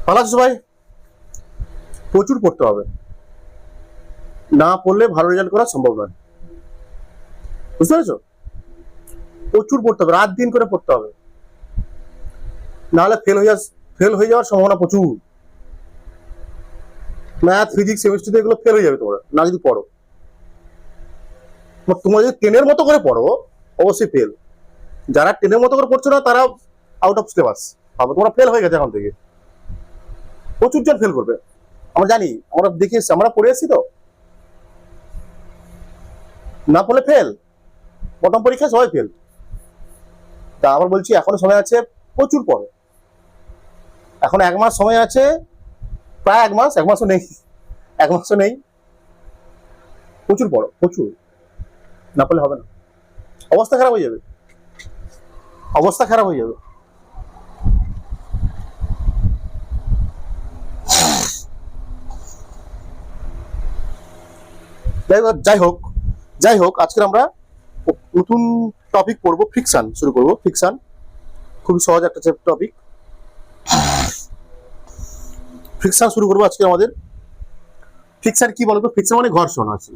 ভালো আছিস ভাই? প্রচুর পড়তে হবে, না পড়লে ভালো রেজাল্ট করা সম্ভব নয়। বুঝতে পেরেছো? প্রচুর পড়তে হবে, রাত দিন করে পড়তে হবে, নাহলে ফেল হয়ে যাওয়ার সম্ভাবনা প্রচুর। ম্যাথ, ফিজিক্স, কেমিস্ট্রিতে এগুলো ফেল হয়ে যাবে তোমরা না যদি পড়ো। তোমরা যদি টেনের মতো করে পড়ো অবশ্যই ফেল। যারা টেনের মতো করে পড়ছো না তারা আউট অফ সিলেবাস ভাবো, তোমরা ফেল হয়ে গেছে এখন থেকে। প্রচুর জন ফেল করবে, আমরা জানি, আমরা দেখে এসছি, আমরা পড়ে এসছি তো। না পড়লে ফেল, প্রথম পরীক্ষায় সবাই ফেল। তা আবার বলছি, এখনো সময় আছে, প্রচুর পড়ো। এখন 1 মাস সময় আছে, প্রায় 1 মাসও নেই, 1 মাসও নেই। প্রচুর পড়ো, প্রচুর, না পড়লে হবে না, অবস্থা খারাপ হয়ে যাবে, অবস্থা খারাপ হয়ে যাবে। যাই হোক আজকে আমরা নতুন টপিক পড়বো, ফ্রিকশন শুরু করবো। ফ্রিকশন খুবই সহজ একটা টপিক। ফ্রিকশন শুরু করবো আজকে আমাদের। ফ্রিকশন কি বলতো? ফ্রিকশন মানে ঘর্ষণ আছে।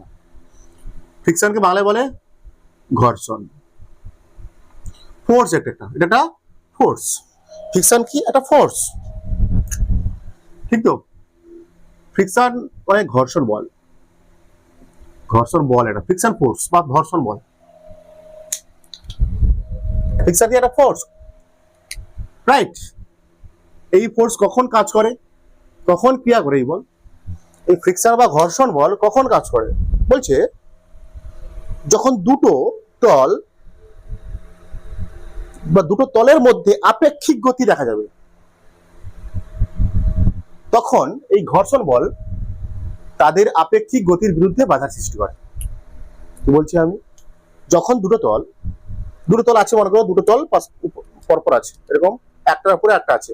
ফ্রিকশনকে বাংলায় বলে ঘর্ষণ। ফোর্স, এটা একটা ফোর্স। ফ্রিকশন কি? একটা ফোর্স, ঠিক তো? ফ্রিকশন মানে ঘর্ষণ বল, ঘর্ষণ বল, এটা ফ্রিকশন ফোর্স বা ঘর্ষণ বল। ফ্রিকশন কি? একটা ফোর্স, রাইট? এই ফোর্স কখন কাজ করে, কখন ক্রিয়া করে? এই বল, এই ফ্রিকশন বা ঘর্ষণ বল কখন কাজ করে? বলছে যখন দুটো তল বা দুটো তলের মধ্যে আপেক্ষিক গতি দেখা যাবে, তখন এই ঘর্ষণ বল তাদের আপেক্ষিক গতির বিরুদ্ধে বাধার সৃষ্টি করে। কি বলছি আমি? যখন দুটো তল আছে, মনে করো দুটো তল পরপর আছে, এরকম একটার উপরে একটা আছে।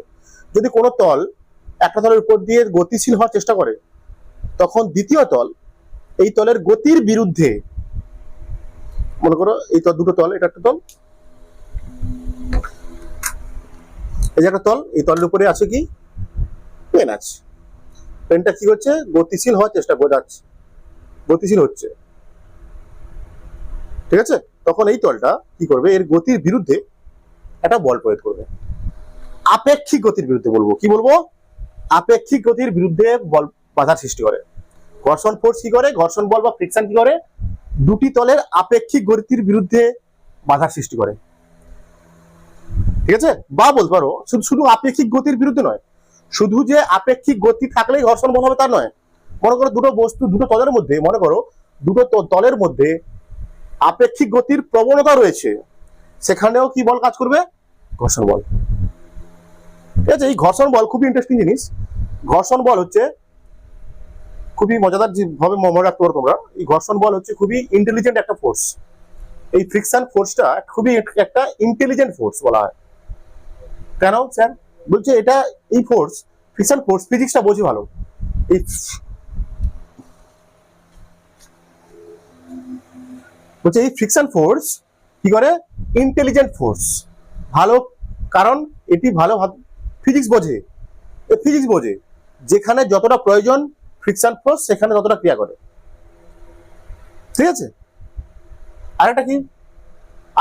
যদি কোনো তল একটা তলের উপর দিয়ে গতিশীল হওয়ার চেষ্টা করে, তখন দ্বিতীয় তল এই তলের গতির বিরুদ্ধে, মনে করো এই দুটো তল, এটা একটা তল, এই যে একটা তল, এই তলের উপরে আছে কি? পেন আছে। পেনটা কি হচ্ছে? গতিশীল হওয়ার চেষ্টা করে যাচ্ছে, গতিশীল হচ্ছে, ঠিক আছে? তখন এই তলটা কি করবে? এর গতির বিরুদ্ধে একটা বল প্রয়োগ করবে, আপেক্ষিক গতির বিরুদ্ধে। বলবো কি বলবো? আপেক্ষিক গতির বিরুদ্ধে বল বাধার সৃষ্টি করে। ঘর্ষণ ফোর্স কি করে? ঘর্ষণ বল বা ফ্রিকশন কি করে? দুটি তলের আপেক্ষিক গতির বিরুদ্ধে বাধার সৃষ্টি করে, ঠিক আছে? বা বলতে পারো শুধু আপেক্ষিক গতির বিরুদ্ধে নয়, শুধু যে আপেক্ষিক গতি থাকলেই ঘর্ষণ বল হবে তা নয়। মনে করো দুটো তলের মধ্যে, মনে করো দুটো তলের মধ্যে আপেক্ষিক গতির প্রবণতা রয়েছে, সেখানেও কি বল কাজ করবে? ঘর্ষণ বল। ঠিক আছে? এই ঘর্ষণ বল খুবই ইন্টারেস্টিং জিনিস। ঘর্ষণ বল হচ্ছে খুবই মজাদার ভাবে মনে রাখতে পারো তোমরা। এই ঘর্ষণ বল হচ্ছে খুবই ইন্টেলিজেন্ট একটা ফোর্স। এই ফ্রিকশন ফোর্সটা খুবই একটা ইন্টেলিজেন্ট ফোর্স বলা হয়। কেন স্যার? বলছে এটা, এই ফোর্স, ফ্রিকশন ফোর্স, ফিজিক্সটা বোঝে ভালো। এই বলছে এই ফ্রিকশন ফোর্স কি করে? ইন্টেলিজেন্ট ফোর্স, ভালো, কারণ এটি ভালো ফিজিক্স বোঝে। ফিজিক্স বোঝে, যেখানে যতটা প্রয়োজন ফ্রিকশন ফোর্স সেখানে ততটা ক্রিয়া করে, ঠিক আছে?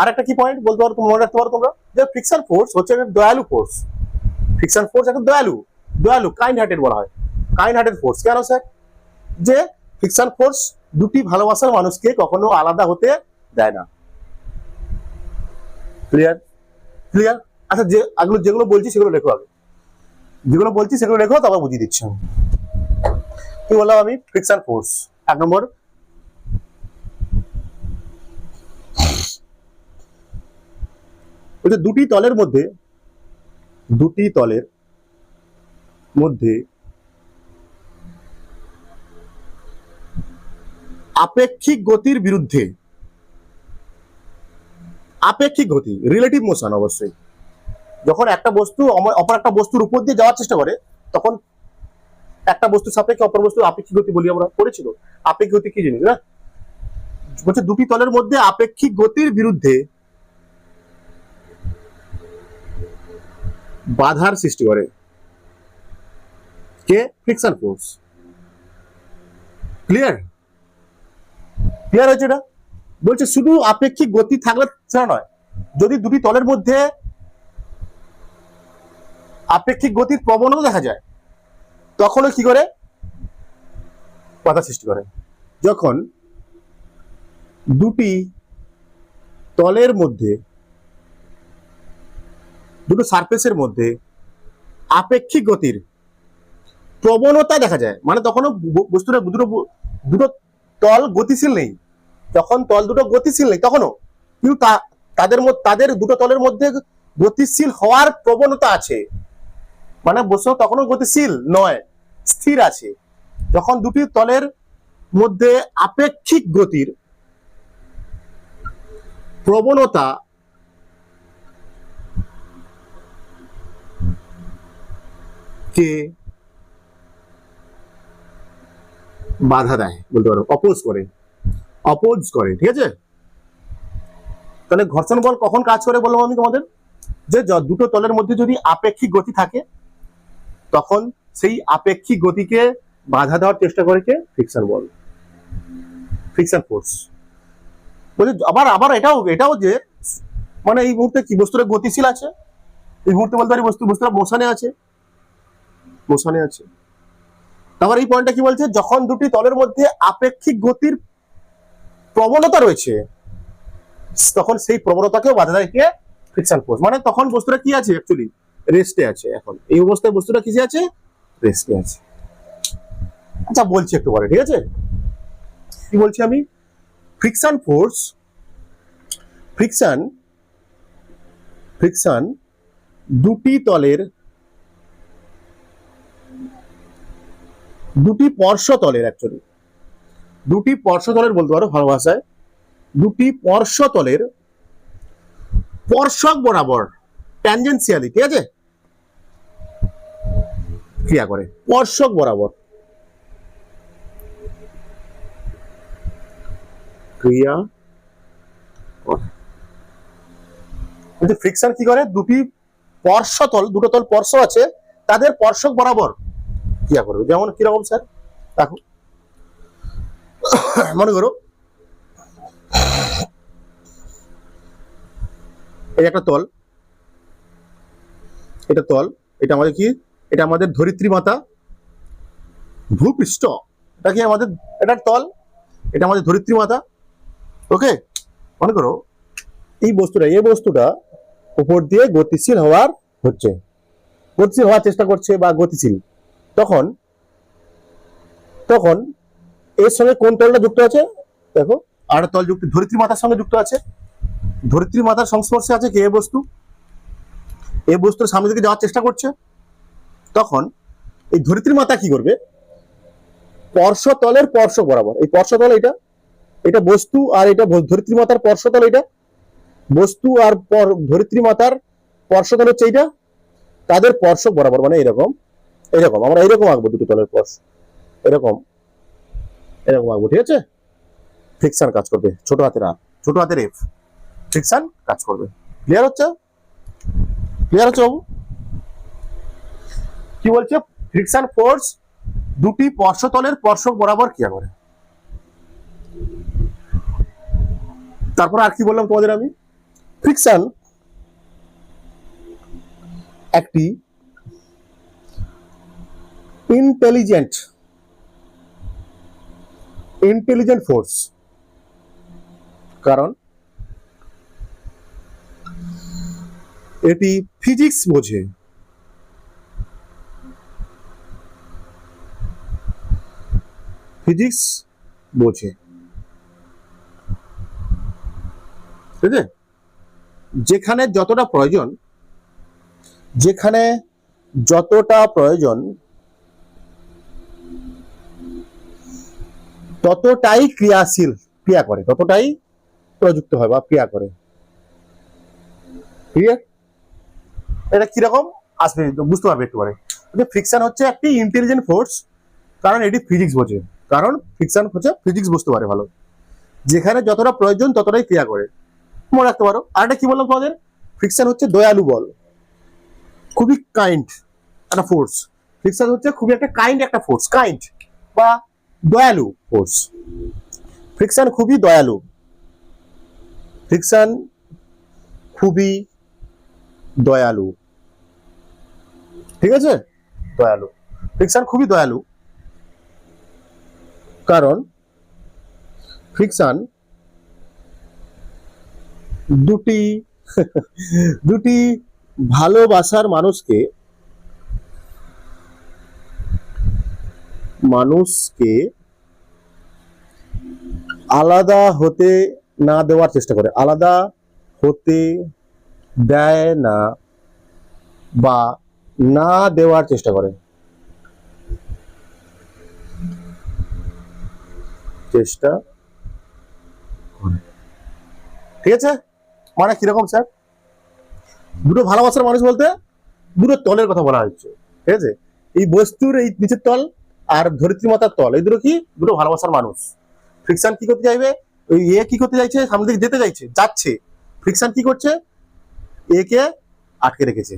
আরেকটা কি পয়েন্ট বলতে পারো, মনে রাখতে পারো তোমরা, যে ফ্রিকশন ফোর্স হচ্ছে একটা দয়ালু ফোর্স। ফ্রিকশন ফোর্স একটা দয়ালু কাইন্ড হার্টেড বলা হয়, কাইন্ড হার্টেড ফোর্স। কেন স্যার? যে ফ্রিকশন ফোর্স দুটি ভালোবাসার মানুষকে কখনো আলাদা হতে দেয় না। ক্লিয়ার? ক্লিয়ার? আচ্ছা, যেগুলো বলছি সেগুলো লেখো আগে, যেগুলো বলছি সেগুলো লেখো, তারপর বুঝিয়ে দিচ্ছি। কি বললাম আমি? ফ্রিকশন ফোর্স 1 নম্বর, দুটি তলের মধ্যে আপেক্ষিক গতির বিরুদ্ধে, আপেক্ষিক গতি, রিলেটিভ মোশন অবশ্যই, যখন একটা বস্তু অপর একটা বস্তুর উপর দিয়ে যাওয়ার চেষ্টা করে, তখন একটা বস্তু সাপেক্ষে অপর বস্তু আপেক্ষিক গতি বলি আমরা, পড়েছিল আপেক্ষিক গতি কি জিনিস না? বলছে দুটি তলের মধ্যে আপেক্ষিক গতির বিরুদ্ধে বাধার সৃষ্টি করে। কে ফ্রিকশন ফোর্স। ক্লিয়ার ক্লিয়ার হয়েছে? এটা বলছে শুধু আপেক্ষিক গতি থাকলে সেটা নয়, যদি দুটি তলের মধ্যে আপেক্ষিক গতির প্রবণতা দেখা যায় তখনও কি করে বাধা সৃষ্টি করে। যখন দুটি তলের মধ্যে, দুটো সারফেসের মধ্যে আপেক্ষিক গতির প্রবণতা দেখা যায়, মানে তখনও বস্তুটা দুটো তল গতিশীল নেই, যখন তল দুটো গতিশীল নেই তখনও কিন্তু তাদের দুটো তলের মধ্যে গতিশীল হওয়ার প্রবণতা আছে, মানে বস্তু তখনও গতিশীল নয়, স্থির আছে। যখন দুটি তলের মধ্যে আপেক্ষিক গতির প্রবণতা কে বাধা দেয় বলতে পারো, অপোজ করে, ঠিক আছে। তাহলে ঘর্ষণ বল কখন কাজ করে বললাম আমি তোমাদের, যে দুটো তলের মধ্যে যদি আপেক্ষিক গতি থাকে তখন সেই আপেক্ষিক গতিকে বাধা দেওয়ার চেষ্টা করে কে? ফ্রিকশন বল, ফ্রিকশন ফোর্স। বলছে আবার এটাও যে মানে এই মুহূর্তে কি বস্তুটা গতিশীল আছে, এই মুহূর্তে বলতে পারি বস্তুটা মোশনে আছে। তারপর এই পয়েন্টটা কি বলছে, যখন দুটি তলের মধ্যে আপেক্ষিক গতির প্রবণতা রয়েছে তখন সেই প্রবণতাকেও বাধা দেয় কে? Friction force. মানে তখন বস্তুটা কি আছে, অ্যাকচুয়ালি রেস্টে আছে। এখন এই অবস্থায় বস্তুটা কিসে আছে? রেস্টে আছে। আচ্ছা বলছি একটু পরে, ঠিক আছে। কি বলছি আমি, ফ্রিকশন ফোর্স, ফ্রিকশন দুটি তলের, দুটি পার্শ্বতলের, অ্যাকচুয়ালি দুটি পার্শ্বতলের বলতে পারো ভালো ভাষায়, দুটি পার্শ্বতলের স্পর্শক বরাবর ট্যানজেন্সিয়ালি, ঠিক আছে, ক্রিয়া করে। স্পর্শক বরাবর ক্রিয়া করে। ফ্রিকশন কি করে, দুটি স্পর্শতল, দুটো তল স্পর্শ আছে, তাদের স্পর্শক বরাবর ক্রিয়া করবে। যেমন কিরকম স্যার দেখো, মনে করো এই একটা তল, এটা আমাদের কি, এটা আমাদের ধরিত্রী মাতা, ভূপৃষ্ঠ, এটা কি আমাদের, এটার তল, এটা আমাদের ধরিত্রী মাতা। ওকে, মনে করো এই বস্তুটা উপর দিয়ে গতিশীল হওয়ার চেষ্টা করছে বা গতিশীল, তখন এর সঙ্গে কোন তলটা যুক্ত আছে দেখো, আর তল যুক্ত ধরিত্রী মাতার সঙ্গে যুক্ত আছে। ধরিত্রী মাতার সংস্পর্শে আছে কি এই বস্তুর সামনে দিকে যাওয়ার চেষ্টা করছে। তখন এই ধরিত্রী মাতা কি করবে, স্পর্শতলের স্পর্শক বরাবর, এই স্পর্শতল এটা বস্তু, আর এটা ধরিত্রী মাতার স্পর্শতল, এটা বস্তু আর ধরিত্রী মাতার স্পর্শতল হচ্ছে এইটা, তাদের স্পর্শক বরাবর, মানে এরকম আমরা এরকম আঁকবো, দুটো তলের স্পর্শ এরকম আঁকবো, ঠিক আছে। ফ্রিকশন কাজ করবে, ছোট হাতের এফ, ফ্রিকশন কাজ করবে। ক্লিয়ার হচ্ছে বাবু? কি বলছে, ফ্রিকশন ফোর্স দুটি পার্শ্বতলের স্পর্শক বরাবর ক্রিয়া করে। তারপর আর কি বললাম তোমাদের আমি, ফ্রিকশন একটি ইন্টেলিজেন্ট ফোর্স, কারণ এটি ফিজিক্স বোঝে, ঠিক আছে। যেখানে যতটা প্রয়োজন ততটাই ক্রিয়া করে, ততটাই প্রযুক্ত হয় বা ক্রিয়া করে। ক্লিয়ার? এটা কিরকম আসবে বুঝতে পারবে একটু পরে। ফ্রিকশন হচ্ছে একটি ইন্টেলিজেন্ট ফোর্স, কারণ এটি ফিজিক্স বোঝে, কারণ ফ্রিকশন হচ্ছে ফিজিক্স বুঝতে পারে ভালো, যেখানে যতটা প্রয়োজন ততটাই ক্রিয়া করে, মনে রাখতে পারো। আর এটা কি বললাম তোমাদের, ফ্রিকশন হচ্ছে দয়ালু বল, খুবই কাইন্ড একটা ফোর্স, ফ্রিকশন হচ্ছে খুবই একটা কাইন্ড একটা ফোর্স, কাইন্ড বা দয়ালু ফোর্স। ফ্রিকশন খুবই দয়ালু, ফ্রিকশন খুবই দয়ালু, ঠিক আছে, দয়ালু। ফ্রিকশন খুবই দয়ালু, কারণ ফ্রিকশন দুটি দুটি ভালোবাসার মানুষকে আলাদা হতে না দেওয়ার চেষ্টা করে, আলাদা হতে দেয় না বা না দেওয়ার চেষ্টা করে, চেষ্টা করে, ঠিক আছে। মানে কিরকম স্যার? দুটো ভালোবাসার মানুষ বলতে দুটো তলের কথা বলা হচ্ছে, ঠিক আছে। এই বস্তুর এই নিচের তল আর ধরিত্রী মাতার তল, এই দুটো কি? দুটো ভালোবাসার মানুষ। ফ্রিকশন কি করতে চাইবে? ওই এ কি করতে চাইছে? সামনে দিকে যেতে চাইছে, যাচ্ছে। ফ্রিকশন কি করছে? একে আটকে রেখেছে,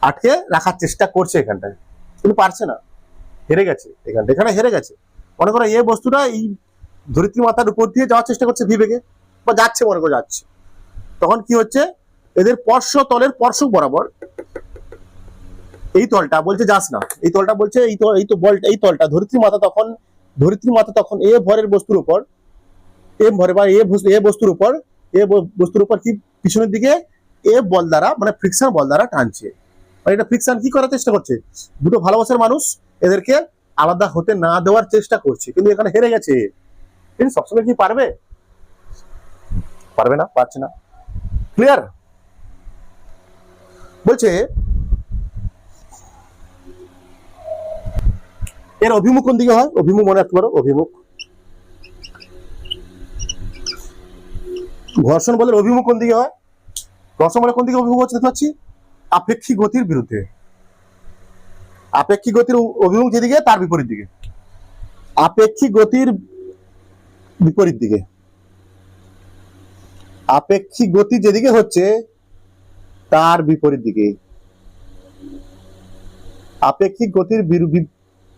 আটকে রাখার চেষ্টা করছে এখানটায়, কিন্তু পারছে না, হেরে গেছে এখানটা, এখানে হেরে গেছে। মনে করো এই বস্তুটা এই ধরিত্রী মাতার উপর দিয়ে যাওয়ার চেষ্টা করছে বিবেকে, বা যাচ্ছে, মনে করো যাচ্ছে। তখন কি হচ্ছে? এদের পর্শ তলের স্পর্শক বরাবর এই তলটা বলছে যাস না, এই তলটা বলছে এই তো বলটা, এই তলটা ধরিত্রী মাতা তখন এ ভরের বস্তুর উপর, এ ভরে বা এ বস্তুর উপর কি পিছনের দিকে এ বল দ্বারা, মানে ফ্রিকশন বল দ্বারা টানছে। মানে এটা ফ্রিকশন কি করার চেষ্টা করছে? দুটো ভালোবাসার মানুষ এদেরকে আলাদা হতে না দেওয়ার চেষ্টা করছে, কিন্তু এখানে হেরে গেছে। কিন্তু সবসময় কি পারবে? পারবে না, পারছে না। ক্লিয়ার? বলছে এর অভিমুখ কোন দিকে হয়? অভিমুখ মনে রাখতে পারো, অভিমুখ। ঘর্ষণ বলের অভিমুখ কোন দিকে হয়? ঘর্ষণ বলের কোন দিকে অভিমুখ হচ্ছে দেখতে পাচ্ছি? আপেক্ষিক গতির বিরুদ্ধে। আপেক্ষিক গতির অভিমুখ যেদিকে তার বিপরীত দিকে, আপেক্ষিক গতির বিপরীত দিকে। আপেক্ষিক গতি যেদিকে হচ্ছে তার বিপরীত দিকে, আপেক্ষিক গতির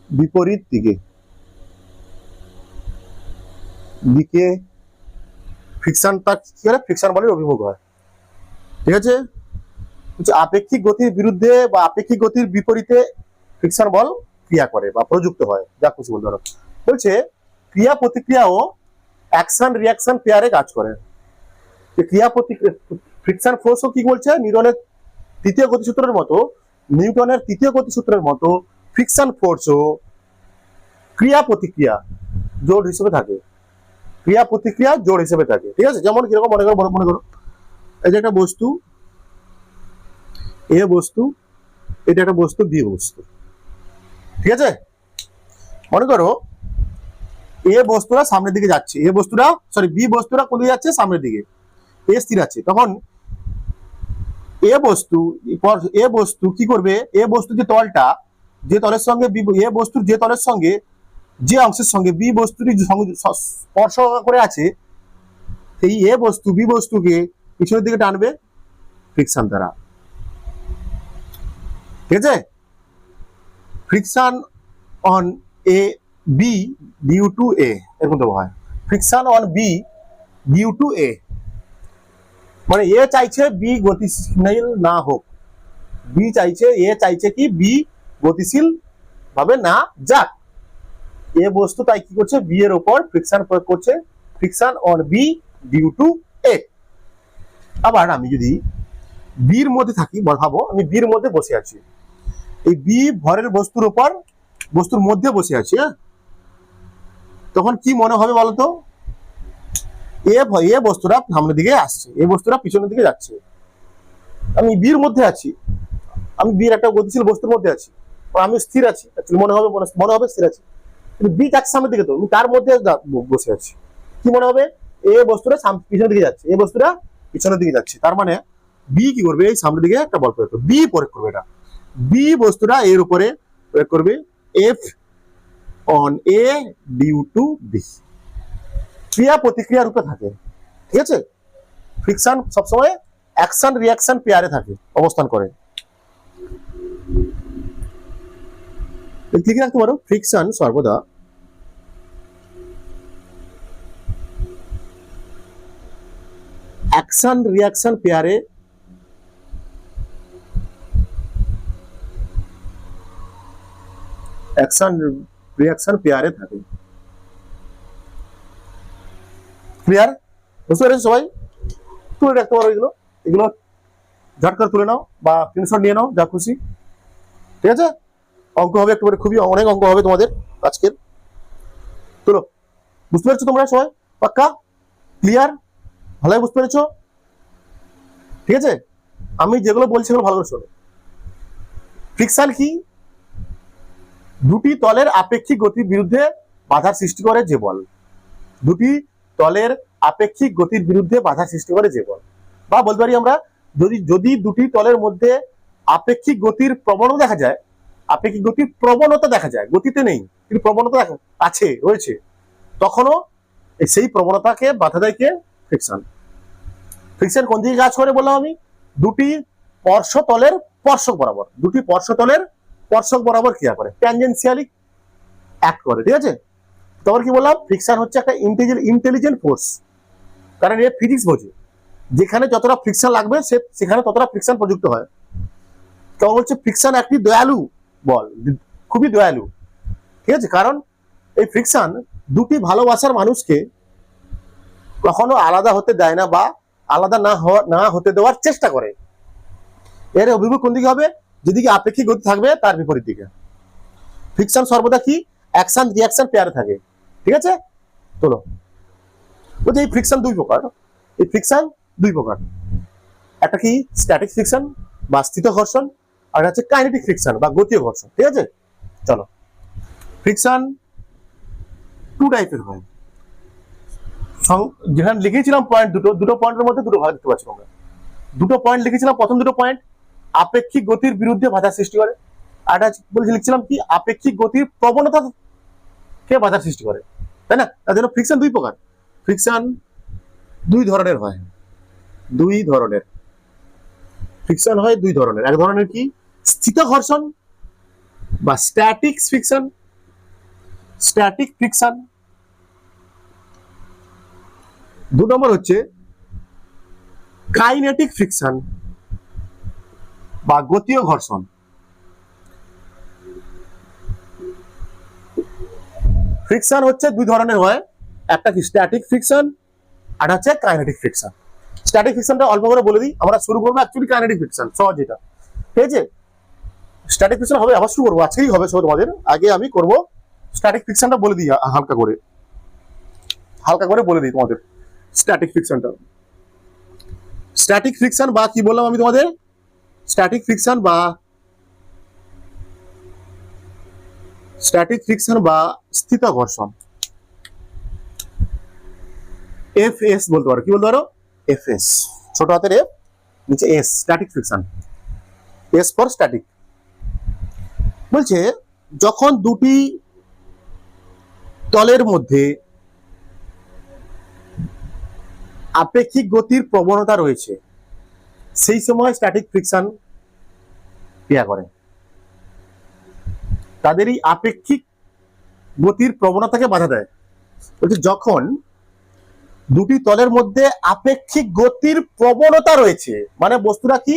বিপরীত দিকে দিকে ফ্রিকশনটা কি করে? ফ্রিকশন বলের অভিমুখ হয়, ঠিক আছে। আপেক্ষিক গতির বিরুদ্ধে বা আপেক্ষিক গতির বিপরীতে ফ্রিকশন বল ক্রিয়া করে বা প্রযুক্ত হয়, যা খুশি বলতে পারো। বলছে ক্রিয়া প্রতিক্রিয়া ও অ্যাকশন রিয়াকশন পেয়ারে কাজ করে। ক্রিয়া প্রতিক্রিয়া ফ্রিকশন ফোর্সও কি বলছে? নিউটনের তৃতীয় গতিসূত্রের মতো ফ্রিকশন ফোর্সও ক্রিয়া প্রতিক্রিয়া জোড় হিসেবে থাকে, ক্রিয়া প্রতিক্রিয়া জোড় হিসেবে থাকে, ঠিক আছে। যেমন কিরকম? মনে করো এই যে একটা বস্তু, এ বস্তু, এটা একটা বস্তু, বি বস্তু, ঠিক আছে। মনে করো এ বস্তুটা সামনের দিকে যাচ্ছে, বি বস্তুটা কোন দিকে যাচ্ছে? সামনের দিকে। এ স্থির আছে, তখন এ বস্তু কি করবে? এ বস্তু যে তলটা, যে তলের সঙ্গে এ বস্তুর যে তলের সঙ্গে, যে অংশের সঙ্গে বি বস্তুটি স্পর্শ করে আছে, সেই এ বস্তু বি বস্তুকে পিছনের দিকে টানবে ফ্রিকশন দ্বারা, ঠিক আছে। Friction on A B due to A, এরকম তো হয়। Friction on B due to A, মানে এ চাইছে বি গতিশীল না হোক, এ চাইছে কি বি গতিশীল ভাবে না যাক। এ বস্তু তাই কি করছে? বি এর উপর ফ্রিকশন প্রয়োগ করছে, friction on B due to A. আবার আমি যদি বির মধ্যে থাকি, ভাবো আমি বির মধ্যে বসে আছি, এই বি ভরের বস্তুর মধ্যে বসে আছি, হ্যাঁ, তখন কি মনে হবে বলতো? এ বস্তুটা সামনের দিকে আসছে, এ বস্তুটা পিছনের দিকে যাচ্ছে, আমি বির মধ্যে আছি, আমি বির একটা গতিশীল বস্তুর মধ্যে আছি, আমি স্থির আছি, মনে হবে স্থির আছি, কিন্তু বি যাচ্ছে সামনের দিকে, তো আমি তার মধ্যে বসে আছি, কি মনে হবে? এ বস্তুটা পিছনের দিকে যাচ্ছে, এ বস্তুটা পিছনের দিকে যাচ্ছে, তার মানে বি কি করবে? এই সামনের দিকে একটা বল প্রয়োগ করবে, বি প্রয়োগ করবে, এটা বি বস্তুটা এর উপরে প্রয়োগ করবে, F on A due to B. ক্রিয়া প্রতিক্রিয়া রূপে থাকে, ঠিক আছে। ফ্রিকশন সবসময় অ্যাকশন রিয়াকশন পেয়ারে থাকে, অবস্থান করে। লিখে রাখতে পারো, ফ্রিকশন সর্বদা অ্যাকশন রিয়াকশন পেয়ারে অ্যাকশন রিয়াকশন পেয়ারে থাকে। ক্লিয়ার? বুঝতে পেরেছো সবাই? তুলে রাখতে পারো এগুলো, এগুলো ঝট করে তুলে নাও বা স্ক্রিনশট নিয়ে নাও, যা খুশি। ঠিক আছে, অঙ্ক হবে একটু, খুবই অনেক অঙ্ক হবে তোমাদের আজকের। চলো, বুঝতে পেরেছো তোমরা সবাই? পাক্কা? ক্লিয়ার? ভালোই বুঝতে পেরেছো? ঠিক আছে, আমি যেগুলো বলছি সেগুলো ভালো করে শোনো। ফ্রিকশন কি? দুটি তলের আপেক্ষিক গতির বিরুদ্ধে বাধার সৃষ্টি করে যে বল। দুটি তলের আপেক্ষিক গতির বিরুদ্ধে বাধা সৃষ্টি করে যে বল, বা বলতে পারি আমরা, যদি দুটি তলের মধ্যে আপেক্ষিক গতির প্রবণতা দেখা যায়, আপেক্ষিক গতির প্রবণতা দেখা যায়, গতিতে নেই কিন্তু প্রবণতা আছে রয়েছে, তখনও সেই প্রবণতাকে বাধা দেয় কে? ফ্রিকশন। ফ্রিকশন কোন দিকে কাজ করে বললাম আমি? দুটি স্পর্শতলের স্পর্শক বরাবর, দুটি স্পর্শতলের স্পর্শক বরাবর ক্রিয়া করে, ট্যানজেনশিয়ালি অ্যাক্ট করে। ঠিক আছে, তোমার কি বললাম? ফ্রিকশন হচ্ছে একটা ইন্টেলিজেন্ট ফোর্স, কারণ এ ফিজিক্স বোঝে, যেখানে যতটা ফ্রিকশন লাগবে সেখানে ততটা ফ্রিকশন প্রযুক্ত হয়। তখন হচ্ছে ফ্রিকশন একটি দয়ালু বল, খুবই দয়ালু। ঠিক আছে, কারণ এই ফ্রিকশন দুটি ভালোবাসার মানুষকে কখনো আলাদা হতে দেয় না বা আলাদা না হতে দেওয়ার চেষ্টা করে। এর অভিমুখ কোন দিকে হবে? যেদিকে আপেক্ষিক গতি থাকবে তার বিপরীত দিকে। ফ্রিকশন সর্বদা কি? অ্যাকশন রিয়াকশন পেয়ারে থাকে। ঠিক আছে, চলো, বলছি এই ফ্রিকশন দুই প্রকার। এই ফ্রিকশন দুই প্রকার, একটা কি স্ট্যাটিক ফ্রিকশন বা স্থিত ঘর্ষণ, আর হচ্ছে কাইনেটিক ফ্রিকশন বা গতীয় ঘর্ষণ। ঠিক আছে, চলো, ফ্রিকশন টু টাইপের হয়। যেখানে লিখেছিলাম পয়েন্ট দুটো পয়েন্টের মধ্যে দুটো ভাগ দেখতে পাচ্ছি তোমরা। দুটো পয়েন্ট লিখেছিলাম, প্রথম দুটো পয়েন্ট আপেক্ষিক গতির বিরুদ্ধে বাধা সৃষ্টি করে, আর লিখছিলাম কি আপেক্ষিক গতির প্রবণতাকে বাধা সৃষ্টি করে, তাই না? তার জন্য ফ্রিকশন দুই প্রকার। ফ্রিকশন দুই ধরনের হয়, দুই ধরনের ফ্রিকশন হয় দুই ধরনের। এক ধরনের কি স্থিত ঘর্ষণ বা স্ট্যাটিক ফ্রিকশন, স্ট্যাটিক ফ্রিকশন। দু নম্বর হচ্ছে কাইনেটিক ফ্রিকশন বা গতীয় ঘর্ষণ। ফ্রিকশন হচ্ছে দুই ধরনের হয়, একটা কি স্ট্যাটিক ফ্রিকশন আর হচ্ছে কাইনেটিক ফ্রিকশন। স্ট্যাটিক ফ্রিকশনটা অল্প করে বলে দিই, আমরা শুরু করবো অ্যাকচুয়ালি কাইনেটিক ফ্রিকশন, সহজ এটা। ঠিক আছে, স্ট্যাটিক ফ্রিকশন হবে আবার শুরু করবো, আজকেই হবে সব তোমাদের। আগে আমি করবো স্ট্যাটিক ফ্রিকশনটা বলে দিই, হালকা করে বলে দিই তোমাদের স্ট্যাটিক ফ্রিকশনটা। স্ট্যাটিক ফ্রিকশন বা কি বললাম আমি তোমাদের? স্ট্যাটিক ফ্রিকশন বা স্থিত ঘর্ষণ, এফএস বলতে পারো। কি বলতে পারো? এফএস, ছোট হাতের এফ, নিচে S, static friction, S for static. বলছে যখন দুটি তলের মধ্যে আপেক্ষিক গতির প্রবণতা রয়েছে সেই সময় স্ট্যাটিক ফ্রিকশন ক্রিয়া করে। তাদেরই আপেক্ষিক গতির প্রবণতাকে বাধা দেয়। বলছে যখন দুটি তলের মধ্যে আপেক্ষিক গতির প্রবণতা রয়েছে, মানে বস্তুটা কি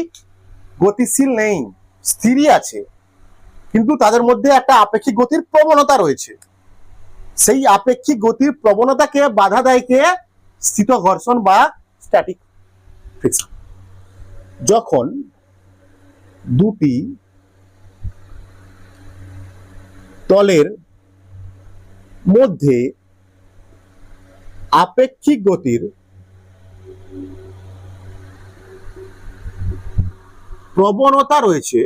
গতিশীল নেই, স্থিরই আছে, কিন্তু তাদের মধ্যে একটা আপেক্ষিক গতির প্রবণতা রয়েছে, সেই আপেক্ষিক গতির প্রবণতাকে বাধা দেয় কে? স্থিত ঘর্ষণ বা স্ট্যাটিক ফ্রিকশন। যখন দুটি তলের মধ্যে আপেক্ষিক গতির প্রবণতা রয়েছে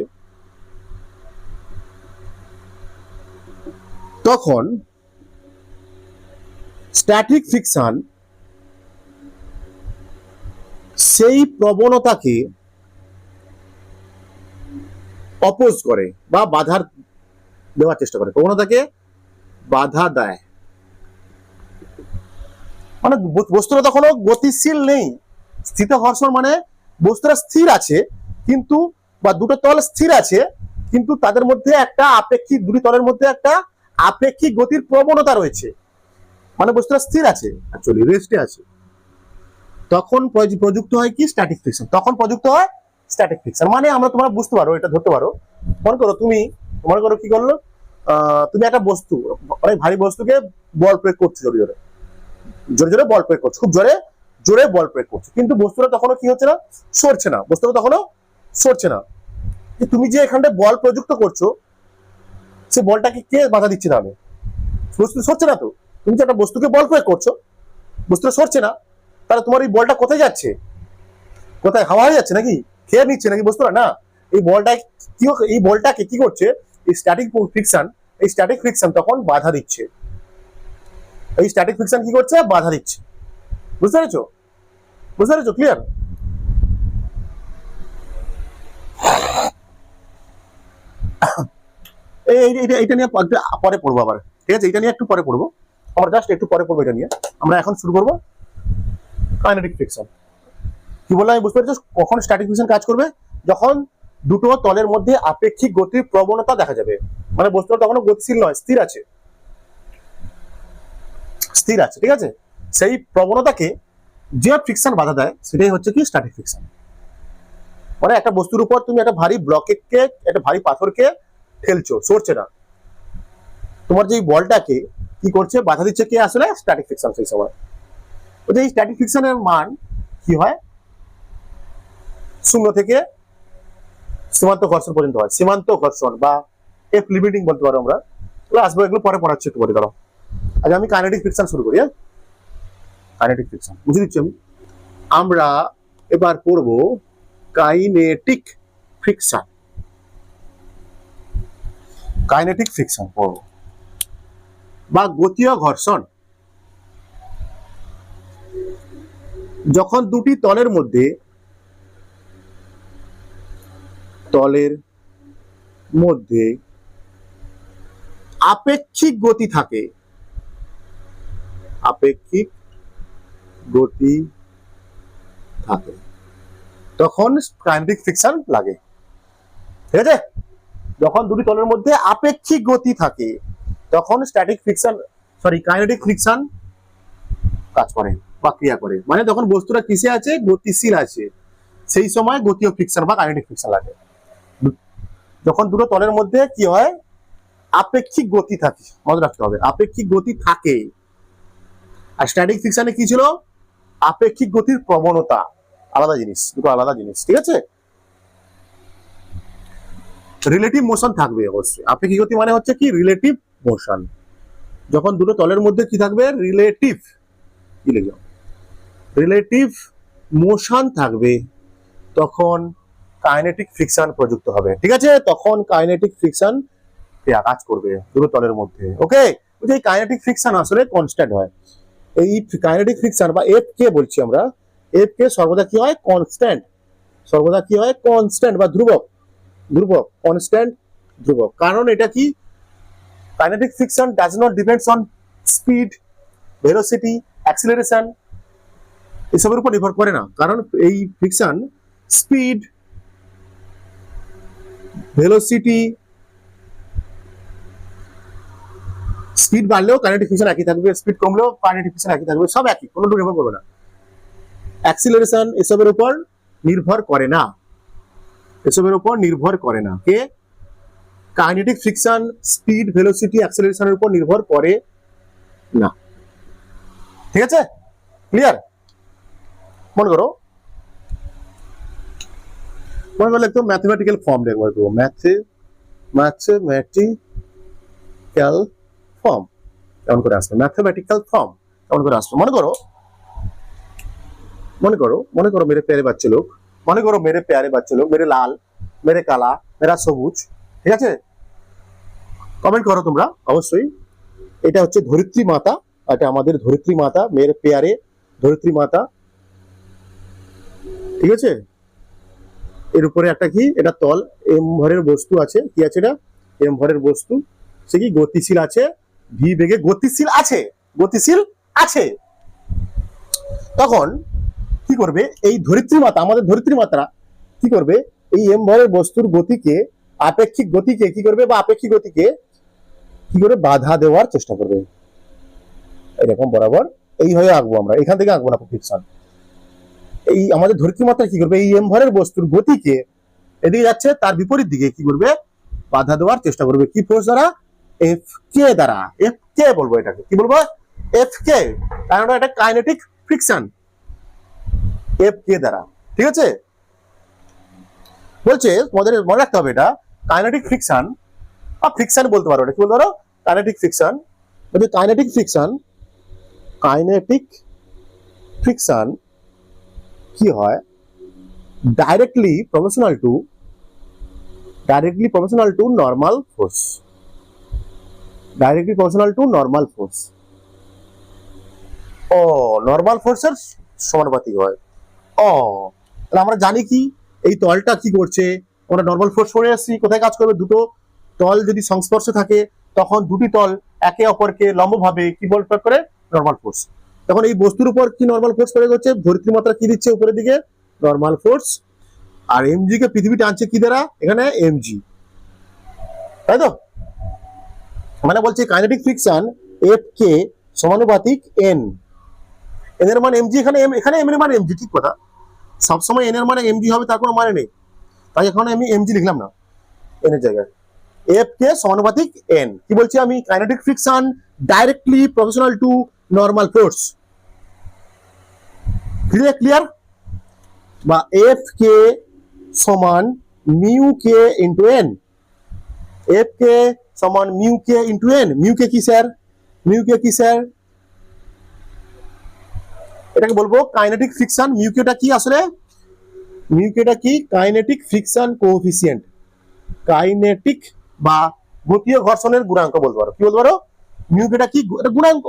তখন স্ট্যাটিক ফ্রিকশন সেই প্রবণতাকে অপোজ করে বা বাধা দেওয়ার চেষ্টা করে, প্রবণতাকে বাধা দেয়। মানে বস্তুটা তখনও গতিশীল নেই। স্থিত ঘর্ষণ মানে বস্তুটা স্থির আছে, কিন্তু বা দুটো তল স্থির আছে কিন্তু তাদের মধ্যে একটা আপেক্ষিক, দুটি তলের মধ্যে একটা আপেক্ষিক গতির প্রবণতা রয়েছে, মানে বস্তুটা স্থির আছে, অ্যাকচুয়ালি রেস্টে আছে, তখন প্রযুক্ত হয় কি স্ট্যাটিক ফ্রিকশন। তখন প্রযুক্ত হয় স্ট্যাটিক ফ্রিকশন। মানে আমরা, তোমরা বুঝতে পারো, এটা ধরতে পারো, মনে করো কি করলো, তুমি একটা বস্তু, অনেক ভারী বস্তুকে বল প্রয়োগ করছো, জোরে জোরে জোরে জোরে বল প্রয়োগ করছো, খুব জোরে জোরে বল প্রয়োগ করছো, কিন্তু বস্তুটা তখনও কি হচ্ছে না, সরছে না, বস্তুটা তখনও সরছে না। তুমি যে এখানটা বল প্রযুক্ত করছো, সে বলটাকে কে বাধা দিচ্ছে? তাহলে বস্তু সরছে না তো। তুমি যে একটা বস্তুকে বল প্রয়োগ করছো, বস্তুটা সরছে না, তাহলে তোমার এই বলটা কোথায় যাচ্ছে? কোথায়? হাওয়া হয়ে যাচ্ছে নাকি? খেয়ে নিচ্ছে নাকি বস্তুটা? না, এই বলটা কি, এই বলটাকে কি করছে, এই স্ট্যাটিক ফ্রিকশন, এই স্ট্যাটিক ফ্রিকশন তখন বাধা দিচ্ছে। এই স্ট্যাটিক ফ্রিকশন কি করছে? বাধা দিচ্ছে। বুঝতে পেরেছো? বুঝতে পেরেছো? ক্লিয়ার? এইটা নিয়ে পরে পড়বো আবার, ঠিক আছে? এটা নিয়ে একটু পরে পড়বো, আমরা জাস্ট একটু পরে পড়বো এটা নিয়ে। আমরা এখন শুরু করবো কাইনেটিক ফ্রিকশন। কি বললাম আমি? বুঝতে পেরেছো? কখন স্ট্যাটিক ফ্রিকশন কাজ করবে? যখন দুটো তলের মধ্যে আপেক্ষিক গতির প্রবণতা দেখা যাবে, মানে বস্তুটা তখন গতিশীল নয়, স্থির আছে, স্থির আছে, ঠিক আছে? সেই প্রবণতাকে যে ফ্রিকশন বাধা দেয়, সেটাই হচ্ছে কি স্ট্যাটিক ফ্রিকশন। মানে একটা বস্তুর উপর তুমি একটা ভারী ব্লককে, একটা ভারী পাথরকে ঠেলছো, সরছে না, তোমার যে বলটাকে কি করছে, বাধা দিচ্ছে কে? আসলে স্ট্যাটিক ফ্রিকশন। সেই সময় এই স্ট্যাটিক ফ্রিকশনের মান কি হয়? 0 থেকে সীমান্ত ঘর্ষণ পর্যন্ত হয়। সীমান্ত ঘর্ষণ বা এফ লিমিটিং বলতে পারো আমরা, আসবো, এগুলো পরে পড়াচ্ছি একটু পরে। ধরো আগে আমি কাইনেটিক ফ্রিকশন শুরু করি। হ্যাঁ, কাইনেটিক ফ্রিকশন বুঝে দিচ্ছি আমি। আমরা এবার পড়বো কাইনেটিক ফ্রিকশন। কাইনেটিক ফ্রিকশন পড়বো, বা গতীয় ঘর্ষণ। যখন দুটি তলের মধ্যে আপেক্ষিক গতি থাকে, আপেক্ষিক গতি থাকে, তখন কাইনেটিক ফ্রিকশন লাগে। ঠিক আছে? যখন দুটি তলের মধ্যে আপেক্ষিক গতি থাকে, তখন স্ট্যাটিক ফ্রিকশন, কাইনেটিক ফ্রিকশন কাজ করে বা ক্রিয়া করে। মানে যখন বস্তুটা কিসে আছে? গতিশীল আছে, সেই সময় গতীয় ফ্রিকশন বা কাইনেটিক ফ্রিকশন লাগে। যখন দুটো তলের মধ্যে কি হয়? আপেক্ষিক গতি থাকে, মনে রাখতে হবে, আপেক্ষিক গতি থাকে। আর স্ট্যাটিক ফ্রিকশনে কি ছিল? আপেক্ষিক গতির প্রবণতা। আলাদা জিনিস, দুটো আলাদা জিনিস, ঠিক আছে? রিলেটিভ মোশন থাকবে অবশ্যই। আপেক্ষিক গতি মানে হচ্ছে কি? Relative motion. যখন দুটো তলের মধ্যে কি থাকবে? রিলেটিভ মোশন থাকবে, তখন কাইনেটিক ফ্রিকশন প্রযুক্ত হবে। ঠিক আছে? তখন কাইনেটিক ফ্রিকশন কাজ করবে দুটো তলের মধ্যে। ওকে, এই কাইনেটিক ফ্রিকশন আসলে কনস্ট্যান্ট হয়। এই কাইনেটিক ফ্রিকশন বা এফ কে বলছি আমরা, এফ কে সর্বদা কি হয়? কনস্ট্যান্ট। সর্বদা কি হয়? কনস্ট্যান্ট বা ধ্রুবক, কনস্ট্যান্ট, ধ্রুবক। কারণ এটা কি? Kinetic friction does not depends on speed, velocity, acceleration, এসবের উপর নির্ভর করে না। কারণ এই ফ্রিকশন স্পিড, ভেলোসিটি, স্পিড বাড়লেও কাইনেটিক ফ্রিকশন একই থাকবে, স্পিড কমলেও কাইনেটিক ফ্রিকশন একই থাকবে, সব একই, কোনো নির্ভর করবে না। অ্যাক্সিলারেশন এসবের উপর নির্ভর করে না, এসবের উপর নির্ভর করে না। কে? কাইনেটিক ফ্রিকশন স্পিড, ভেলোসিটি, অ্যাক্সিলারেশনের উপর নির্ভর করে না। ঠিক আছে? ক্লিয়ার? মনে করো একদম ম্যাথমেটিক্যাল ফর্ম দেখবো, একটু ম্যাথমেটিক্যাল ফর্ম কেমন করে আসবে, ম্যাথমেটিক্যাল ফর্ম কেমন করে আসবে। মনে করো মেরে প্যারে বাচ্চা লোক, মেরে লাল, মেরে কালা, মেরা সবুজ। ঠিক আছে? কমেন্ট করো তোমরা অবশ্যই। এটা হচ্ছে ধরিত্রী মাতা, এটা আমাদের ধরিত্রী মাতা, মেরে পেয়ারে ধরিত্রী মাতা। ঠিক আছে? এর উপরে একটা কি? এটা তল, এম ভরের বস্তু আছে। কি আছে এটা? এম ভরের বস্তু। সে কি? গতিশীল আছে, ভি বেগে গতিশীল আছে। তখন কি করবে? এই ধরিত্রী মাতা, আমাদের ধরিত্রী মাতা কি করবে? এই এম ভরের বস্তুর গতিকে আপেক্ষিক গতিকে কি করবে, বা আপেক্ষিক গতিকে কি করে বাধা দেওয়ার চেষ্টা করবে। এরকম বরাবর এইভাবে আঁকবো আমরা, এখান থেকে আঁকবো না ফ্রিকশন। এই আমাদের ধরিত্রী মাত্রা কি করবে, এই এম ভরের বস্তুর গতিকে এদিকে যাচ্ছে তার বিপরীত দিকে কি করবে, বাধা দেওয়ার চেষ্টা করবে। কি ফোর্স দ্বারা, এফ কে দ্বারা। এফ কে বলবো এটাকে, কি বলবো, এফ কে, কারণ এটা কাইনেটিক ফ্রিকশন, এফ কে দ্বারা। ঠিক আছে, বলছে তোমাদের মনে রাখতে হবে এটা কাইনেটিক ফ্রিকশন বা ফ্রিকশন বলতে পারো, এটা কি বলতে পারো, কাইনেটিক ফ্রিকশন। বলছে কাইনেটিক ফ্রিকশন, কাইনেটিক ফ্রিকশন কি হয়, directly proportional to normal force, directly proportional to normal force. ও নর্মাল ফোর্সের সমানুপাতিক হয়। ও তাহলে আমরা জানি কি এই তলটা কি করছে, আমরা নর্মাল ফোর্স পড়ে আসছি, কোথায় কাজ করবে, দুটো তল যদি সংস্পর্শে থাকে তখন দুটি তল একে অপরকে লম্বভাবে কি বল প্রয়োগ করে, নর্মাল ফোর্স। তখন এই বস্তুর উপর কি নর্মাল ফোর্স প্রয়োগ হচ্ছে, ধরিত্রী মাত্রা কি দিচ্ছে উপরের দিকে, নর্মাল ফোর্স। আর এমজি কে পৃথিবী টানছে কি দ্বারা, এখানে এমজি, তাই তো। মানে বলছে কাইনেটিক ফ্রিকশন এফ কে সমানুপাতিক এন, এন এর মান এমজি, এখানে এখানে এম এর মান এমজি, ঠিক কথা, সবসময় এন এর মানে এমজি হবে তার কোনো মানে নেই, তাই এখন আমি এমজি লিখলাম না এন এর জায়গায়, এফ কে সমানুপাতিক এন। কি বলছি আমি, kinetic friction directly proportional to normal force. Clear, বা এফ কে সমান মিউ কে ইন্টু এন, এফ কে সমান মিউ কে ইন্টু এন। মিউ কে কি স্যার, মিউ কে কি স্যার, এটাকে বলবো কাইনেটিক ফ্রিকশন। মিউ কেটা কি আসলে, মিউ কেটা কি, কাইনেটিক ফ্রিকশন কোএফিসিয়েন্ট, কাইনেটিক বা গতীয় ঘর্ষণের গুণাঙ্ক বলতে পারো। কি বলতে পারো, মিউ কেটা কি, এটা গুণাঙ্ক,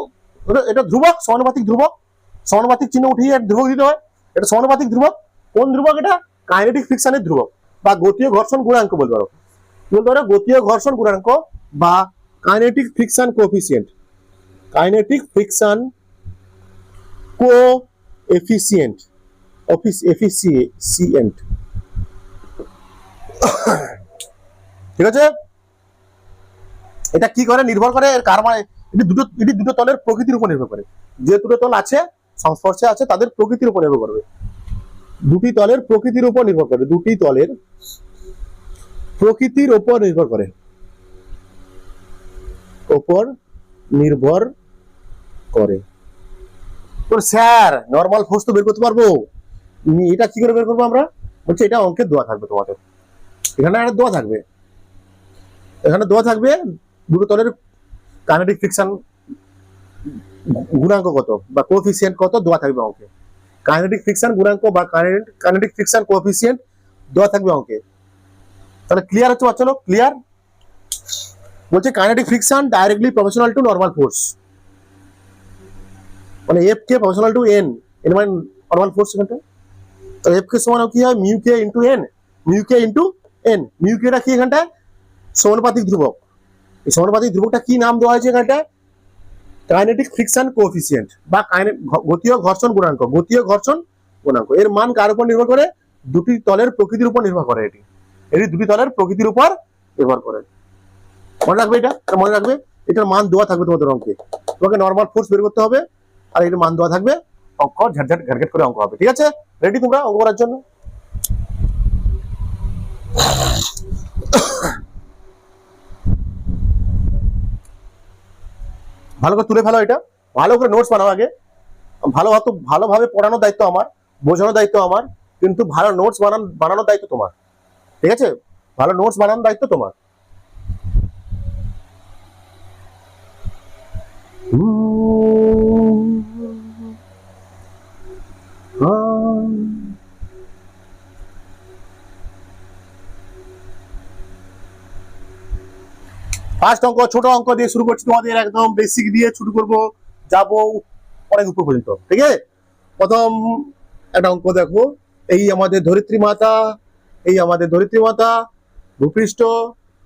এটা ধ্রুবক, সমানুপাতিক ধ্রুবক, সমানুপাতিক চিহ্ন উঠিয়ে ধ্রুবক দিতে হয়, এটা সমানুপাতিক ধ্রুবক। কোন ধ্রুবক, এটা কাইনেটিক ফ্রিকশনের ধ্রুবক বা গতীয় ঘর্ষণ গুণাঙ্ক বলতে পারো। বলতে পারো গতীয় ঘর্ষণ গুণাঙ্ক বা kinetic friction coefficient, kinetic friction coefficient, efficient. ঠিক আছে, এটা কি করে, নির্ভর করে কার মানে, এটি দুটো তলের প্রকৃতির উপর নির্ভর করে। যে দুটো তল আছে সংস্পর্শে আছে তাদের প্রকৃতির উপর নির্ভর করবে, দুটি তলের প্রকৃতির উপর নির্ভর করে, দুটি তলের প্রকৃতির উপর নির্ভর করে, উপর নির্ভর করে। স্যার নর্মাল ফোর্স তো বের করতে পারবো, এটা কি করে বের করবো আমরা, বলছে এটা অঙ্কে দেওয়া থাকবে তোমাদের, এখানে একটা দেওয়া থাকবে, এখানে দেওয়া থাকবে দুটো তলের কাইনেটিক ফ্রিকশন গুণাঙ্ক কত বা কোএফিসিয়েন্ট কত দেওয়া থাকবে অঙ্কে, কাইনেটিক ফ্রিকশন গুণাঙ্ক বা কাইনেটিক ফ্রিকশন কোএফিসিয়েন্ট দেওয়া থাকবে অঙ্কে। তাহলে ক্লিয়ার হচ্ছে বাচ্চা, ক্লিয়ার। বলছে kinetic friction directly proportional to normal force, মানে এফ কে প্রপোর্শনাল টু এন, এন মানে নর্মাল ফোর্স এখানটা। তাহলে এফ কে সমান কি হয়, মিউ কে ইনটু এন, মিউ কে ইনটু এন। মিউ কেটা কি এখানটা, সমানুপাতিক ধ্রুবক। এই সমানুপাতিক ধ্রুবকটা কি নাম দেওয়া হয়েছে এখানটা, কাইনেটিক ফ্রিকশন কোএফিসিয়েন্ট বা গতীয় ঘর্ষণ গুণাঙ্ক, গতীয় ঘর্ষণ গুণাঙ্ক। এর মান কার উপর নির্ভর করে, দুটি তলের প্রকৃতির উপর নির্ভর করে, এটি দুটি তলের প্রকৃতির উপর নির্ভর করে। মনে রাখবে এটা, মনে রাখবে এটার মান দেওয়া থাকবে তোমাদের অঙ্কে, তোমাকে নর্মাল ফোর্স বের করতে হবে আর এর মান দেওয়া থাকবে, অঙ্ক ঝটঝট ঘাটঘাট করে অঙ্ক হবে। ঠিক আছে, রেডি তোমরা অঙ্ক করার জন্য? ভালো করে তুলে ফেলো এটা, ভালো করে নোটস বানাও আগে, ভালোভাবে পড়ানোর দায়িত্ব আমার, বোঝানোর দায়িত্ব আমার, কিন্তু ভালো নোটস বানানোর দায়িত্ব তোমার। ঠিক আছে, ভালো নোটস বানানোর দায়িত্ব তোমার। ফার্স্ট অঙ্ক ছোট অঙ্ক দিয়ে শুরু করছি, তোমাদের একদম বেসিক দিয়ে শুরু করব, যাব অনেক উপর পর্যন্ত। ঠিক আছে, প্রথম একটা অঙ্ক দেখো, এই আমাদের ধরিত্রী মাতা, এই আমাদের ধরিত্রী মাতা, ভূপৃষ্ঠ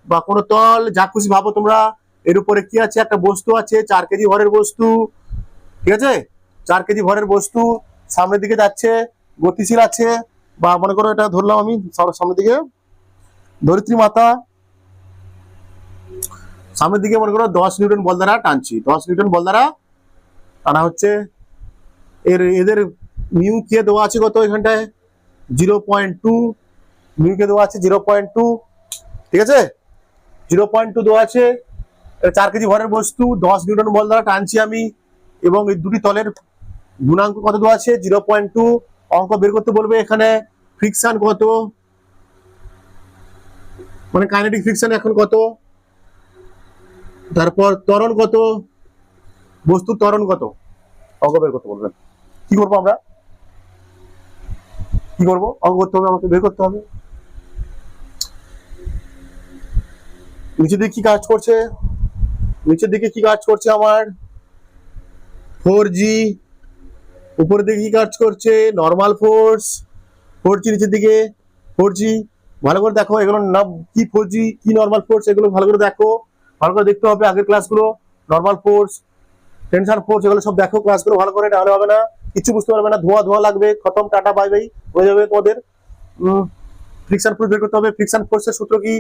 বা কোনো তল যা খুশি ভাবো তোমরা, এর উপরে কি আছে, একটা বস্তু আছে 4 কেজি ভরের বস্তু। ঠিক আছে, 4 কেজি ভরের বস্তু সামনের দিকে যাচ্ছে, গতিশীল আছে, বা মনে করো এটা ধরলাম আমি সামনের দিকে, ধরিত্রী মাতা সামনের দিকে মনে করো 10 নিউটন বল দ্বারা টানছি, 10 নিউটন বল দ্বারা টানা হচ্ছে। এদের মিউ কে দেওয়া আছে কত এখানটায় 0.2, মিউ কে দেওয়া আছে 0.2, ঠিক আছে 0.2 দেওয়া আছে। 4 কেজি ভরের বস্তু 10 নিউটন বল দ্বারা টানছি আমি, এবং এই দুটি তলের গুণাঙ্ক কত দেওয়া আছে 0.2। অঙ্ক বের করতে বলবে এখানে ফ্রিকশন কত, মানে কাইনেটিক ফ্রিকশন এখন কত, তারপর ত্বরণ কত, বস্তুর ত্বরণ কত, অঙ্ক বের করতে বলবেন। কি করবো আমরা, কি করবো, অঙ্ক করতে হবে, আমাকে বের করতে হবে। নিচের দিকে কি কাজ করছে, নিচের দিকে কি কাজ করছে আমার 4G, উপরের দিকে কি কাজ করছে নর্মাল ফোর্স, 4G নিচের দিকে 4G। ভালো করে দেখো এগুলো নাম কি, 4G কি নর্মাল ফোর্স, এগুলো ভালো করে দেখো, ভালো করে দেখতে হবে আগের ক্লাসগুলো। নর্মাল ফোর্স, টেনশন ফোর্স, এগুলো সব দেখো ক্লাসগুলো ভালো করে, নাহলে হবে না, কিছু বুঝতে পারবে না, ধোয়া ধোয়া লাগবে, খতম, টাটা বাই বাই হয়ে যাবে তোমাদের। ফ্রিকশন ফোর্স বের করতে হবে। ফ্রিকশন ফোর্সের সূত্র কি,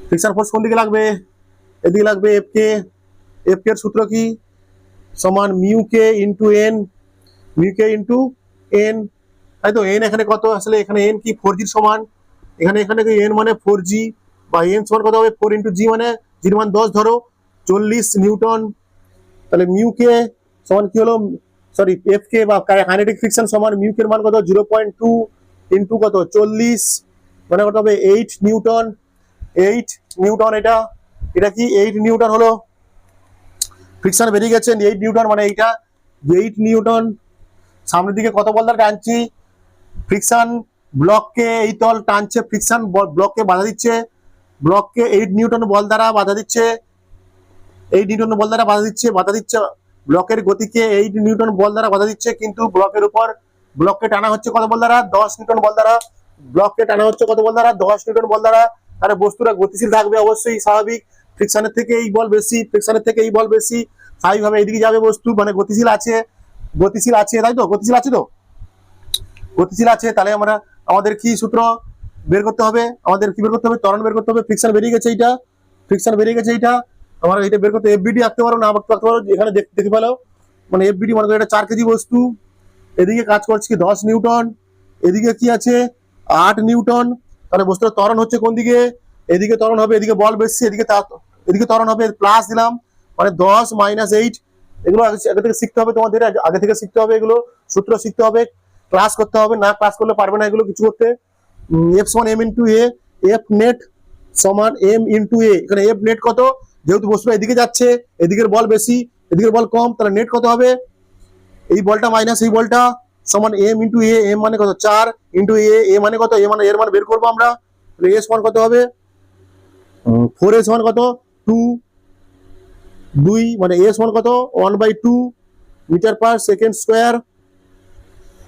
ফ্রিকশন ফোর্স কোন দিকে লাগবে, এদিকে লাগবে এফ কে। এফ কে এর সূত্র কি, সমান মিউ কে ইনটু এন, মিউ কে ইনটু এন, তাই তো। এন এখানে কত, আসলে এখানে এন কি 4G সমান, এখানে এন মানে 4G, বা এন সমান কত হবে 4 ইনটু জি, মানে জির মান 10 ধরো 40 নিউটন। তাহলে মিউ কে সমান কি হলো, সরি এফ কে বা কাইনেটিক ফ্রিকশন সমান মিউ কে এর মান কত 0.2 ইনটু কত 40, মানে কত হবে 8 নিউটন। 8 নিউটন, এটা এটা কি 8 নিউটন হলো, ফ্রিকশন বেরিয়ে গেছে 8 নিউটন, মানে এইটা 8 নিউটন। সামনের দিকে কত বল দ্বারা টানছি, ফ্রিকশন ব্লককে এই তল টানছে, ফ্রিকশন ব্লককে বাধা দিচ্ছে, ব্লককে 8 নিউটন বল দ্বারা বাধা দিচ্ছে, 8 নিউটন বল দ্বারা বাধা দিচ্ছে, ব্লকের গতিকে 8 নিউটন বল দ্বারা বাধা দিচ্ছে, কিন্তু ব্লকের উপর ব্লককে টানা হচ্ছে কত বল দ্বারা 10 নিউটন বল দ্বারা, ব্লককে টানা হচ্ছে কত বল দ্বারা 10 নিউটন বল দ্বারা। তাহলে বস্তুটা গতিশীল থাকবে অবশ্যই, স্বাভাবিক, ফ্রিকশনের থেকে এই বল বেশি, ফ্রিকশনের থেকে এই বল বেশি, স্বাভাবিকভাবে এইদিকে যাবে বস্তু, মানে গতিশীল আছে, গতিশীল আছে, তাই তো, গতিশীল আছে তো, গতিশীল আছে। তাহলে আমাদের কি সূত্র বের করতে হবে, আমাদের কি বের করতে হবে, ত্বরণ বের করতে হবে। ফ্রিকশন বেরিয়ে গেছে এইটা, ফ্রিকশন বেরিয়ে গেছে এইটা, আমরা এটা বের করতে এফবিডি আঁকতে পারো না আঁকতে পারো, এখানে দেখতে পেলো, মানে এফবিডি মনে করো এটা 4 কেজি বস্তু, এদিকে কাজ করছে কি 10 নিউটন, এদিকে কি আছে 8 নিউটন। তাহলে বস্তুর ত্বরণ হচ্ছে কোন দিকে, এদিকে ত্বরণ হবে, এদিকে বল বেশি, এদিকে ত্বরণ হবে, প্লাস দিলাম, মানে 10 মাইনাস 8। এগুলো আগে থেকে শিখতে হবে তোমাদের, আগে থেকে শিখতে হবে, এগুলো সূত্র শিখতে হবে, ক্লাস করতে হবে, না ক্লাস করলে পারবে না এগুলো কিছু করতে। এফ সমান m into a, F net সমান এম ইন্টু এ। এখানে এফ নেট কত, যেহেতু বস্তুটা এদিকে যাচ্ছে, এদিকের বল বেশি, এদিকের বল কম, তাহলে নেট কত হবে, এই বলটা মাইনাস এই বলটা, সমান এম ইন্টু এ, এম মানে কত 4 ইন্টু এ মানে কত, এ মানে এর মান বের করবো আমরা, এ সমান কত হবে 4, এ সমান কত 2, মানে এ সমান কত 1/2 metre per second square.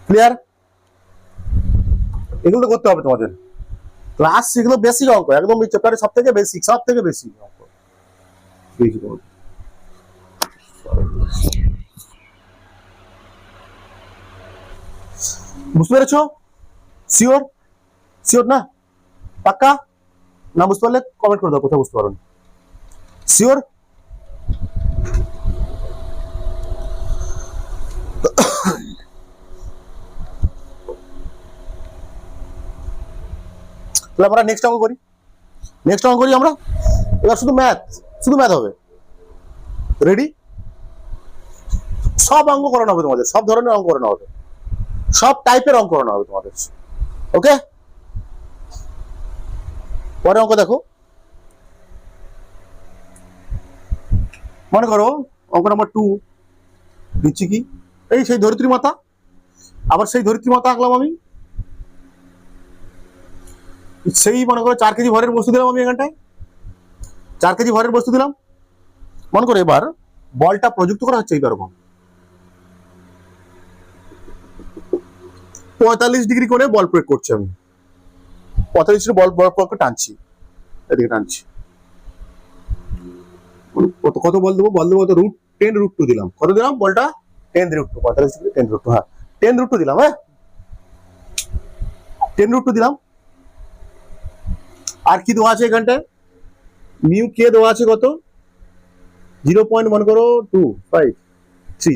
Clear, এগুলো তো করতে হবে তোমাদের, ক্লাস এগুলো বেসিক অঙ্ক, একদম এই চ্যাপ্টারে সব থেকে বেসিক, সব থেকে বেসিক অঙ্ক। বুঝতে পেরেছো, শিওর, শিওর না, পাক্কা না, বুঝতে পারলে কমেন্ট করে দাও কোথায় বুঝতে পারো, শিওর। তাহলে আমরা নেক্সট অঙ্ক করি, নেক্সট অঙ্ক করি আমরা, এবার শুধু ম্যাথ, শুধু ম্যাথ হবে, রেডি, সব অঙ্ক করানো হবে তোমাদের, সব ধরনের অঙ্ক করানো হবে, সব টাইপের অঙ্ক করানো হবে তোমাদের, ওকে। পরে অঙ্ক দেখো, মনে করো অঙ্ক নাম্বার 2 দিচ্ছি কি, এই সেই ধরিত্রী মাতা, আবার সেই ধরিত্রী মাতা আঁকলাম আমি, সেই মনে করো 4 কেজি ভরের বস্তু দিলাম আমি এখানটায়, 4 কেজি ভরের বস্তু দিলাম, মনে করো এবার বলটা প্রযুক্ত করা হচ্ছে এইরকম 45 ডিগ্রি করে বল প্রয়োগ করছি আমি, 45 ডিগ্রি বল প্রয়োগ করে টানছি, এদিকে টানছি, কত বল দেবো, রুট 10 রুট 2 দিলাম, কত দিলাম বলটা 10 রুট 2, 45 ডিগ্রি 10 রুট 2, হ্যাঁ 10 রুট 2 দিলাম, হ্যাঁ 10 রুট 2 দিলাম, আর কি দেওয়া আছে এখানটায়, মিউ কে দেওয়া আছে কত 0.1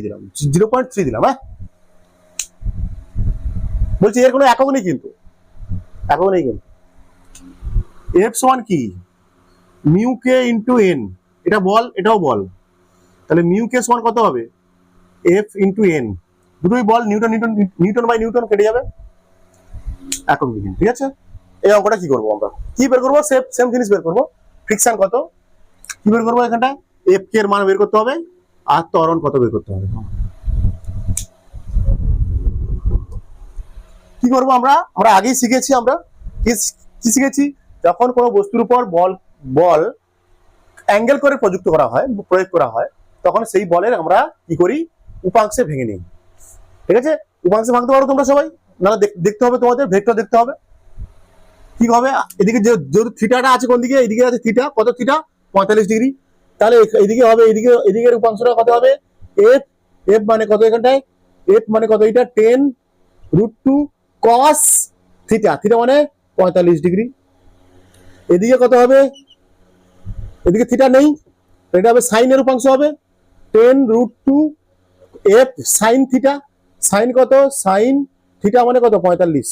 দিলাম, 0.3 দিলাম। হ্যাঁ বলছি এর কোনো একক নেই কিন্তু, একক নেই কিন্তু। এফ সমান কি মিউ কে ইন্টু এন, এটা বল এটাও বল, তাহলে মিউ কে সমান কত হবে এফ ইন্টু এন, দুটোই বল, newton newton newton by newton কেটে যাবে, একক বিহীন। ঠিক আছে, এই অঙ্কটা কি করবো আমরা, কি বের করবো, সেম জিনিস বের করবো, ফ্রিকশন কত কি বের করবো, এখানটা এফ কে এর মান বের করতে হবে আর ত্বরণ কত বের করতে হবে। কি করবো আমরা, আমরা আগেই শিখেছি, আমরা কি শিখেছি, যখন কোনো বস্তুর উপর বল বল অ্যাঙ্গেল করে প্রযুক্ত করা হয়, প্রয়োগ করা হয়, তখন সেই বলের আমরা কি করি, উপাংশে ভেঙে নিই। ঠিক আছে, উপাংশে ভাঙতে পারো তোমরা সবাই, না দেখতে হবে তোমাদের ভেক্টর দেখতে হবে। কি হবে, এদিকে যেহেতু থিটাটা আছে কোন দিকে, এদিকে আছে থিটা, কত থিটা 45 ডিগ্রি, তাহলে এদিকে হবে, এদিকের উপাংশটা কত হবে এফ, এফ মানে কত এখানটায়, এফ মানে কত এটা 10√2 cos থিটা, থিটা মানে 45 ডিগ্রি। এদিকে কত হবে, এদিকে থিটা নেই, এটা হবে সাইনের উপাংশ হবে 10√2 এফ সাইন থিটা, সাইন কত, সাইন থিটা মানে কত 45,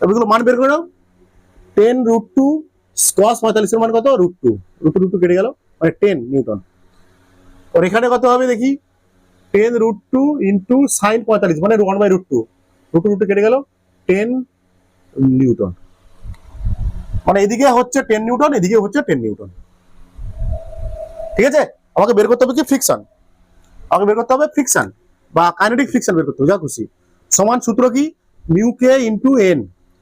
এগুলো মান বের করে নাও, 10√2 cos 45 এর মান কত √2, √2 কেটে গেল মানে 10 নিউটন। আর এখানে কত হবে দেখি, 10√2 ইন্টু সাইন 45 মানে 1/√2, √2 কেটে গেল 10 নিউটন, মানে এদিকে হচ্ছে 10 নিউটন, এদিকে হচ্ছে 10 নিউটন। ঠিক আছে, আমাকে বের করতে হবে কি ফ্রিকশন, আমাকে বের করতে হবে ফ্রিকশন বা কাইনেটিক ফ্রিকশন বের করতে হবে, যা খুশি, সমান সূত্র কি মিউ কে ইন্টু এন,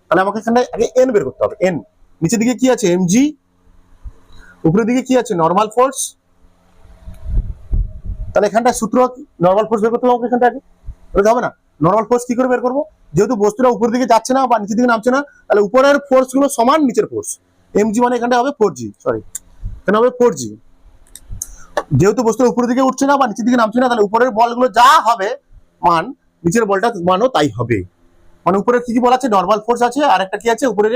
তাহলে আমাকে এখানে আগে এন বের করতে হবে, এন, নিচের দিকে কি আছে এমজি, উপরের দিকে কি আছে নরমাল ফোর্স, তাহলে এখানটা সূত্র নরমাল ফোর্স বের করতে হবে এখানটা আগে, এটা হবে না, নরমাল ফোর্স কি করে বের করবো, যেহেতু বস্তুটা উপর দিকে যাচ্ছে না বা নিচের দিকে নামছে না, তাহলে উপরের ফোর্স গুলো সমান নিচের ফোর্স, এমজি মানে এখানটা হবে 4G, সরি এখানে হবে 4G, যেহেতু বস্তুটা উপরের দিকে উঠছে না বা নিচের দিকে নামছে না, তাহলে উপরের বলগুলো যা হবে মান, নিচের বলটা মানও তাই হবে, মানে উপরে কি কি বল আছে, নরমাল ফোর্স আছে আর একটা কি আছে উপরে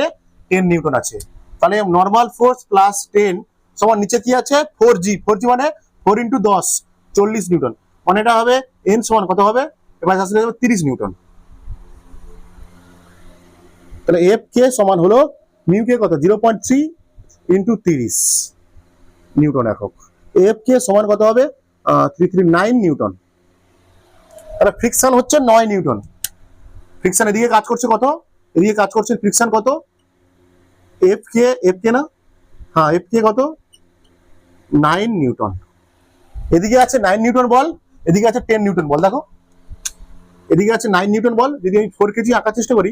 10 নিউটন আছে, তাহলে নরমাল ফোর্স প্লাস 10 সমান নিচে কি আছে 4G, 4G মানে 4 × 10 40 নিউটন, মানে এটা হবে এন সমান কত হবে, এবার আসলে 30 নিউটন। তাহলে এফ কে সমান হলো মিউ কে কত 0.3 × 30 নিউটন একক, এফ কে সমান কত হবে 339 নিউটন। তাহলে ফ্রিকশন হচ্ছে 9 নিউটন, ফ্রিকশন এদিকে কাজ করছে কত, এদিকে কাজ করছে ফ্রিকশন কত, এফ কে না, হ্যাঁ এফ কে কত 9 নিউটন, এদিকে আছে 9 নিউটন বল, এদিকে আছে 10 নিউটন বল, দেখো এদিকে আছে 9 নিউটন বল, যদি আমি 4 কেজি আঁকার চেষ্টা করি,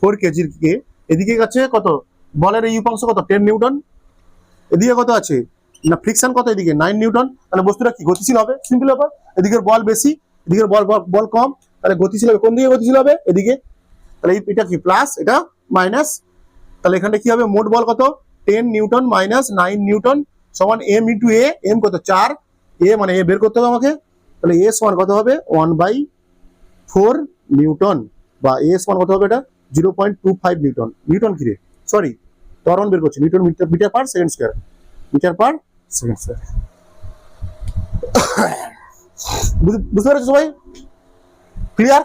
4 কেজির কে এদিকে আছে কত, বলের এই উপাংশ কত 10 নিউটন, এদিকে কত আছে না ফ্রিকশন কত, এদিকে 9 নিউটন, তাহলে বস্তুটা কি গতিশীল হবে, সিম্পল ব্যাপার, এদিকের বল বেশি এদিকের বল কম, তাহলে গতিশীল হবে কোন দিকে, গতিশীল হবে এদিকে, তাহলে এটা কি প্লাস এটা মাইনাস, তাহলে এখানে কি হবে মোট বল কত 10 নিউটন মাইনাস 9 নিউটন সমান এম ইন্টু এ, এম কত 4, এ মানে এ বের করতে হবে আমাকে, তাহলে এ সমান কত হবে 1/4 নিউটন, বা এ সমান কত হবে এটা 0.25 নিউটন, নিউটন কি রে সরি ত্বরণ বের করছি, newton metre per second square, metre per second square. বুঝতে পেরেছো সবাই, ক্লিয়ার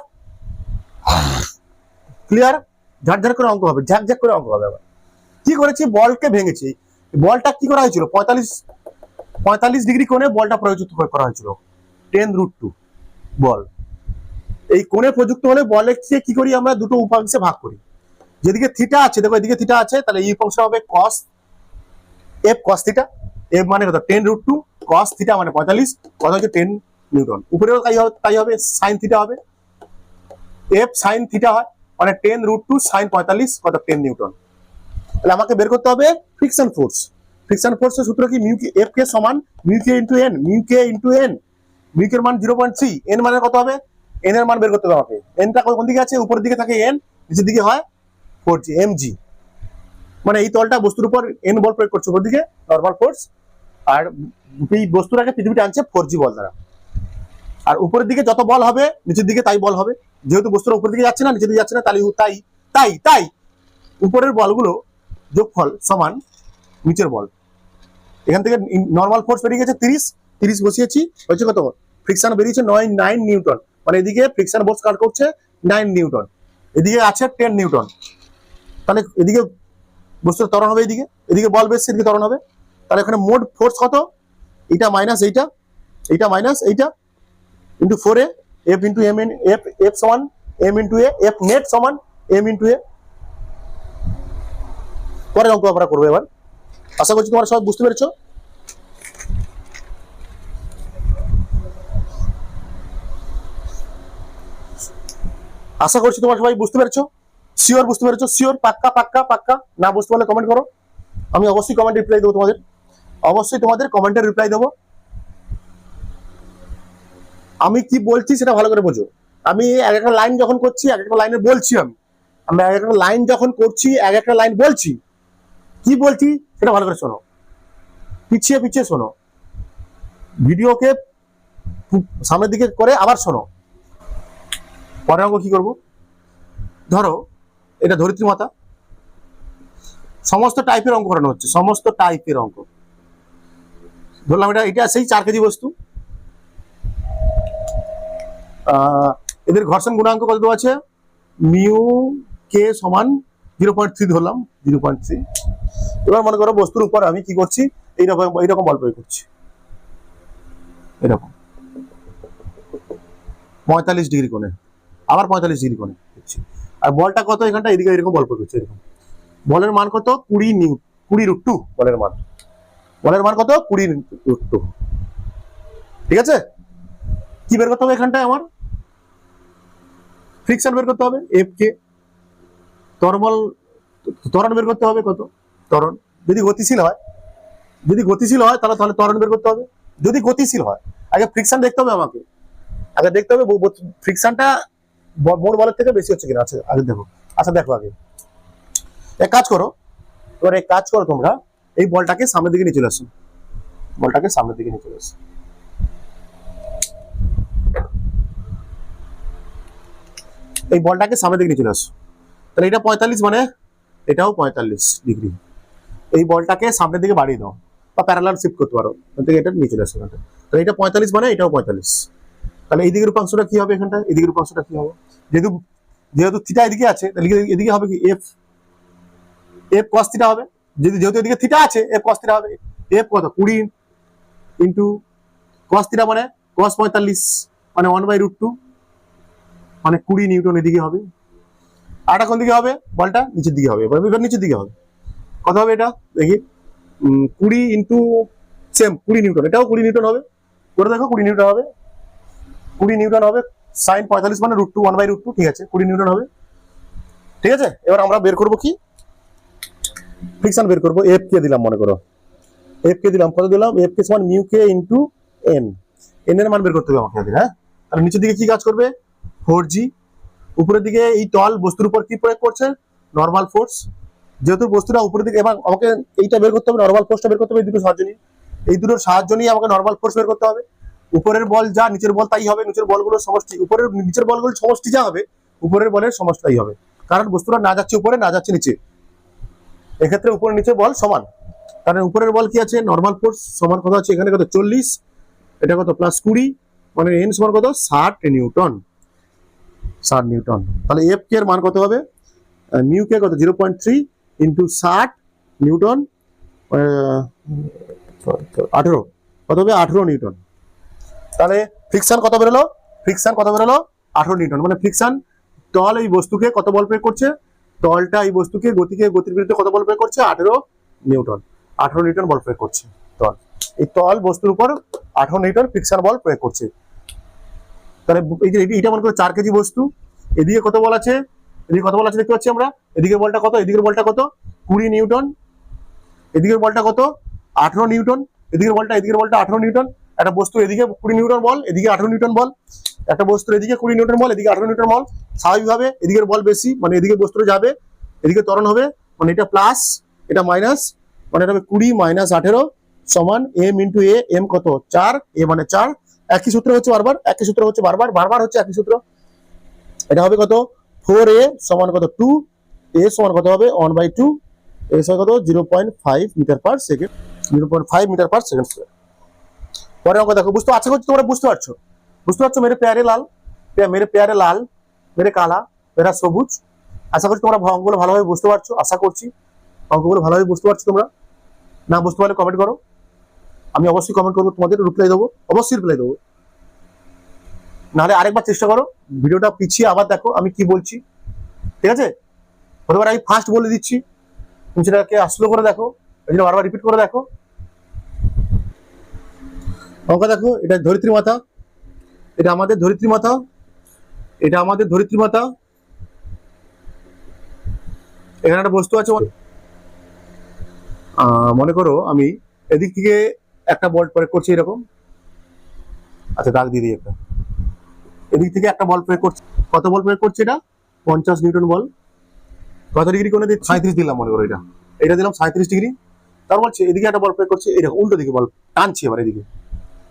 ক্লিয়ার, ঝাড়ঝাড় করে অঙ্ক হবে, ঝাঁকঝাক করে অঙ্ক হবে। আবার কি করেছি, বলকে ভেঙেছি, বলটা কি করা হয়েছিল 45 ডিগ্রি কোণে বলটা প্রযুক্ত করা হয়েছিল, 10√2 বল, এই কোণে প্রযুক্ত হলে বলের কি করি আমরা দুটো উপাংশে ভাগ করি, যেদিকে থিটা আছে দেখো এদিকে থিটা আছে, তাহলে এই উপাংশ হবে cos f cos theta, f মানে কত 10√2 cos থিটা মানে 45, কত হচ্ছে 10 নিউটন, উপরেও তাই হবে sin থিটা হবে, f sin থিটা হয় মানে 10√2 sin 45 কত 10 নিউটন। তাহলে আমাকে বের করতে হবে ফ্রিকশন ফোর্স, ফ্রিকশন ফোর্সের সূত্র কি মিউ কে এফ কে সমান মিউ কে ইনটু এন, মিউ কে ইনটু এন, মিউ কে এর মান 0.3, এন মানে কত হবে, এন এর মান বের করতে হবে আমাকে, এনটা কোন দিকে আছে উপরের দিকে থাকে এন, নিচের দিকে হয় 4G mg, মানে এই তলটা বস্তুর উপর এন বল প্রয়োগ করছে উপর দিকে নরমাল ফোর্স, আর এই বস্তুটাকে পৃথিবীতে আনছে 4G বল দ্বারা, আর উপরের দিকে যত বল হবে নিচের দিকে তাই বল হবে, যেহেতু বস্তুটা উপরের দিকে যাচ্ছে না নিচের দিকে যাচ্ছে না, তাই তাই তাই তাই উপরের বলগুলো যোগফল সমান নিচের বল। এখান থেকে নর্মাল ফোর্স বেরিয়ে গেছে 30 বসিয়েছি, হয়েছে কত? ফ্রিকশন বেরিয়েছে 9 নিউটন, মানে এদিকে ফ্রিকশন ফোর্স কাজ করছে 9 নিউটন, এদিকে আছে 10 নিউটন। তাহলে এদিকে বস্তুর ত্বরণ হবে, এদিকে বল বেশি, এদিকে ত্বরণ হবে। তাহলে এখানে মোট ফোর্স কত? এইটা মাইনাস এইটা মাইনাস এইটা into 4a, F into m N, F সমান m into a, F net সমান এম ইন্টু এ। পরের অঙ্ক আমরা করবো এবার। আশা করছি তোমরা সবাই বুঝতে পেরেছো। আশা করছি তোমরা সবাই বুঝতে পেরেছো, শিওর বুঝতে পেরেছো, শিওর, পাক্কা পাক্কা পাক্কা। না বুঝতে পারলে কমেন্ট করো, আমি অবশ্যই কমেন্টে রিপ্লাই দেবো তোমাদের, অবশ্যই তোমাদের কমেন্টের রিপ্লাই দেবো। আমি কি বলছি সেটা ভালো করে বোঝো। আমি এক একটা লাইন যখন করছি, এক একটা লাইনে বলছি, আমি এক একটা লাইন যখন করছি, এক একটা লাইন বলছি, কি বলছি সেটা ভালো করে শোনো, পিছিয়ে পিছিয়ে শোনো, ভিডিওকে সামনের দিকে করে আবার শোনো। পরের অঙ্ক কি করবো? ধরো এটা ধরিত্রী মাতা, সমস্ত টাইপের অঙ্ক করানো হচ্ছে, সমস্ত টাইপের অঙ্ক। ধরলাম এটা সেই 4 কেজি বস্তু, এদের ঘর্ষণ গুণাঙ্ক কত দেওয়া আছে? মিউ কে সমান 0.3 ধরলাম, 0.3। এবার মনে করো বস্তুর উপর আমি কি করছি, এইরকম বল প্রয়োগ করছি, এরকম 45 ডিগ্রি কোণে, আবার 45 ডিগ্রি কোণে করছি। আর বলটা কত? এখানটা এদিকে এরকম বল প্রয়োগ করছি, এরকম। বলের মান কত? 20√2 বলের মান। বলের মান কত? 20√2। ঠিক আছে, কি বের করতে হবে এখানটায়? আমার ফ্রিকশন বের করতে হবে, এফ কে। ত্বরণ বের করতে হবে, কত ত্বরণ? যদি গতিশীল হয় তাহলে ত্বরণ বের করতে হবে। যদি গতিশীল হয়, আগে ফ্রিকশন দেখতে হবে আমাকে, আগে দেখতে হবে ফ্রিকশনটা মোট বলের থেকে বেশি হচ্ছে কিনা। আচ্ছা আগে দেখো, আচ্ছা দেখো আগে এক কাজ করো, তোমরা এই বলটাকে সামনের দিকে নিয়ে চলে আসো, বলটাকে সামনের দিকে নিয়ে চলে আসো। এই বলটাকে সামনের দিকে নিয়ে চলে আসো। তাহলে এটা 45, মানে এটাও 45 ডিগ্রি। এই বলটাকে সামনের দিকে বাড়িয়ে দাও বা প্যারালাল শিফট করতে পারো, এটা নিয়ে চলে আসো। তাহলে এটা 45, মানে এটাও 45। তাহলে এই দিকের উপাংশটা কি হবে? এখানটা এই দিকের উপাংশটা কি হবে? যেহেতু থিটা এদিকে আছে, তাহলে এদিকে হবে কি? এফ কস থিটা হবে। যেহেতু এদিকে থিটা আছে, এফ কস থিটা হবে। এফ কত? 20 ইন্টু কস থিটা, মানে কস 45, মানে 1/√2, মানে 20 নিউটন এদিকে হবে। আরটা কোন দিকে হবে? বলটা নিচের দিকে হবে, এবার নিচের দিকে হবে। কত হবে এটা দেখি? 20 ইন্টু সেম 20 নিউটন, এটাও 20 নিউটন হবে। করে দেখো 20 নিউটন হবে, 20 নিউটন হবে। সাইন 45 মানে √2, 1/√2, ঠিক আছে, 20 নিউটন হবে। ঠিক আছে, এবার আমরা বের করবো কি? ফ্রিকশন বের করবো। এফ কে দিলাম, মনে করো এফ কে দিলাম, কত দিলাম? এফ কে সমান মিউ কে ইন্টু এন, এন এর মান বের করতে হবে আমাকে আগে। হ্যাঁ, তাহলে নিচের দিকে কি কাজ করবে? 4g। উপরের দিকে এই তল বস্তুর উপর কি প্রয়োগ করছে? Normal force. যেহেতু বস্তুটা উপরের দিকে, এবার আমাকে এইটা বের করতে হবে, নর্মাল ফোর্সটা বের করতে হবে। এই দুটোর সাহায্য নিয়ে আমাকে নর্মাল ফোর্স বের করতে হবে। উপরের বল যা, নিচের বল তাই হবে। নিচের বলগুলোর সমষ্টি, উপরের নিচের বলগুলোর সমষ্টি যা হবে, উপরের বলের সমষ্টি তাই হবে। কারণ বস্তুটা না যাচ্ছে উপরে, না যাচ্ছে নিচে, এক্ষেত্রে উপর নিচে বল সমান। কারণ উপরের বল কি আছে? নর্মাল ফোর্স সমান কত আছে এখানে? কত? 40, এটা কত? প্লাস 20, মানে এন সমান কত? 60 নিউটন। 60 নিউটন। তাহলে এফ কে এর মান কত হবে? মিউ কে কত? 0.3 ইন্টু 60 নিউটন, 18, কত হবে? 18 নিউটন। তাহলে ফ্রিকশন কত বেরোলো? 18 নিউটন। মানে ফ্রিকশন, তল এই বস্তুকে কত বল প্রয়োগ করছে? তলটা এই বস্তুকে গতির বিরুদ্ধে কত বল প্রয়োগ করছে? 18 নিউটন। 18 নিউটন বল প্রয়োগ করছে তল। এই তল বস্তুর উপর 18 নিউটন ফ্রিকশন বল প্রয়োগ করছে। তাহলে এই যে এটা মনে করো 4 কেজি বস্তু, এদিকে কত বল আছে? এদিকে কত বল আছে দেখতে পাচ্ছি আমরা। এদিকে বলটা কত? এদিকের বলটা কত? 20 নিউটন। এদিকের বলটা কত? 18 নিউটন। এদিকের বলটা 18 নিউটন। একটা বস্তু এদিকে 20 নিউটন বল, এদিকে 18 নিউটন বল। একটা বস্তুর এদিকে 20 নিউটন বল, এদিকে 18 নিউটন বল। স্বাভাবিকভাবে এদিকের বল বেশি, মানে এদিকে বস্তুটা যাবে, এদিকে ত্বরণ হবে, মানে এটা প্লাস এটা মাইনাস, মানে এটা হবে 20 - 18 সমান এম ইন্টু এ। এম কত? 4, এ মানে 4। একই সূত্র হচ্ছে বারবার, বারবার হচ্ছে একই সূত্র। এটা হবে কত? 4a সমান কত? 2 এ সমান কত হবে 1/2, এ সমান কত 0.5 metre per second, 0.5 metre per second square. পরে অঙ্ক দেখো, বুঝতে আশা করছি তোমরা বুঝতে পারছো মেরে প্যারে লাল, মেরে প্যারে লাল, মেরে কালা, মেরা সবুজ। আশা করছি তোমরা অঙ্কগুলো ভালোভাবে বুঝতে পারছো, আশা করছি অঙ্কগুলো ভালোভাবে বুঝতে পারছো। তোমরা না বুঝতে পারলে কমেন্ট করো, আমি অবশ্যই কমেন্ট করবো, তোমাদের রিপ্লাই দেবো, অবশ্যই রিপ্লাই দেবো। নাহলে আরেকবার চেষ্টা করো, ভিডিওটা পিছিয়ে আবার দেখো আমি কি বলছি, ঠিক আছে? প্রথমবার আমি ফার্স্ট বলে দিচ্ছি, তুমি সেটাকে স্লো করে দেখো, এই জন্য বারবার রিপিট করে দেখো। অঙ্ক দেখো, এটা ধরিত্রী মাতা, এটা আমাদের ধরিত্রী মাতা, এটা আমাদের ধরিত্রী মাতা। এখানে একটা বস্তু আছে, মনে করো আমি এদিক থেকে একটা বল প্রয়োগ করছি এরকম, আচ্ছা দাগ দিয়ে দিই একটা, এদিক থেকে একটা বল প্রয়োগ করছি, কত বল প্রয়োগ করছি? এটা 50 নিউটন বল। কত ডিগ্রি কোণে দিচ্ছি? 37 দিলাম, মনে করো এটা দিলাম 37 ডিগ্রি। তার বলছে এদিকে একটা বল প্রয়োগ করছি, এরকম উল্টো দিকে বল টানছি এবার এদিকে,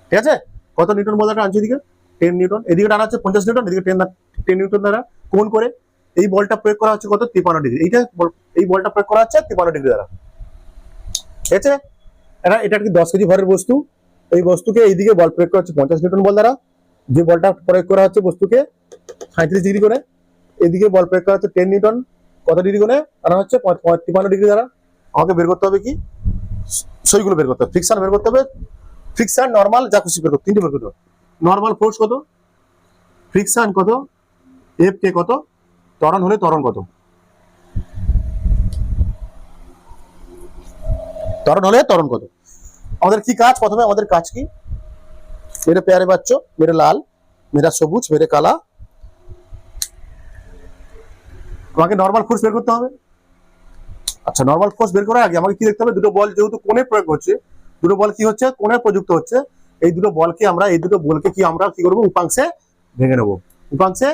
ঠিক আছে? কত নিউটন বল টানছি এদিকে? 10 নিউটন। এদিকে টানা হচ্ছে 50 নিউটন, এদিকে 10 নিউটন দ্বারা কোণ করে এই বলটা প্রয়োগ করা হচ্ছে কত? 53 ডিগ্রি। এই বলটা প্রয়োগ করা হচ্ছে 53 ডিগ্রি দ্বারা, ঠিক আছে? এটা কি 10 কেজি ভরের বস্তু, এই বস্তুকে এইদিকে বল প্রয়োগ করা হচ্ছে 50 নিউটন বল দ্বারা, যে বলটা প্রয়োগ করা হচ্ছে বস্তুকে 37 ডিগ্রি করে, এদিকে বল প্রয়োগ করা হচ্ছে 10 নিউটন, কত ডিগ্রি করে আনা হচ্ছে? 53 ডিগ্রি দ্বারা। আমাকে বের করতে হবে কি? সইগুলো বের করতে হবে, ফ্রিকশন বের করতে হবে, ফ্রিকশন নরমাল যা খুশি বের করতে, তিনটে বের করতে হবে। নরমাল ফোর্স কত, ফ্রিকশন কত, এফ কে কত, ত্বরণ হলে ত্বরণ কত, ত্বরণ হলে ত্বরণ কত। আমাদের কি কাজ? প্রথমে আমাদের কাজ কি? মেরে প্যারে বাচ্চো, মেরে লাল, মেরা সবুজ, মেরে কালা, আমাকে নরমাল ফোর্স বের করতে হবে। আচ্ছা, নরমাল ফোর্স বের করার আগে আমাকে কি দেখতে হবে? দুটো বল যেহেতু কোণে প্রয়োগ হচ্ছে, দুটো বল কি হচ্ছে? কোণে প্রযুক্ত হচ্ছে। এই দুটো বলকে কি আমরা কি করবো? উপাংশে ভেঙে নেবো, উপাংশে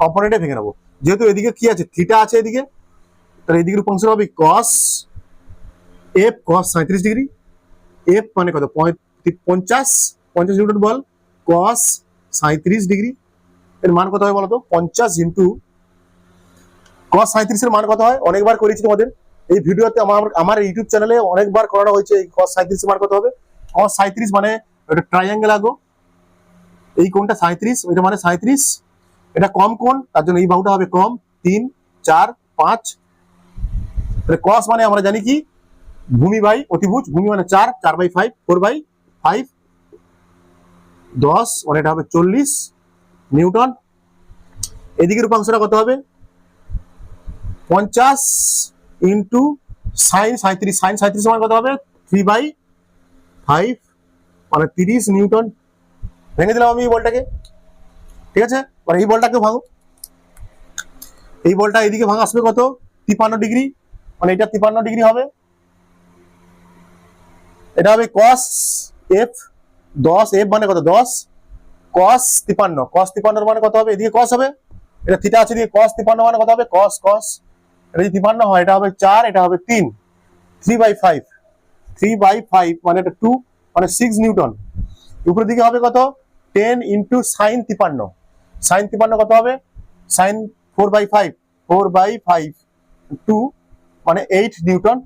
কম্পোনেন্টে ভেঙে নেবো। যেহেতু এদিকে কি আছে? থিটা আছে এদিকে, তাহলে এদিকে উপাংশ হবে কস এফ, কস 37 ডিগ্রি। এফ মানে কত? 50 নিউটন বল, কস 37 ডিগ্রি, এর মান কত হয় বলতো? 50 ইন্টু কস 37 এর মান কত হয়? অনেকবার করেছি তোমাদের এই ভিডিওতে, আমার ইউটিউব চ্যানেলে অনেকবার করানো হয়েছে। এই কস 37 এর মান কত হবে? কস 37 মানে একটা ট্রায়াঙ্গেল আঁকো, এই কোণটা 37, এটা মানে 37, এটা কম কোণ, তার জন্য এই বাহুটা হবে কম, 3, 4, 5। তাহলে কস মানে আমরা জানি কি? ভূমি বাই অতিভুজ, ভূমি মানে 4, 4/5, 4/5, 10 মানে এটা হবে 40 নিউটন। এদিকের উপাংশটা কত হবে? 50 ইন্টু সাইন 37, সাইন 37 সমান কত হবে? 3/5 মানে 30 নিউটন। ভেঙে দিলাম আমি এই বলটাকে, ঠিক আছে? মানে এই বলটাকে ভাঙো, এই বলটা এদিকে ভাঙা আসবে কত? 53 ডিগ্রি, মানে এটা 53 ডিগ্রি হবে। এটা হবে cos f 10, f মানে কত? 10 cos 53, cos 53 মানে কত হবে? এদিকে cos হবে, এটা থিটা আছে, এদিকে cos 53 মানে কত হবে? cos, এটা যদি 53 হয়, এটা হবে 4, এটা হবে 3, 3/5 মানে এটা 2 মানে 6 নিউটন। উপরের দিকে হবে কত? 10 ইন্টু সাইন 53, সাইন 53 কত হবে? সাইন 4/5, 2 মানে 8 নিউটন,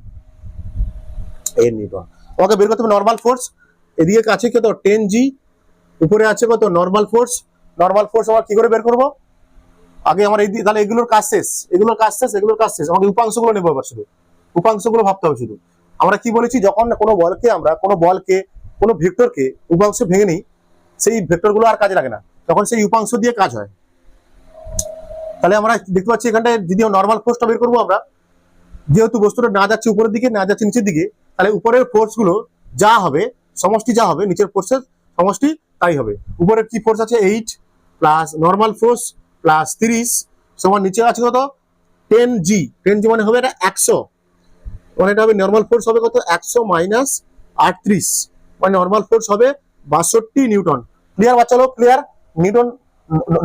8 নিউটন। ওকে বের করতে হবে নরমাল ফোর্স। এদিকে কাছে কত? 10g, উপরে আছে কত? Normal force. নরমাল ফোর্স আমরা কি করে বের করব? আগে আমার তাহলে এগুলোর কাজ শেষ, এগুলোর কাজ শেষ। আমাকে উপাংশগুলো নেবো এবার, শুধু উপাংশগুলো ভাবতে হবে। শুধু আমরা কি বলেছি? যখন কোনো বলকে কোনো ভেক্টরকে উপাংশ ভেঙে নিই, সেই ভেক্টরগুলো আর কাজে লাগে না, তখন সেই উপাংশ দিয়ে কাজ হয়। তাহলে আমরা দেখতে পাচ্ছি এখানটায় যদি নরমাল ফোর্সটা বের করবো আমরা, যেহেতু বস্তুটা না যাচ্ছে উপরের দিকে, না যাচ্ছে নিচের দিকে, তাহলে উপরের ফোর্স গুলো যা হবে, সমষ্টি যা হবে, নিচের ফোর্সের সমষ্টি তাই হবে। উপরের কি ফোর্স আছে? 8 প্লাস নরমাল ফোর্স প্লাস 30 সমান নিচে আছে কত? 10g। 10g মানে হবে এটা 100, মানে এটা হবে নরমাল ফোর্স হবে কত? 100 মাইনাস 38, মানে নরমাল ফোর্স হবে 62 নিউটন। ক্লিয়ার বাচ্চা লোক? ক্লিয়ার? নিউটন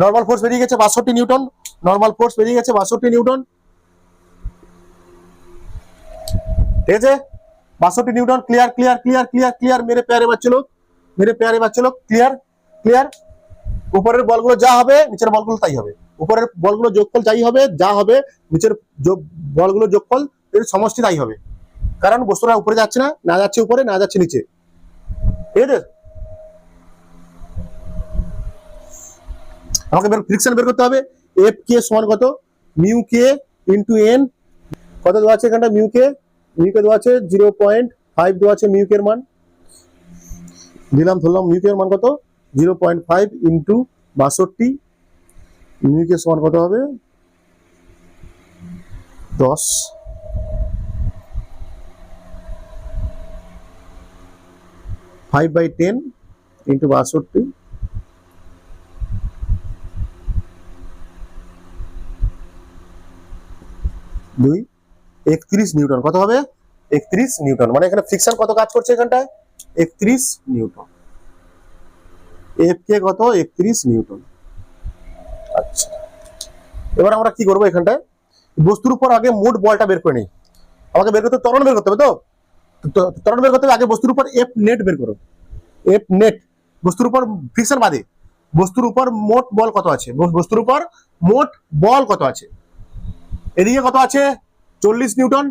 নরমাল ফোর্স বেরিয়ে গেছে 62 নিউটন, নরমাল ফোর্স বেরিয়ে গেছে 62 নিউটন, ঠিক আছে? 62 নিউটন। ক্লিয়ার মেরে প্যারে বাচ্চা লোক, ক্লিয়ার। উপরের বলগুলো যা হবে, নিচের বলগুলো তাই হবে। উপরের বলগুলো যোগফল যাই হবে, যা হবে নিচের বলগুলো যোগফল এর সমষ্টি তাই হবে, কারণ বস্তুটা উপরে যাচ্ছে না, না যাচ্ছে উপরে, না যাচ্ছে নিচে। ঠিক আছে, আমাকে ফ্রিকশন বের করতে হবে। এফ কে সমান কত, মিউ কে ইন্টু এন, কত দেওয়া আছে এখানটা, মিউ কে দেওয়া আছে 0.5 দেওয়া আছে মিউ কে এর মান, দিলাম ধরলাম মিউ কে এর মান কত 0.5 ইন্টু 62, মিউ কে সমান কত হবে 10, 5/10 ইন্টু 62, 31 নিউটন। কত হবে 31 নিউটন, মানে এখানে ফ্রিকশন কত কাজ করছে এখানটায় 31 নিউটন। এফ কে কত 31 নিউটন। আচ্ছা, এবার আমরা কি করবো এখানটায়, বস্তুর উপর আগে মোট বলটা বের করে নিই। আমাকে বের করতে ত্বরণ বের করতে হবে, তো ত্বরণ বের করতে হবে আগে বস্তুর উপর এফ নেট বের করো। এফ নেট বস্তুর উপর ফ্রিকশন বাদে বস্তুর উপর মোট বল কত আছে, বস্তুর উপর মোট বল কত আছে। এদিকে কত আছে 40 নিউটন,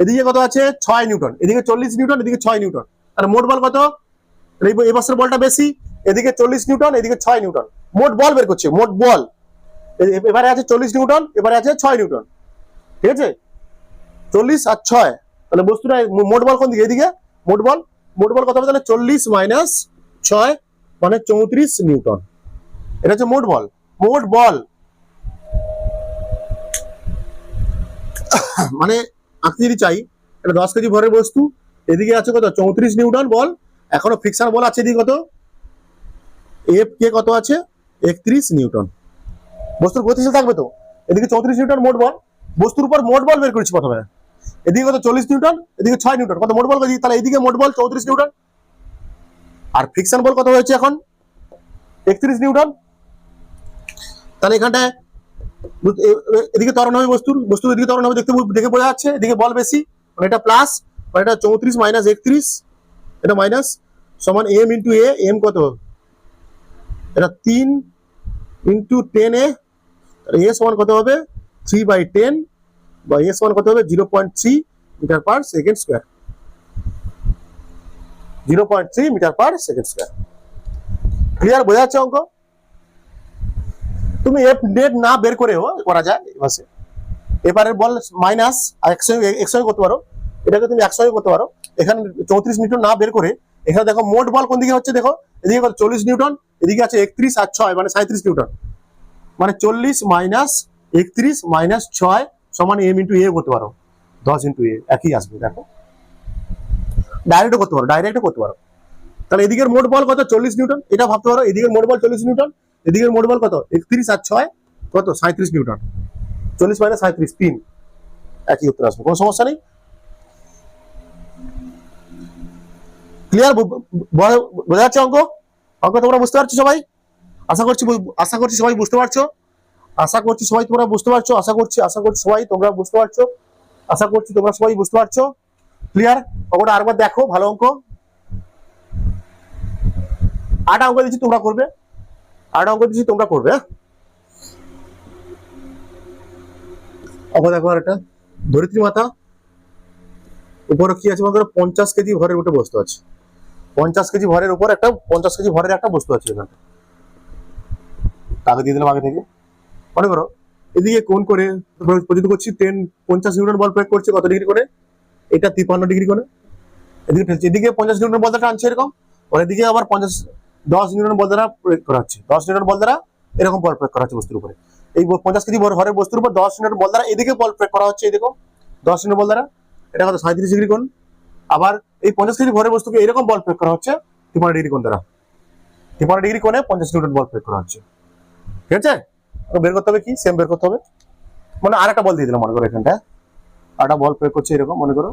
এদিকে কত আছে 6 নিউটন, এদিকে 40 নিউটন, এদিকে 6 নিউটন, আর মোট বল কত, এই বস্তুর বলটা বেশি, এদিকে 40 নিউটন, এদিকে 6 নিউটন, মোট বল বের করছে, মোট বল এবারে আছে 40 নিউটন, এবারে আছে 6 নিউটন। ঠিক আছে, 40 আর 6, তাহলে বস্তুটা মোট বল কোন দিকে, এদিকে মোট বল কত হবে তাহলে 40 মাইনাস 6 মানে 34 নিউটন। এটা হচ্ছে মোট বল। মানে আঁকতে যদি চাই, এটা 10 কেজি ভরের বস্তু, এদিকে আছে কত 34 নিউটন বল, এখনো ফ্রিকশন বল আছে এদিকে কত, এফ কে কত আছে 31 নিউটন। বস্তুর গতিশীল থাকবে তো, এদিকে 34 নিউটন মোট বল, বস্তুর উপর মোট বল বের করেছি প্রথমে, এদিকে কত 40 নিউটন, এদিকে 6 নিউটন, কত মোট বল কত, তাহলে এইদিকে মোট বল 34 নিউটন, আর ফ্রিকশন বল কত হয়েছে এখন 31 নিউটন। তাহলে এখানটায় এদিকে ত্বরণ হবে বস্তুর এদিকে ত্বরণ হবে, দেখে বোঝা যাচ্ছে এদিকে বল বেশি, মানে এটা প্লাস, মানে এটা 34 মাইনাস 31, এটা মাইনাস, সমান এম ইন্টু এ, এম কত এটা 3 ইন্টু 10 এ, এ সমান কত হবে 3/10, বা এ সমান কত হবে 0.3 metre per second square, 0.3 metre per second square. Clear, বোঝা যাচ্ছে অঙ্ক। তুমি এফ নেট না বের করেও করা যায় এভাবে, এবারের বল মাইনাস একসঙ্গে করতে পারো, এটাকে তুমি একসঙ্গে করতে পারো। এখানে 34 নিউটন না বের করে এখানে দেখো মোট বল কোন দিকে হচ্ছে, দেখো এদিকে 40 নিউটন, এদিকে আছে 31 আর 6 মানে 37 নিউটন, মানে 40 মাইনাস 31 মাইনাস 6 সমান এম ইন্টু এ করতে পারো, 10 ইন্টু এ একই আসবে। দেখো ডাইরেক্টও করতে পারো। তাহলে এদিকের মোট বল কত 40 নিউটন, এটা ভাবতে পারো, এদিকের মোট বল 40 নিউটন, এদিকের মোট বল কত 31 আর 6 কত 37 নিউটন, 40 মাইনাস 37 3, একই উত্তর আসবে, কোনো সমস্যা নেই। ক্লিয়ার, বোঝা যাচ্ছে অঙ্ক তোমরা বুঝতে পারছো সবাই, আশা করছি সবাই বুঝতে পারছো, আশা করছি সবাই তোমরা বুঝতে পারছো, আশা করছি সবাই তোমরা বুঝতে পারছো, আশা করছি তোমরা সবাই বুঝতে পারছো। ক্লিয়ার, অঙ্কটা আরেকবার দেখো, ভালো অঙ্ক, 8টা অঙ্ক দিচ্ছি তোমরা করবে, 8টা অঙ্ক দিচ্ছি তোমরা করবে। অঙ্ক দেখো একটা ধরিত্রী মাতা, উপরে কি আছে মনে করো 50 কেজি ভরের উপরে বস্তু আছে, 50 কেজি ভরের উপর একটা 50 কেজি ভরের একটা বস্তু আছে, এখানে তাকে দিয়ে দিলাম আগে থেকে। মনে করো এদিকে কোণ করে পর্যন্ত করছি 50 নিউটন বল প্রয়োগ করছে, কত ডিগ্রি করে, এটা 53 ডিগ্রি করে, এদিকে ঠেলছে, এদিকে 50 নিউটন বল দ্বারা টানছে এরকম, আর এদিকে আবার 10 নিউটন বল দ্বারা প্রয়োগ করা হচ্ছে, 10 নিউটন বল দ্বারা এরকম বল প্রয়োগ করা হচ্ছে বস্তুর উপরে। এই 50 কেজি ভরের বস্তুর উপর 10 নিউটন বল দ্বারা এদিকে বল প্রয়োগ করা হচ্ছে, এই দেখো 10 নিউটন বল দ্বারা, এটা কত 37 ডিগ্রি কোণ। আবার এই 50 কেজি ভরের বস্তুকে এরকম বল প্রয়োগ করা হচ্ছে 53 ডিগ্রি কোণ দ্বারা, 53 ডিগ্রি কোণে 50 নিউটন বল প্রয়োগ করা হচ্ছে। ঠিক আছে, বের করতে হবে কি, সেম বের করতে হবে, মানে আর একটা বল দিয়ে দিলাম মনে করো এখানটা, আরেকটা বল প্রয়োগ করছে এরকম, মনে করো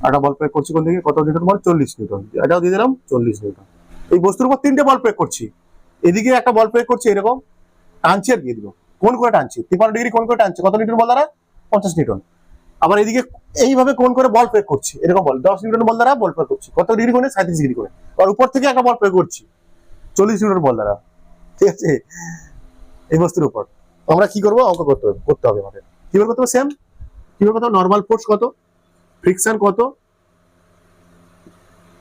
আরেকটা বল প্রয়োগ করছি কোন দিকে, কত নিউটন বল 40 নিউটন, এটাও দিয়ে দিলাম 40 নিউটন। এই বস্তুর উপর 3টে বল প্রয়োগ করছি, এদিকে একটা বল প্রয়োগ করছি এরকম, টানছি আর দিয়ে দিল, কোন করে টানছি 53 ডিগ্রি কোন করে টানছি, কত নিউটন বল দ্বারা 50 নিউটন। আবার এদিকে এইভাবে কোন করে বল প্রয়োগ করছি, এরকম বল 10 নিউটন বল দ্বারা বল প্রয়োগ করছি, কত ডিগ্রি কোণে 37 ডিগ্রি কোণে, আর উপর থেকে একটা বল প্রয়োগ করছি 40 নিউটন বল দ্বারা। ঠিক আছে, এই বস্তুর উপর। আমরা কি করবো, অঙ্ক করতে হবে আমাদের। কি বের করতে হবে? সেম। কি বের করতে হবে? নর্মাল ফোর্স কত, ফ্রিকশন কত,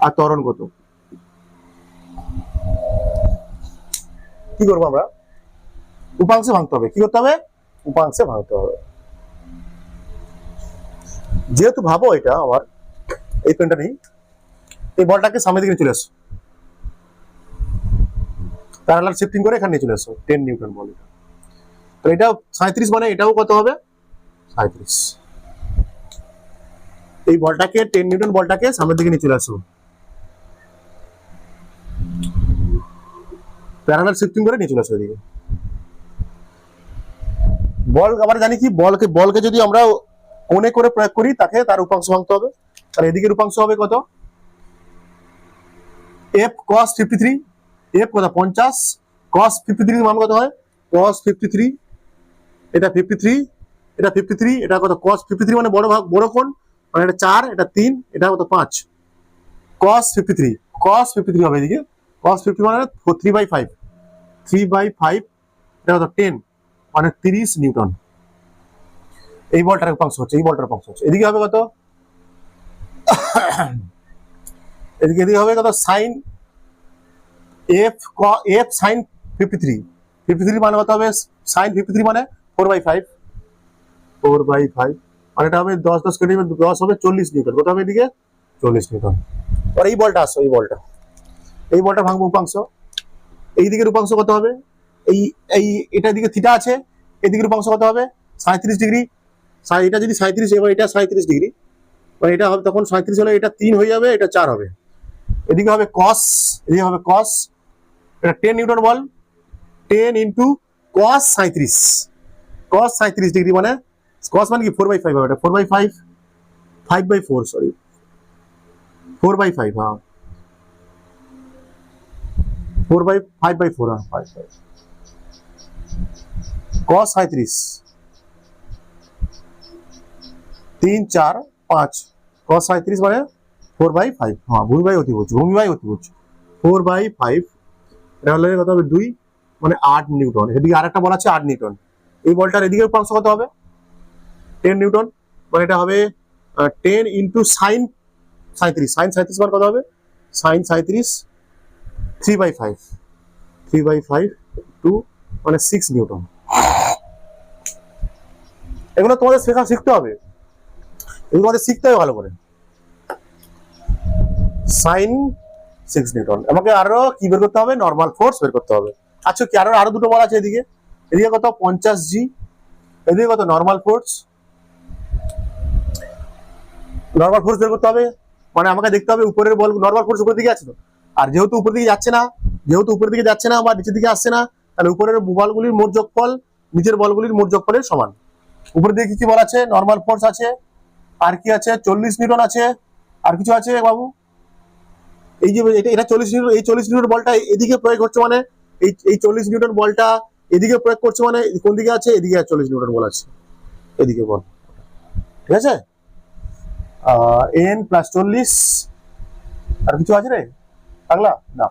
আর ত্বরণ কত। কি করবো আমরা? উপাংশে ভাঙতে হবে। কি করতে হবে? উপাংশে ভাঙতে হবে। যেহেতু ভাবো এটা আমার এই পেনটা নেই, এই বলটাকে সামনের দিকে চলে আসো, প্যারালাল শিফটিং করে এখানে চলে আসো। 10 নিউটন বল এটা। তো এটা 37 মানে এটাও কত হবে? 37। এই বলটাকে 10 নিউটন বলটাকে সামনের দিকে নিয়ে চলে আসো, প্যারালাল শিফটিং করে নিয়ে চলে আসো এদিকে। বল আমরা জানি কি, বলকে যদি আমরা কোণে করে প্রয়োগ করি তাকে তার উপাংশ ভাঙতে হবে। তাহলে এদিকের উপাংশ হবে কত? f cos 53, f কত 50, cos 53 মান কত হয়? cos 53, এটা 53, এটা 53, এটা কত? cos 53 মানে বড় কোণ, মানে এটা 4, এটা 3, এটা কত 5। cos 53, cos 53 হবে এদিকে। cos 50 মানে 3/5, 3/5, এটা কত 10, মানে 30 নিউটন। এই বলটার উপাংশ হচ্ছে, এই বলটার উপাংশ হচ্ছে। এদিকে হবে কত? এদিকে হবে কত? sin f sin 53, 53 মানে কত হবে? sin 53 মানে 4/5, 4/5 মানে এটা হবে 10 কেটে 10 হবে 40 নিউটন। কত হবে এদিকে? 40 নিউটন। আর এই বলটা আসো, এই বলটা ভাঙবো উপাংশ। এই দিকের উপাংশ কত হবে? এই এই এটা দিকে থিটা আছে, এদিকের উপাংশ কত হবে? 37 ডিগ্রি। এটা যদি 37, এবার এটা 37 ডিগ্রি, মানে এটা হবে তখন 37 হলে এটা 3 হয়ে যাবে, এটা 4 হবে। এদিকে হবে cos, এদিকে হবে cos, এটা 10 নিউটন বল, 10 ইন্টু cos 37, cos 37 ডিগ্রি মানে cos মানে কি 4/5 হবে, এটা 4/5, 5/4 সরি, 4/5, হ্যাঁ 5/4, হ্যাঁ 5/5 cos 37, 3 4 5, cos 37 মানে 4/5, হ্যাঁ ভূমি বাই অতি বুঝছি 4/5, এটা হলে কত হবে? 2 মানে 8 নিউটন। এদিকে আরেকটা বল আছে 8 নিউটন। এই বলটার এদিকে উপাংশ কত হবে? 10 নিউটন, মানে এটা হবে 10 ইন্টু sin 37, sin 37 মান কত হবে? sin 37 3/5, 3/5 2 মানে 6 নিউটন। এগুলো তোমাদের শিখতে হবে, এগুলো তোমাদের শিখতে হবে ভালো করে। sin 6 Newton. আমাকে আরো কি বের করতে হবে? নরমাল ফোর্স বের করতে হবে। আচ্ছা কি আরো দুটো বল আছে এদিকে, এদিকে কত? 50 জি, এদিকে কত? Normal force. নরমাল ফোর্স বের করতে হবে, মানে আমাকে দেখতে হবে উপরের বল, নরমাল ফোর্স উপরের দিকে আছে তো, আর যেহেতু উপরের দিকে যাচ্ছে না, বা নিচের দিকে আসছে না, তাহলে উপরের বলগুলির মোট যোগফল নিচের বলগুলির মোট যোগফলের সমান। উপরের দিকে কি বল আছে? নরমাল ফোর্স আছে, আর কি আছে? 40 নিউটন আছে, আর কিছু আছে বাবু? এই যে এটা 40 নিউটন, এই 40 নিউটন বলটা এদিকে প্রয়োগ হচ্ছে, মানে এই 40 নিউটন বলটা এদিকে প্রয়োগ করছে, মানে কোন দিকে আছে? এদিকে 40 নিউটন বল আছে, এদিকে বল, ঠিক আছে? n প্লাস 40, আর কিছু আছে রে পাগলা? না,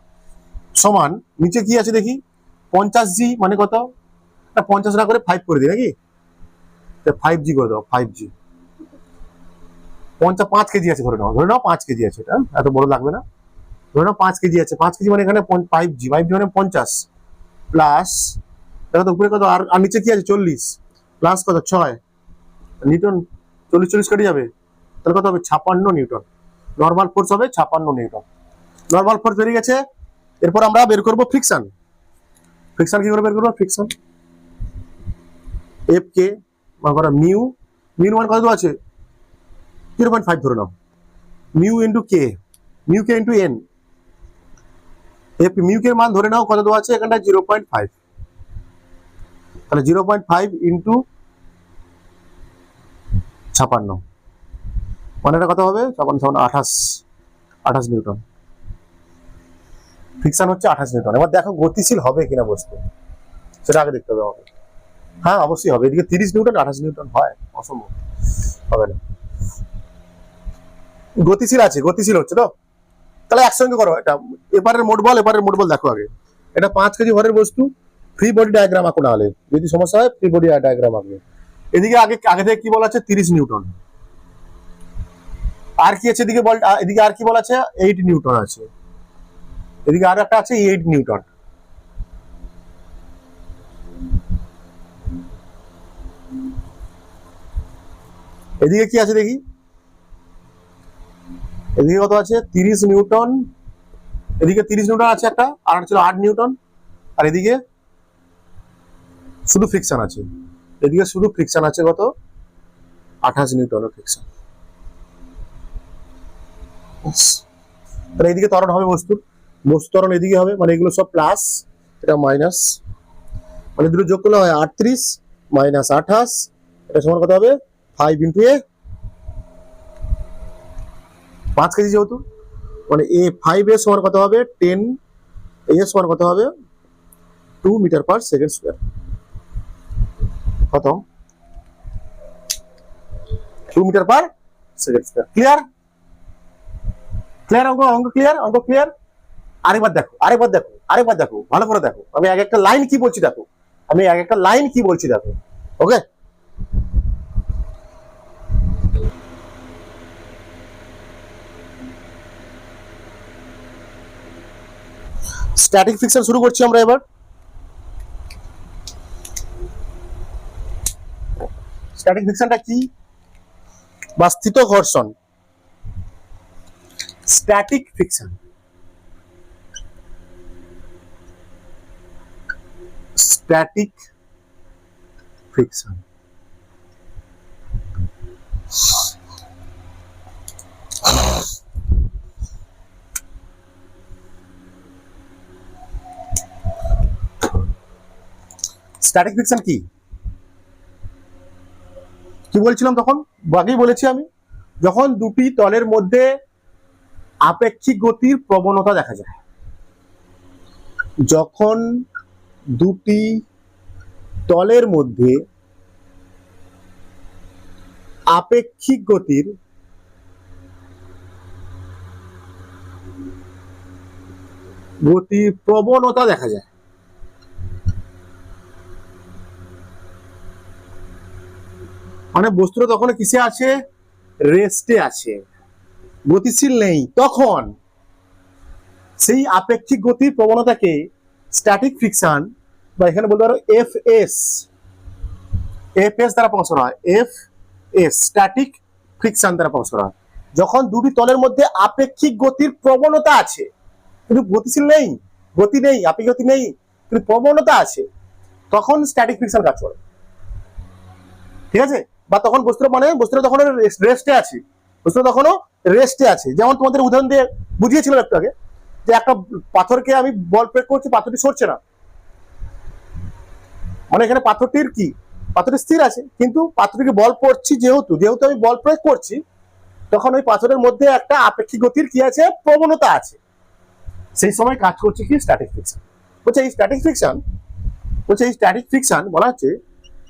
সমান নিচে কি আছে দেখি? 50 জি মানে কত? 50 না করে 5 করে দিই নাকি? 5 জি করে দাও, 5 জি। 5 কেজি আছে, ধরে নাও 5 কেজি আছে, এটা এত বড় লাগবে না। ধরে নাও 5 কেজি আছে, 5 কেজি মানে এখানে 5 জি মানে 50 প্লাস, দেখো তো উপরে কত, আর নিচে কি আছে? 40 প্লাস কত? 6 নিউটন, 40 কেটে যাবে, তাহলে কত হবে? 56 নিউটন। নরমাল ফোর্স হবে 56 নিউটন। নরমাল ফোর্স বেরিয়ে গেছে। এরপর আমরা বের করব ফ্রিকশন। ফ্রিকশন কি করে বের করব? ফ্রিকশন এফ কে মান করা মিউ, মান কত আছে? 0.5 ধরে নাও, mu into k, into N. F mu কে মান ধরে নাও কত দেওয়া আছে এখানটা? 0.5। তাহলে 0.5 ইন্টু 56, মানে এটা কত হবে? 56 28 নিউটন। ফ্রিকশন হচ্ছে 28 নিউটন। এবার দেখো গতিশীল হবে কিনা বস্তু, সেটা আগে দেখতে হবে আমাকে। হ্যাঁ অবশ্যই হবে। এদিকে 30 নিউটন 28 নিউটন হয়? অসম্ভব, হবে না। গতিশীল আছে, গতিশীল হচ্ছে তো। তাহলে একসঙ্গে করো এটা, এবারের মোট বল দেখো আগে। এটা 5 কেজি ভরের বস্তু, ফ্রি বডি ডায়াগ্রাম আঁকো, না হলে যদি সমস্যা হয় ফ্রি বডি ডায়াগ্রাম আঁকবে। এদিকে আগে থেকে কি বলা আছে 30 নিউটন, আর কি আছে এদিকে বল, এদিকে আর কি বলা আছে 8 নিউটন আছে, এদিকে আর একটা আছে 8 নিউটন। এদিকে কি আছে দেখি, এদিকে কত আছে 30 নিউটন, এদিকে 30 নিউটন আছে একটা, আর ছিল 8 নিউটন, আর এদিকে শুধু ফ্রিকশন আছে, এদিকে শুধু ফ্রিকশন আছে কত 28 নিউটনের ফ্রিকশন। তাহলে এদিকে ত্বরণ হবে বস্তু ত্বরণ এদিকে হবে, মানে এগুলো সব প্লাস, এটা মাইনাস, মানে দুটো যোগ করলে হয় 38 মাইনাস 28, এটা সমান কত হবে 5 ইন্টু এ, 5 কেজি যেহেতু, মানে এ 5 এর সমান কত হবে 10, এ সমান কত হবে 2 মিটার পার সেকেন্ড স্কয়ার। কত 2 metre per second square. Clear? Clear? অঙ্ক ক্লিয়ার? অঙ্ক ক্লিয়ার? আরেকবার দেখো, ভালো করে দেখো, আমি এক একটা লাইন কি বলছি দেখো, দেখো। ওকে, স্ট্যাটিক ফ্রিকশন শুরু করছি আমরা এবার। স্ট্যাটিক ফ্রিকশনটা কি? বা স্থিত ঘর্ষণ, static friction. Static friction static friction কি বলছিলাম তখন, আগেই বলেছি আমি, যখন দুটি তলের মধ্যে আপেক্ষিক গতির প্রবণতা দেখা যায়, যখন দুটি তলের মধ্যে আপেক্ষিক গতির প্রবণতা দেখা যায়, মানে বস্তুটা তখন কিসে আছে, রেস্টে আছে, গতিশীল নেই, তখন সেই আপেক্ষিক গতির প্রবণতাকে স্ট্যাটিক ফ্রিকশন, বা এখানে বলতে পারো এফএস দ্বারা প্রকাশ করা হয়, এফএস স্ট্যাটিক ফ্রিকশন দ্বারা প্রকাশ করা হয়। যখন দুটি তলের মধ্যে আপেক্ষিক গতির প্রবণতা আছে কিন্তু গতিশীল নেই, গতি নেই, আপেক্ষিক গতি নেই, কিন্তু প্রবণতা আছে, তখন স্ট্যাটিক ফ্রিকশন কাজ করে। ঠিক আছে? বা তখন বস্তুটা তখন রেস্টে আছে, যেমন তোমাদের উদাহরণ দিয়ে বুঝিয়েছিলাম একটু আগে, যে একটা পাথরকে আমি বল প্রয়োগ করছি, পাথরটি সরছে না, মানে এখানে পাথরটি স্থির আছে, কিন্তু পাথরটিকে বল পড়ছি, যেহেতু আমি বল প্রয়োগ করছি, তখন ওই পাথরের মধ্যে একটা আপেক্ষিক গতির কি আছে, প্রবণতা আছে, সেই সময় কাজ করছে কি স্ট্যাটিক ফ্রিকশন। এই স্ট্যাটিক ফ্রিকশন বলা হচ্ছে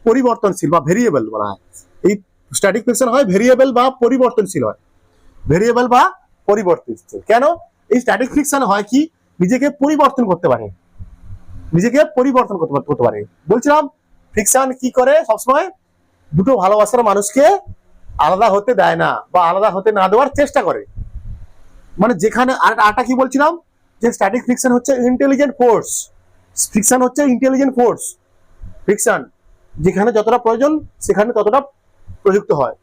পরিবর্তনশীল বা ভেরিয়েবল বলা হয়। এই স্ট্যাটিক ফ্রিকশন হয় ভেরিয়েবল বা পরিবর্তনশীল হয়, কেন? এই স্ট্যাটিক ফ্রিকশন হয় কি, নিজেকে পরিবর্তন করতে পারে, বলছিলাম ফ্রিকশন কি করে, সবসময় দুটো ভালোবাসার মানুষকে আলাদা হতে দেয় না, বা আলাদা হতে না দেওয়ার চেষ্টা করে। মানে যেখানে আরটা কি বলছিলাম, যে স্ট্যাটিক ফ্রিকশন হচ্ছে ইন্টেলিজেন্ট ফোর্স, ফ্রিকশন যেখানে যতটা প্রয়োজন সেখানে ততটা প্রযুক্ত হয়।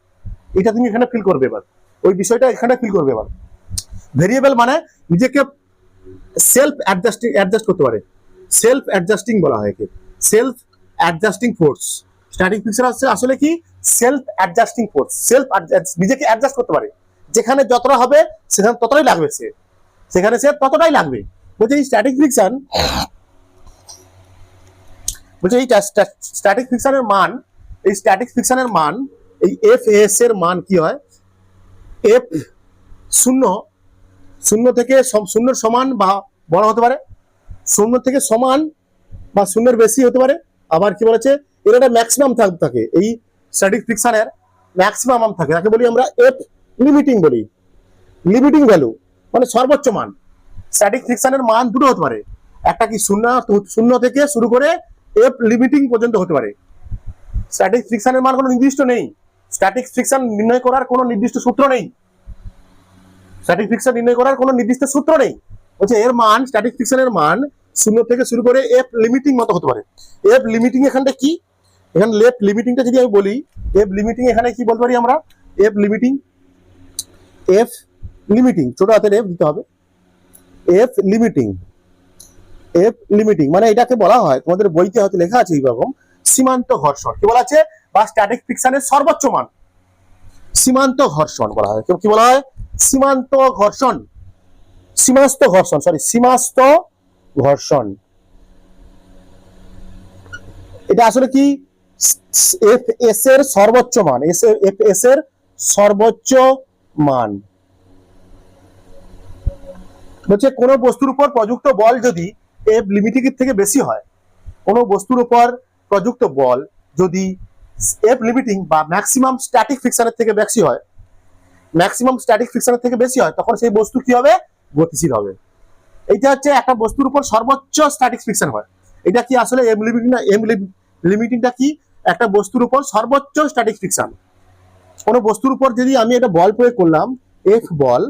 এটা তুমি এখানে ফিল করবে এবার, ওই বিষয়টা এখানে ফিল করবে এবার। ভেরিয়েবল মানে নিজেকে অ্যাডজাস্ট করতে পারে, সেলফ অ্যাডজাস্টিং বলা হয় একে, self adjusting force. Static friction হচ্ছে আসলে কি, সেলফ অ্যাডজাস্টিং ফোর্স, নিজেকে অ্যাডজাস্ট করতে পারে, যেখানে যতটা হবে সেখানে ততটাই লাগবে, সেখানে ততটাই লাগবে। বলছে এই স্ট্যাটিক ফ্রিকশন, স্ট্যাটিক ফ্রিকশনের মান, এই এফ এস এর মান কি হয়, এফ শূন্য থেকে শূন্যের সমান বা বড় হতে পারে, শূন্য থেকে সমান বা শূন্যের বেশি হতে পারে। আবার কি বলেছে, এর একটা ম্যাক্সিমাম থাকে, এই স্ট্যাটিক ফ্রিকশনের ম্যাক্সিমাম থাকে, তাকে বলি আমরা এফ লিমিটিং ভ্যালু, মানে সর্বোচ্চ মান। স্ট্যাটিক ফ্রিকশনের মান দুটো হতে পারে, একটা কি শূন্য থেকে শুরু করে এফ লিমিটিং পর্যন্ত হতে পারে। স্ট্যাটিক ফ্রিকশনের মান কোনো নির্দিষ্ট নেই, স্ট্যাটিক ফ্রিকশন নির্ণয় করার কোনো নির্দিষ্ট সূত্র নেই, স্ট্যাটিক ফ্রিকশন নির্ণয় করার কোনো নির্দিষ্ট সূত্র নেই। বলছে এর মান, স্ট্যাটিক ফ্রিকশনের মান 0 থেকে শুরু করে এফ লিমিটিং মতো হতে পারে। এফ লিমিটিং এখানটা কি, এখানে লেফট লিমিটিংটা যদি আমি বলি, এফ লিমিটিং এখানে কি বলতে পারি আমরা, এফ লিমিটিং, এফ লিমিটিং ছোট হাতের এফ দিতে হবে, এফ লিমিটিং, এফ লিমিটিং মানে এটাকে বলা হয়, তোমাদের বইতে হয়তো লেখা আছে এইরকম, সীমান্ত ঘর্ষণ কি বলা আছে, বা স্ট্যাটিক ফ্রিকশনের সর্বোচ্চ মান, সীমান্ত ঘর্ষণ বলা হয়। কি বলা হয়, সীমান্ত ঘর্ষণ, সীমাস্ত ঘর্ষণ, সরি সীমাস্ত ঘর্ষণ। এটা আসলে কি, এফ এস এর সর্বোচ্চ মান, এফ এস এর সর্বোচ্চ মান। বলছে কোন বস্তুর উপর প্রযুক্ত বল যদি এফ লিমিটিং এর থেকে বেশি হয়, কোন বস্তুর উপর প্রযুক্ত বল যদি এফ লিমিটিং বা ম্যাক্সিমাম স্ট্যাটিক ফ্রিকশনের থেকে বেশি হয়, ম্যাক্সিমাম স্ট্যাটিক ফ্রিকশনের থেকে বেশি হয়, তখন সেই বস্তু কি হবে, গতিশীল হবে। এইটা হচ্ছে একটা বস্তুর উপর সর্বোচ্চ স্ট্যাটিক ফ্রিকশন হয়। এটা কি আসলে এম লিমিটিং না, এম লিমিটিংটা কি, একটা বস্তুর উপর সর্বোচ্চ স্ট্যাটিক ফ্রিকশন। কোন বস্তুর উপর যদি আমি একটা বল প্রয়োগ করলাম, এফ বল,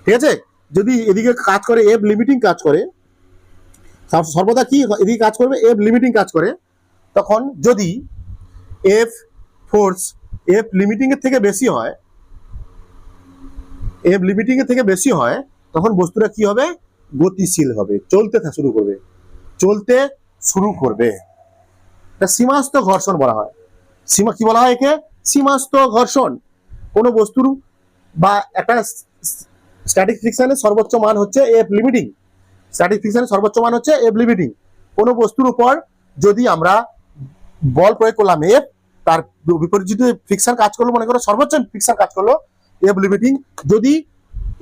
ঠিক আছে, যদি এদিকে কাজ করে এফ লিমিটিং কাজ করে, সর্বদা কি এদিকে কাজ করবে, এফ লিমিটিং কাজ করে, তখন যদি এফ ফোর্স এফ লিমিটিং এর থেকে বেশি হয়, এফ লিমিটিং এর থেকে বেশি হয়, তখন বস্তুটা কি হবে, গতিশীল হবে, চলতে শুরু করবে, চলতে শুরু করবে। এটা সীমাস্ত ঘর্ষণ বলা হয়। সীমা কি বলা হয় একে, সীমাস্ত ঘর্ষণ। কোন বস্তুর বা একটা স্ট্যাটিক ফ্রিকশনের সর্বোচ্চ মান হচ্ছে এফ লিমিটিং, স্ট্যাটিক ফ্রিকশনের সর্বোচ্চ মান হচ্ছে এফ লিমিটিং। কোন বস্তুর উপর যদি আমরা বল প্রয়োগ করলাম এফ, তার বিপরীত যদি ফ্রিকশন কাজ করলো, মনে করো সর্বোচ্চ ফ্রিকশন কাজ করলো এফ লিমিটিং, যদি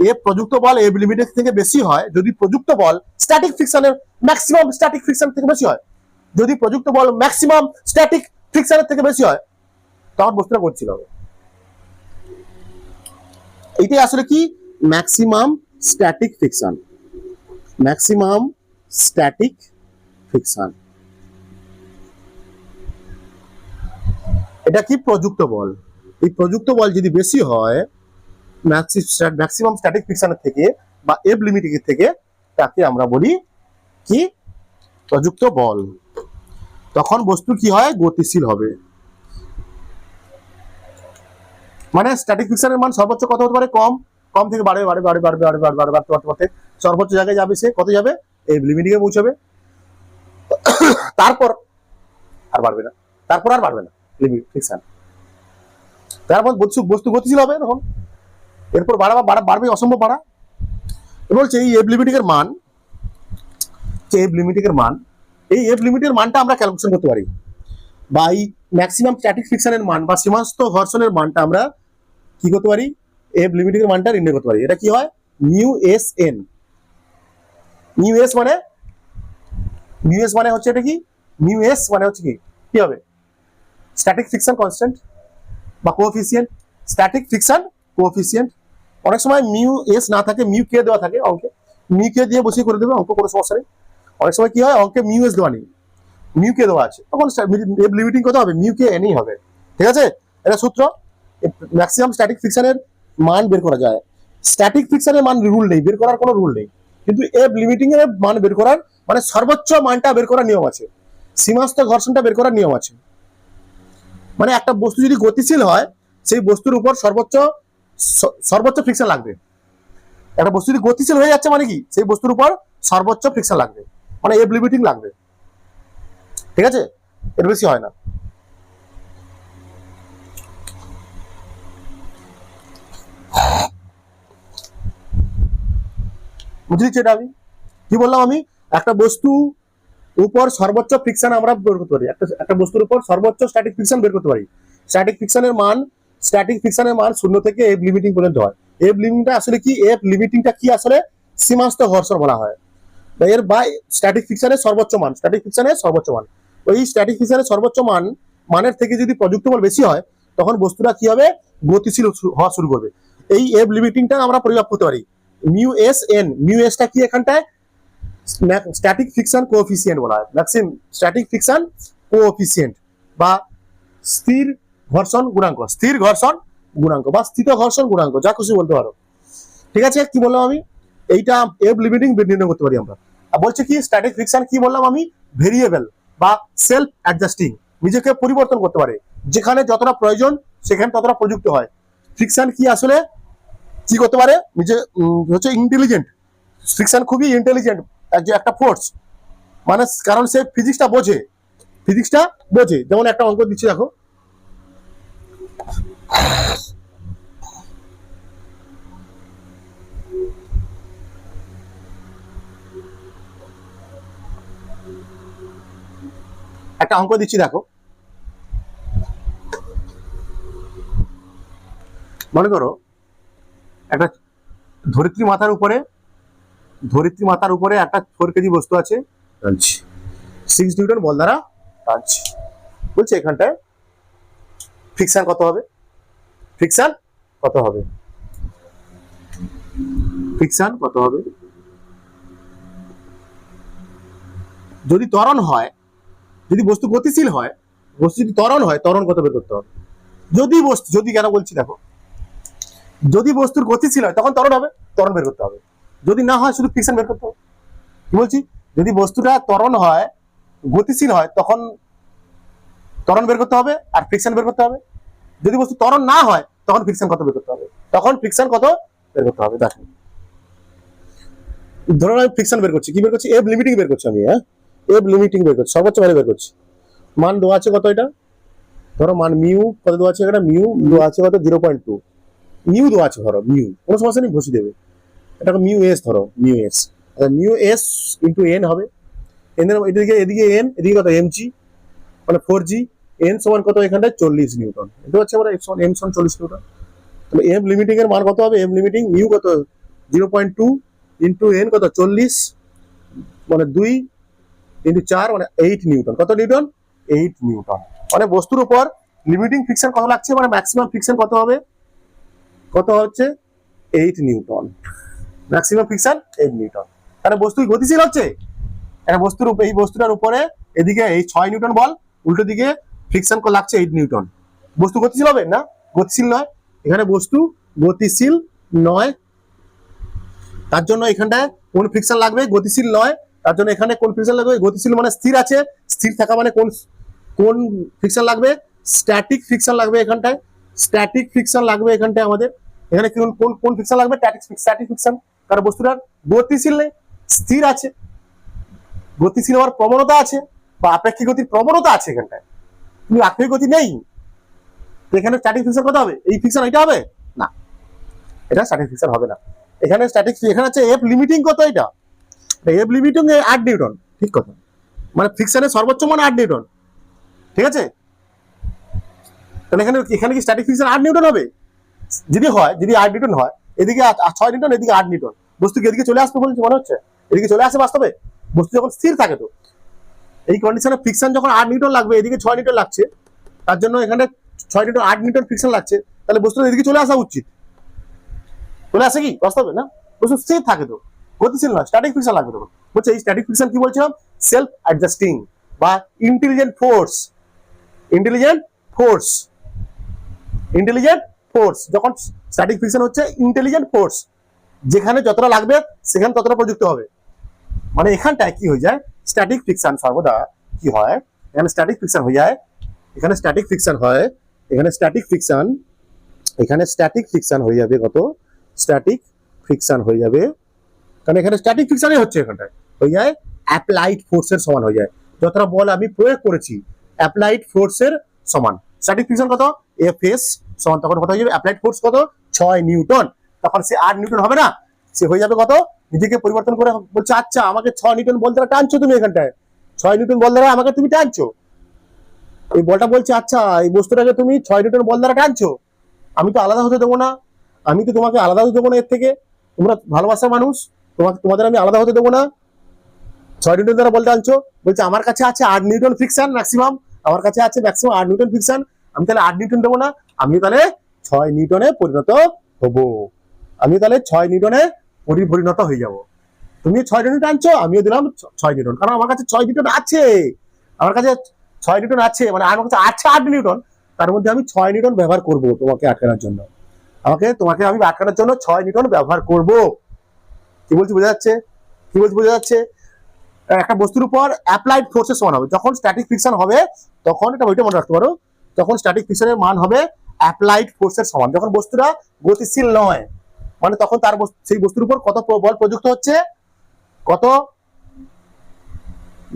এফ প্রযুক্ত বল এফ লিমিটিং থেকে বেশি হয়, যদি প্রযুক্ত বল স্ট্যাটিক ফ্রিকশনের ম্যাক্সিমাম স্ট্যাটিক ফ্রিকশন থেকে বেশি হয়, যদি প্রযুক্ত বল ম্যাক্সিমাম স্ট্যাটিক ফ্রিকশনের থেকে বেশি হয়, তখন বস্তুটা গতিশীল হবে। এইটাই আসলে কি, maximum static friction, maximum static friction. এটা কি, প্রযুক্ত বল। এই প্রযুক্ত বল যদি বেশি হয় ম্যাক্সিমাম স্ট্যাটিক ফ্রিকশনের থেকে বা এফ লিমিটিং এর থেকে, তাকে আমরা বলি কি, প্রযুক্ত বল। তখন বস্তু কি হয়, গতিশীল হবে। মানে স্ট্যাটিক ফ্রিকশনের মান সর্বোচ্চ কত হতে পারে, কম, কম থেকে বাড়বে বাড়বে বাড়বে বাড়বে বাড়বে বাড়বে বাড়বে বাড়তে বাড়তে সর্বোচ্চ জায়গায় যাবে, সে কত যাবে, এফ লিমিটিং এ পৌঁছাবে। তারপর আর বাড়বে না, তারপর আর বাড়বে না লিমিট ফ্রিকশন, তারপর বস্তু গতিশীল হবে তখন। এরপর বাড়বে অসম্ভব বাড়া। বলছে এই এফ লিমিটিং এর মান, এফ লিমিটিং এর মান, এই এফ লিমিটের মানটা আমরা ক্যালকুলেশন করতে পারি, বা এই ম্যাক্সিমাম স্ট্যাটিক ফ্রিকশনের মান বা সীমান্ত ঘর্ষণের মানটা আমরা কি করতে পারি, এফ লিমিটিং এর মানটা নির্ণয় করতে পারি। এটা কি হয়, mu S N, mu S মানে, মিউ এস মানে হচ্ছে এটা কি, মিউ এস মানে হচ্ছে কি হবে, স্ট্যাটিক ফ্রিকশন কনস্ট্যান্ট বা কোএফিসিয়েন্ট, স্ট্যাটিক ফ্রিকশন কোএফিসিয়েন্ট। অনেক সময় মিউ এস না থাকে, মিউ কে দেওয়া থাকে অঙ্কে, মিউ কে দিয়ে বসিয়ে করে দেবে অঙ্ক, কোনো সমস্যা নেই। অনেক সময় কি হয়, অঙ্কে মিউ এস দেওয়া নেই, মিউ কে দেওয়া আছে, তখন এফ লিমিটিং কত হবে, মিউ কে এনই হবে। ঠিক আছে, এটা সূত্র। ম্যাক্সিমাম স্ট্যাটিক ফ্রিকশনের মান বের করা যায়, স্ট্যাটিক ফ্রিকশনের মান রুল নেই, বের করার কোনো রুল নেই, কিন্তু এফ লিমিটিং এর মান বের করার, মানে সর্বোচ্চ মানটা বের করার নিয়ম আছে, সীমাস্ত ঘর্ষণটা বের করার নিয়ম আছে। মানে একটা বস্তু যদি গতিশীল হয়, সেই বস্তুর উপর সর্বোচ্চ ফ্রিকশন লাগবে। একটা বস্তু যদি গতিশীল হয়ে যাচ্ছে মানে কি, সেই বস্তুর উপর সর্বোচ্চ ফ্রিকশন লাগবে, মানে এফ লিমিটিং লাগবে। ঠিক আছে, এর বেশি হয় না। বুঝলি এটা আমি কি বললাম, আমি একটা বস্তু উপর সর্বোচ্চ ফ্রিকশন আমরা বের করতে পারি, একটা বস্তুর উপর সর্বোচ্চ স্ট্যাটিক ফ্রিকশন বের করতে পারি। স্ট্যাটিক ফ্রিকশনের মান 0 থেকে এফ লিমিটিং পর্যন্ত হয়। এফ লিমিটটা আসলে কি, এফ লিমিটিংটা কি আসলে, সীমাস্ত ঘর্ষণ বলা হয়। এর বাই স্ট্যাটিক ফ্রিকশনের সর্বোচ্চ মান, স্ট্যাটিক ফ্রিকশনের সর্বোচ্চ মান, ওই স্ট্যাটিক ফ্রিকশনের সর্বোচ্চ মানের থেকে যদি প্রযুক্ত বল বেশি হয়, তখন বস্তুটা কি হবে, গতিশীল হওয়া শুরু করবে। এই এফ লিমিটিংটা আমরা পরিমাপ করতে পারি, মিউ এস এন, মিউ এসটা কি এখানটায়, স্ট্যাটিক ফ্রিকশন কোএফিসিয়েন্ট বলা হয়, ম্যাক্সিমাম স্ট্যাটিক ফ্রিকশন কোএফিসিয়েন্ট বা স্থির ঘর্ষণ গুণাঙ্ক, স্থির ঘর্ষণ গুণাঙ্ক বা স্থিত ঘর্ষণ গুণাঙ্ক, যা খুশি বলতে পারো। ঠিক আছে, কি বললাম আমি, এইটা এফ লিমিটিং নির্ণয় করতে পারি আমরা। আর বলছে কি স্ট্যাটিক ফ্রিকশন কি বললাম আমি, ভেরিয়েবল বা সেলফ অ্যাডজাস্টিং, নিজেকে পরিবর্তন করতে পারে, যেখানে যতটা প্রয়োজন সেখানে ততটা প্রযুক্ত হয়। ফ্রিকশন কি আসলে কি করতে পারে, নিজে হচ্ছে ইন্টেলিজেন্ট, ফ্রিকশন খুবই ইন্টেলিজেন্ট একটা ফোর্স, মানে কারণ সে ফিজিক্সটা বোঝে, ফিজিক্সটা বোঝে। যেমন একটা অঙ্ক দিচ্ছি দেখো, একটা অঙ্ক দিচ্ছি দেখো, মনে করো একটা ধরিত্রী মাথার উপরে একটা 4 কেজি বস্তু আছে, 6 নিউটন বল দ্বারা টানছে। বলছে এখানটায় ফ্রিকশন কত হবে, ফ্রিকশন কত হবে, ফ্রিকশন কত হবে। যদি ত্বরণ হয়, যদি বস্তু গতিশীল হয়, বস্তু যদি ত্বরণ হয়, ত্বরণ কত বের করতে হবে। যদি কেন বলছি দেখো, যদি বস্তুর গতিশীল হয় তখন ত্বরণ হবে, ত্বরণ বের করতে হবে। যদি না হয় শুধু ফ্রিকশন বের করতে হবে। কি বলছি, যদি বস্তুটা ত্বরণ হয়, গতিশীল হয়, তখন ত্বরণ বের করতে হবে আর ফ্রিকশন বের করতে হবে। যদি বস্তু ত্বরণ না হয় তখন ফ্রিকশন কত বের করতে হবে, তখন ফ্রিকশন কত বের করতে হবে। দেখো ধরো আমি ফ্রিকশন বের করছি, কি বের করছি, এফ লিমিটিং বের করছি আমি, হ্যাঁ এফ লিমিটিং বের করছি, সর্বোচ্চ ভ্যালু বের করছি। মান দেওয়া আছে কত, এটা ধরো মান মিউ কত দেওয়া আছে, এখানে মিউ দেওয়া আছে কত 0.2, মিউ দেওয়া আছে, ধরো মিউ, কোনো সমস্যা নেই, ঘষি দেবে। এটা মিউ এস, ধরো mu S, mu S into N হবে, এন এর এদিকে এন, এদিকে কত এমজি, মানে 4G, এন সমান কত এখানটায় 40 নিউটন, এটা হচ্ছে আমরা এম সমান 40 নিউটন। তাহলে এফ লিমিটিং এর মান কত হবে, এফ লিমিটিং মিউ কত 0.2 ইন্টু এন কত 40, মানে 2 ইন্টু 4 মানে 8 নিউটন। কত নিউটন, 8 নিউটন। মানে বস্তুর উপর লিমিটিং ফ্রিকশন কত লাগছে, মানে ম্যাক্সিমাম ফ্রিকশন কত হবে, কত হচ্ছে 8 নিউটন, ম্যাক্সিমাম ফ্রিকশন 8 নিউটন। তাহলে বস্তু গতিশীল হচ্ছে, একটা বস্তুর উপরে, এই বস্তুটার উপরে এদিকে এই 6 নিউটন বল, উল্টো দিকে ফ্রিকশন লাগছে 8 নিউটন। বস্তু গতিশীল হবে না, গতিশীল নয়, এখানে বস্তু গতিশীল নয়, তার জন্য এখানটায় কোন ফ্রিকশন লাগবে, গতিশীল নয়, তার জন্য এখানে কোন ফ্রিকশন লাগবে, গতিশীল মানে স্থির আছে, স্থির থাকা মানে কোন কোন ফ্রিকশন লাগবে, স্ট্যাটিক ফ্রিকশন লাগবে এখানটায়, স্ট্যাটিক ফ্রিকশন লাগবে এখানটায় আমাদের। এখানে কোন কোন ফ্রিকশন লাগবে, স্ট্যাটিক ফ্রিকশন, কারণ বস্তুটার গতিশীল নেই, স্থির আছে, গতিশীল হওয়ার প্রবণতা আছে বা আপেক্ষিক গতির প্রবণতা আছে এখানটায়, কিন্তু আপেক্ষিক গতি নেই। তো এখানে স্ট্যাটিক ফ্রিকশন কত হবে, এই ফ্রিকশন এটা হবে না, এটা স্ট্যাটিক ফ্রিকশন হবে না। এখানে স্ট্যাটিক, এখানে হচ্ছে এফ লিমিটিং কত, এটা এফ লিমিটিং 8 নিউটন, ঠিক কথা, মানে ফ্রিকশনের সর্বোচ্চ মান 8 নিউটন, ঠিক আছে। তাহলে এখানে কি স্ট্যাটিক ফ্রিকশন 8 নিউটন হবে, যদি হয়, যদি 8 নিউটন হয়, এদিকে 6 নিউটন, এদিকে 8 নিউটন, বস্তু কি এদিকে চলে আসবে বলছে মনে হচ্ছে, এদিকে চলে আসে বাস্তবে, বস্তু যখন স্থির থাকে। তো এই কন্ডিশনে ফ্রিকশন যখন 8 নিউটন লাগবে, এদিকে 6 নিউটন লাগছে, তার জন্য এখানে 6 নিউটন 8 নিউটন ফ্রিকশন লাগছে, তাহলে বস্তু এদিকে চলে আসা উচিত, চলে আসে কি বাস্তবে না, বস্তু স্থির থাকে, তো গতিশীল নয়, স্ট্যাটিক ফ্রিকশন লাগবে তখন। বলছে এই স্ট্যাটিক ফ্রিকশন কি বলছিলাম, সেলফ অ্যাডজাস্টিং বা intelligent force, intelligent force, intelligent force. যখন স্ট্যাটিক ফ্রিকশন হচ্ছে ইন্টেলিজেন্ট ফোর্স, যেখানে যতটা লাগবে সেখানে ততটা প্রযুক্ত হবে। মানে এখানটায় কি হয়ে যায়, স্ট্যাটিক ফ্রিকশন সর্বদা কি হয়, এখানে স্ট্যাটিক ফ্রিকশন হয়ে যায়, এখানে স্ট্যাটিক ফ্রিকশন হয়, এখানে স্ট্যাটিক ফ্রিকশন, এখানে স্ট্যাটিক ফ্রিকশন হয়ে যাবে, কত স্ট্যাটিক ফ্রিকশন হয়ে যাবে, কারণ এখানে স্ট্যাটিক ফ্রিকশনই হচ্ছে, এখানটায় হয়ে যায় অ্যাপ্লাইড ফোর্সের সমান হয়ে যায়, যতটা বল আমি প্রয়োগ করেছি অ্যাপ্লাইড ফোর্সের সমান। স্ট্যাটিক ফ্রিকশন কত, এফএস সমান, তখন কত হয়ে যাবে, অ্যাপ্লাইড ফোর্স কত 6 নিউটন, তখন সে 8 নিউটন হবে না, সে হয়ে যাবে কত, নিজেকে পরিবর্তন করে বলছে আচ্ছা আমাকে 6 নিউটন বল দ্বারা টানছো তুমি, এখানটায় 6 নিউটন বল দ্বারা আমাকে তুমি টানছো, এই বলটা বলছে আচ্ছা এই বস্তুটাকে তুমি 6 নিউটন বল দ্বারা টানছো, আমি তো আলাদা হতে দেবো না, আমি তো তোমাকে আলাদা হতে দেবো না এর থেকে, তোমরা ভালোবাসার মানুষ, তোমাদের আমি আলাদা হতে দেবো না, 6 নিউটন দ্বারা বলতে আনছো। বলছে আমার কাছে আছে 8 নিউটন ফ্রিকশন ম্যাক্সিমাম, আমার কাছে আছে ম্যাক্সিমাম 8 নিউটন ফ্রিকশন, আমি তাহলে 8 নিউটন দেবো না, আমি তাহলে 6 নিউটনে পরিণত হব, আমি তাহলে 6 নিউটনে পরিণত হয়ে যাব। তুমি 6 নিউটন টানছো, আমিও দিলাম 6 নিউটন, কারণ আমার কাছে 6 নিউটন আছে। আমার কাছে 6 নিউটন আছে, মানে আমার কাছে আছে 8 নিউটন, তার মধ্যে আমি 6 নিউটন ব্যবহার করব তোমাকে আটকানোর জন্য। তোমাকে আমি আটকানোর জন্য 6 নিউটন ব্যবহার করব। কি বলছি বোঝা যাচ্ছে? কি বলছি বোঝা যাচ্ছে? একটা বস্তুর উপর অ্যাপ্লাইড ফোর্সের সমান হবে যখন স্ট্যাটিক ফ্রিকশন হবে, তখন এটা ওইটা মনে রাখতে পারো, তখন স্ট্যাটিক ফ্রিকশনের মান হবে অ্যাপ্লাইড ফোর্সের সমান। যখন বস্তুটা গতিশীল নয়, মানে তখন তার সেই বস্তুর উপর কত বল প্রযুক্ত হচ্ছে, কত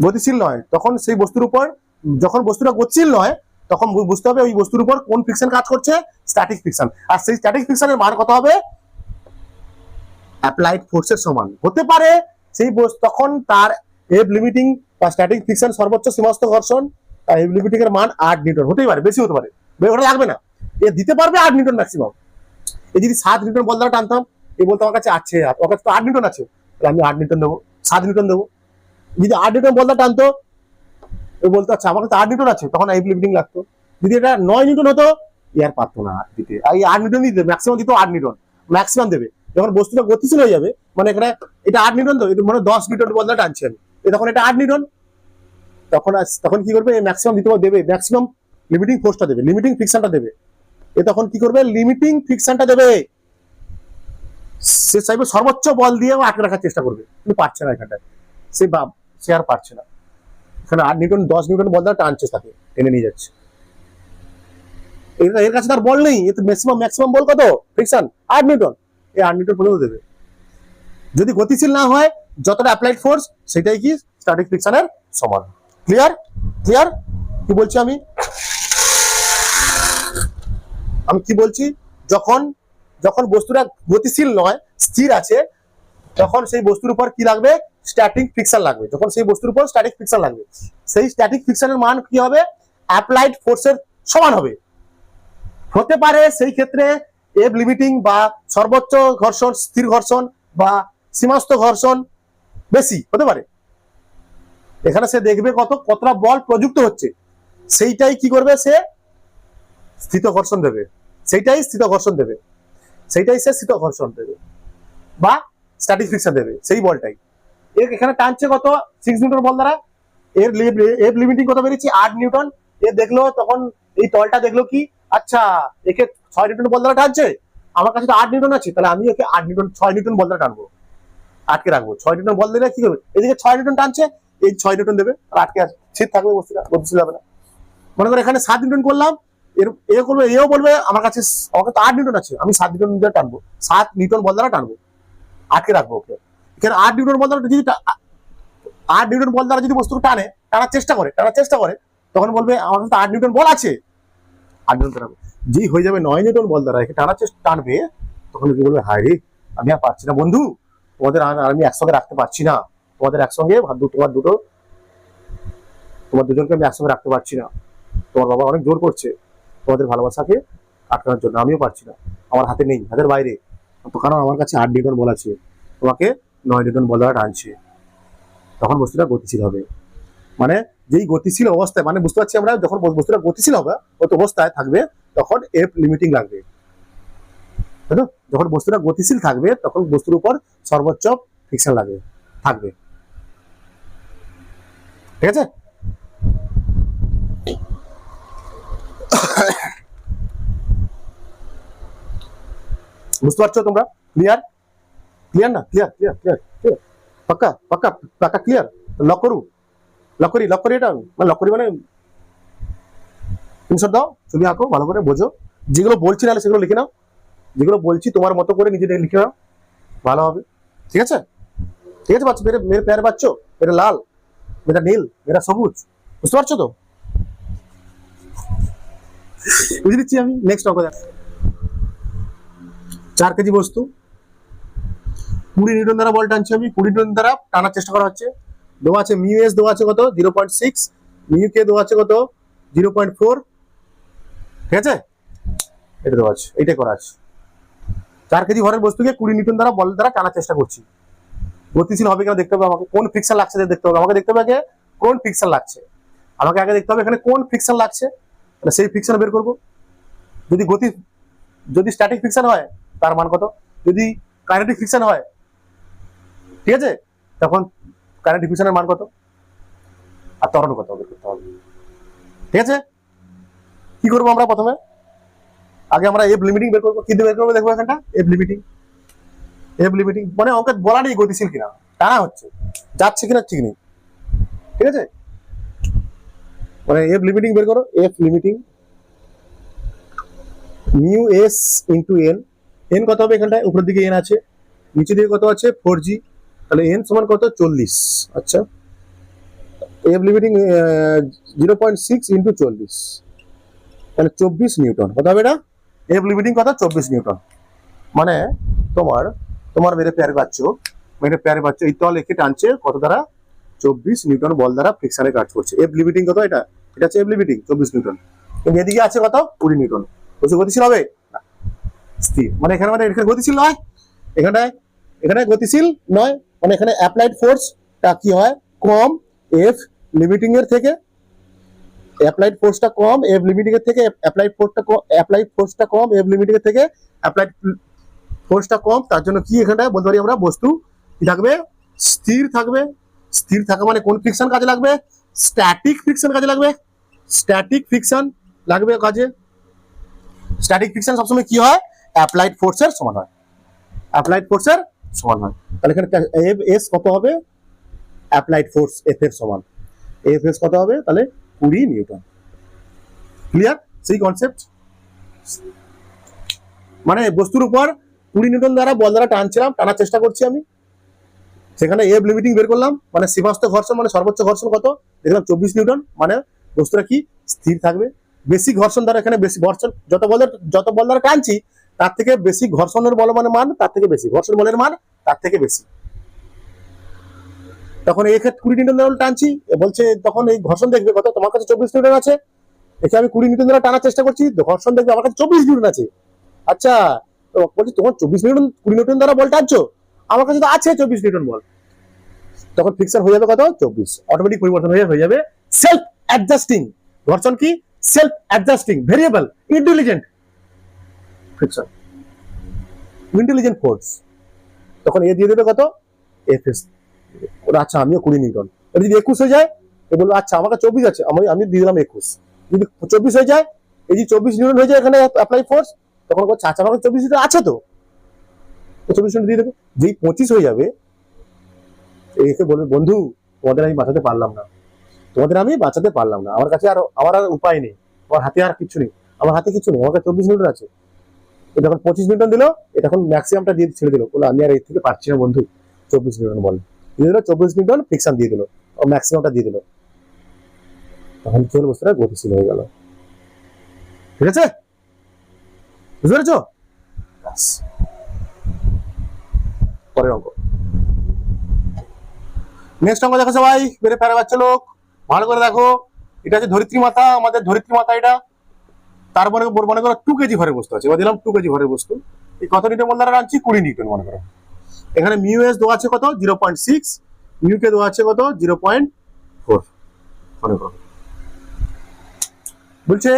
গতিশীল নয়, তখন সেই বস্তুর উপর, যখন বস্তুটা গতিশীল নয় তখন বুঝতে হবে ওই বস্তুর উপর কোন ফ্রিকশন কাজ করছে, স্ট্যাটিক ফ্রিকশন। আর সেই স্ট্যাটিক ফ্রিকশনের মান কত হবে, অ্যাপ্লাইড ফোর্সের সমান হতে পারে। সেই তখন তার এফ লিমিটিং বা স্ট্যাটিক ফ্রিকশন সর্বোচ্চ সীমাস্থ ঘর্ষণ, এফ লিমিটিং এর মান 8 নিউটন হতেই পারে, বেশি হতে পারে, ওটা লাগবে না, এ দিতে পারবে 8 নিউটন ম্যাক্সিমাম। এই যদি 7 নিউটন বল দ্বারা টানতাম, এ বলতো আমার কাছে আছে, ওর কাছে তো 8 নিউটন আছে, তাহলে আমি 8 নিউটন দেবো, 7 নিউটন দেবো। যদি 8 নিউটন বল দ্বারা টানতো, ও বলতো আচ্ছা আমার কাছে 8 নিউটন আছে, তখন এফ লিমিটিং লাগতো। যদি এটা 9 নিউটন হতো, ইয়ার পারতো না দিতে, এই 8 নিউটন দিতে, ম্যাক্সিমাম দিত 8 নিউটন, ম্যাক্সিমাম দেবে। যখন বস্তুটা গতিশীল হয়ে যাবে, মানে এখানে এটা 8 নিউটন, তো এটা মানে 10 নিউটন বল দ্বারা টানছি আমি, তখন এটা 8 নিউটন, তখন কি করবে, ম্যাক্সিমাম দিতে দেবে, ম্যাক্সিমাম লিমিটিং ফোর্সটা দেবে, লিমিটিং ফ্রিকশনটা দেবে। এ তখন কি করবে, লিমিটিং ফ্রিকশনটা দেবে, সে চাইবে সর্বোচ্চ বল দিয়ে আটকে রাখার চেষ্টা করবে, কিন্তু পারছে না এখানটায়, সে আর পারছে না। এখানে 8 নিউটন 10 নিউটন বল দ্বারা টানছে, তাকে টেনে নিয়ে যাচ্ছে, এর কাছে তার বল নেই, এতে ম্যাক্সিমাম বল কত, ফ্রিকশন 8 নিউটন, এই 8 নিউটন পর্যন্ত দেবে। যদি গতিশীল না হয়, যতটা অ্যাপ্লাইড ফোর্স সেটাই কি স্ট্যাটিক ফ্রিকশনের সমান। ক্লিয়ার? ক্লিয়ার? কি বলছি আমি কি বলছি, যখন বস্তুটা গতিশীল নয়, স্থির আছে, তখন সেই বস্তুর উপর কি লাগবে, স্ট্যাটিক ফ্রিকশন লাগবে। যখন সেই বস্তুর উপর স্ট্যাটিক ফ্রিকশন লাগবে, সেই স্ট্যাটিক ফ্রিকশনের মান কি হবে, অ্যাপ্লাইড ফোর্সের সমান হবে। হতে পারে সেই ক্ষেত্রে এফ লিমিটিং বা সর্বোচ্চ ঘর্ষণ, স্থির ঘর্ষণ বা সীমাস্থ ঘর্ষণ বেশি হতে পারে। এখানে সে দেখবে কতটা বল প্রযুক্ত হচ্ছে, সেইটাই কি করবে, সে স্থিত ঘর্ষণ দেবে, সেইটাই স্থিত ঘর্ষণ দেবে, সেইটাই সে স্থিত ঘর্ষণ দেবে বা স্ট্যাটিক ফ্রিকশন দেবে, সেই বলটাই। এখানে টানছে কত, 6 নিউটন বল দ্বারা, এর লিমিটিং কত বেরিয়েছে, 8 নিউটন। এ দেখলো তখন, এই তলটা দেখলো কি, আচ্ছা একে 6 নিউটন বল দ্বারা টানছে, আমার কাছে তো 8 নিউটন আছে, তাহলে আমি ওকে 8 নিউটন 6 নিউটন বল দ্বারা টানবো, আটকে রাখবো। 6 নিউটন বল দিলে কি করবে, এদিকে 6 নিউটন টানছে, এই 6 নিউটন দেবে, আর আটকে আছে, স্থির থাকবে, বস্তুটা গতিশীল হবে না। মনে করো এখানে 7 নিউটন করলাম, এও বলবে আমার কাছে তো 8 নিউটন আছে, আমি 7 নিউটন দিয়ে টানবো, 7 নিউটন বল দ্বারা টানবো, আটকে রাখবো ওকে। এখানে 8 নিউটন বল দ্বারা যদি 8 নিউটন বল দ্বারা যদি বস্তুকে টানার চেষ্টা করে, তখন বলবে আমার কাছে 8 নিউটন বল আছে, 8 নিউটন টানবে। যেই হয়ে যাবে 9 নিউটন বল দ্বারা একে টানবে, তখন কি বলবে, হায় রে আমি আর পারছি না বন্ধু, তোমাদের আমি একসঙ্গে রাখতে পারছি না, তোমাদের একসঙ্গে তোমার দুজনকে আমি একসঙ্গে রাখতে পারছি না, তোমার বাবা অনেক জোর করছে তোমাদের ভালোবাসাকে আটকানোর জন্য, আমিও পারছি না, আমার হাতে নেই, হাতের বাইরে, তো কারণ আমার কাছে 8 নিউটন বল আছে, তোমাকে 9 নিউটন বল দ্বারা টানছে, তখন বস্তুটা গতিশীল হবে। মানে যেই গতিশীল অবস্থায়, মানে বুঝতে পারছি আমরা, যখন বস্তুটা গতিশীল হবে অবস্থায় থাকবে, তখন এফ লিমিটিং লাগবে, তাই না? যখন বস্তুটা গতিশীল থাকবে, তখন বস্তুর উপর সর্বোচ্চ ফ্রিকশন থাকবে, ঠিক আছে? বুঝতে পারছো তোমরা? ক্লিয়ার? ক্লিয়ার না? ক্লিয়ার ক্লিয়ার ক্লিয়ার ক্লিয়ার, পাক্কা পাক্কা পাক্কা ক্লিয়ার? লক করি এটা, মানে লক করি মানে স্ক্রিনশট দাও, ছবি আঁকো, ভালো করে বোঝো, যেগুলো বলছি নাহলে সেগুলো লিখে নাও, যেগুলো বলছি তোমার মতো করে নিজে লিখে নাও, ভালো হবে, ঠিক আছে? ঠিক আছে বাচ্চা, মেরে প্যার বাচ্চো, এটা লাল, এটা নীল, এটা সবুজ, বুঝতে পারছো তো? বুঝে দিচ্ছি আমি। নেক্সট অঙ্ক দেখ, 4 কেজি বস্তু 20 নিউটন দ্বারা বল টানছি আমি, 20 নিউটন দ্বারা টানার চেষ্টা করা হচ্ছে, দেওয়া আছে মিউ এস দেওয়া আছে কত 0.6, মিউ কে দেওয়া আছে কত 0.4, ঠিক আছে? এটা দেওয়া আছে, এইটাই করা আছে। 4 কেজি ভরের বস্তুকে 20 নিউটন দ্বারা বল দ্বারা টানার চেষ্টা করছি, গতিশীল হবে কিনা দেখতে হবে আমাকে, কোন ফ্রিকশন লাগছে দেখতে হবে আমাকে, দেখতে হবে আগে কোন ফ্রিকশন লাগছে, আমাকে আগে দেখতে হবে এখানে কোন ফ্রিকশন লাগছে, তাহলে সেই ফ্রিকশন বের করবো। যদি স্ট্যাটিক ফ্রিকশন হয় তার মান কত, যদি কাইনেটিক ফ্রিকশন হয়, ঠিক আছে, তখন কারেন্ট ডিফিউশনের মান কত আর ত্বরণ কত বের করতে হবে। ঠিক আছে, কি করবো আমরা প্রথমে? আগে আমরা এফ লিমিটিং বের করবো। কি দিয়ে বের করবো দেখবো এখানটা? F limiting. এফ লিমিটিং মানে অঙ্কে বলা নেই গতিশীল কিনা, টানা হচ্ছে, যাচ্ছে কিনা ঠিক নেই। ঠিক আছে, মানে এফ লিমিটিং বের করো। F limiting mu S into N. N কত হবে এখানটায়? উপরের দিকে এন আছে, নিচে দিকে কত আছে? 4g। তাহলে এন সমান কত? 40। আচ্ছা, এফ লিমিটিং 0.6 ইন্টু 40, মানে 24 নিউটন। কত হবে এটা? এফ লিমিটিং কত? 24 নিউটন। মানে তোমার মেরে প্যার পাচ্ছ এই তল একে টানছে কত দ্বারা? 24 নিউটন বল দ্বারা ফ্রিকশনে কাজ করছে। এফ লিমিটিং কত? এটা হচ্ছে এফ লিমিটিং 24 নিউটন। কিন্তু এদিকে আছে কত? 20 নিউটন। বলছে গতিশীল হবে না, স্থির। মানে এখানে গতিশীল নয়, এখানে গতিশীল নয়, মানে এখানে অ্যাপ্লাইড ফোর্সটা কি হয়? কম এফ লিমিটিং এর থেকে। অ্যাপ্লাইড ফোর্সটা কম এফ লিমিটিং এর থেকে, অ্যাপ্লাইড ফোর্সটা কম এফ লিমিটিং এর থেকে, অ্যাপ্লাইড ফোর্সটা কম। তার জন্য কি এখানটা বলতে পারি আমরা? বস্তু কি থাকবে? স্থির থাকবে। স্থির থাকা মানে কোন ফ্রিকশন কাজে লাগবে? স্ট্যাটিক ফ্রিকশন কাজে লাগবে। স্ট্যাটিক ফ্রিকশন লাগবে কাজে। স্ট্যাটিক ফ্রিকশন সবসময় কি হয়? অ্যাপ্লাইড ফোর্সের সমান হয়। অ্যাপ্লাইড ফোর্সের সমান হয়। তাহলে এখানে এফ এস কত হবে? অ্যাপ্লাইড ফোর্স এফ এর সমান। এফ এস কত হবে? তাহলে 20 নিউটন। ক্লিয়ার? সেই কনসেপ্ট, মানে বস্তুর উপর 20 নিউটন দ্বারা বল দ্বারা টানার চেষ্টা করছি আমি। সেখানে এফ লিমিটিং বের করলাম, মানে সীমাস্ত ঘর্ষণ মানে সর্বোচ্চ ঘর্ষণ কত? দেখলাম 24 নিউটন। মানে বস্তুটা কি? স্থির থাকবে। বেশি ঘর্ষণ দ্বারা, এখানে বেশি ঘর্ষণ, যত বল দ্বারা টানছি তার থেকে বেশি ঘর্ষণের বল মানে মান তার থেকে বেশি, ঘর্ষণ বলের মান তার থেকে বেশি। তখন এই ক্ষেত্রে 20 নিউটন দ্বারা টানছি, বলছে তখন এই ঘর্ষণ দেখবে কত? তোমার কাছে 24 নিউটন আছে, একে আমি 20 নিউটন দ্বারা টানার চেষ্টা করছি, ঘর্ষণ দেখবে আমার কাছে 24 নিউটন আছে। আচ্ছা, তো বলছি তোমার 24 নিউটন 20 নিউটন দ্বারা বল টানছো, আমার কাছে তো আছে 24 নিউটন বল। তখন ফ্রিকশন হয়ে যাবে কত? 24। অটোমেটিক পরিবর্তন হয়ে যাবে। সেলফ অ্যাডজাস্টিং ঘর্ষণ কি? Self adjusting variable intelligent friction, intelligent force. তখন এ দিয়ে দেবে কত? এফএস। ওরা আচ্ছা আমিও 20 নিউটন। যদি 21 হয়ে যায়, এ বলবো আচ্ছা আমার কাছে 24 আছে, আমি দিয়ে দিলাম 21। যদি 24 হয়ে যায়, এই যে 24 নিউটন হয়ে যায় এখানে অ্যাপ্লাই ফোর্স, তখন বলছে আচ্ছা আমার কাছে 24 নিউটন আছে, তো 24 নিউটন দিয়ে দেবে। যেই 25 হয়ে যাবে, একে বলবে বন্ধু তোমাদের আমি বাঁচাতে পারলাম না, আমার কাছে আমার আর উপায় নেই, আমার হাতে আর কিছু নেই, আমার কাছে 24 নিউটন আছে। এটা যখন 25 নিউটন দিল, এটা এখন ম্যাক্সিমামটা দিয়ে ছেড়ে দিল, বলে আমি আর এর থেকে পারছি না বন্ধু, 24 নিউটন বল দিয়ে দিল, 24 নিউটন ফ্রিকশন দিয়ে দিল, ম্যাক্সিমামটা দিয়ে দিল। তখন কি হলো? বস্তুটা গতিশীল হয়ে গেল। ঠিক আছে, বুঝতে পেরেছ? পরের অঙ্ক, নেক্সট অঙ্ক দেখো সবাই, মেরে প্যারা বাচ্চা লোক, ভালো করে দেখো। এটা হচ্ছে ধরিত্রী মাতা, আমাদের ধরিত্রী মাতা এটা। তারপরে মনে করো 2 কেজি ঘরের বস্তু আছে, এবার দিলাম 2 কেজি ঘরের বস্তু। এই কত নিউটন বল দ্বারা আনছি? 20 নিউটন মনে করো। এখানে মিউ এস দেওয়া আছে কত? 0.6, মিউ কে দেওয়া আছে কত? 0.4 মনে করো। বলছে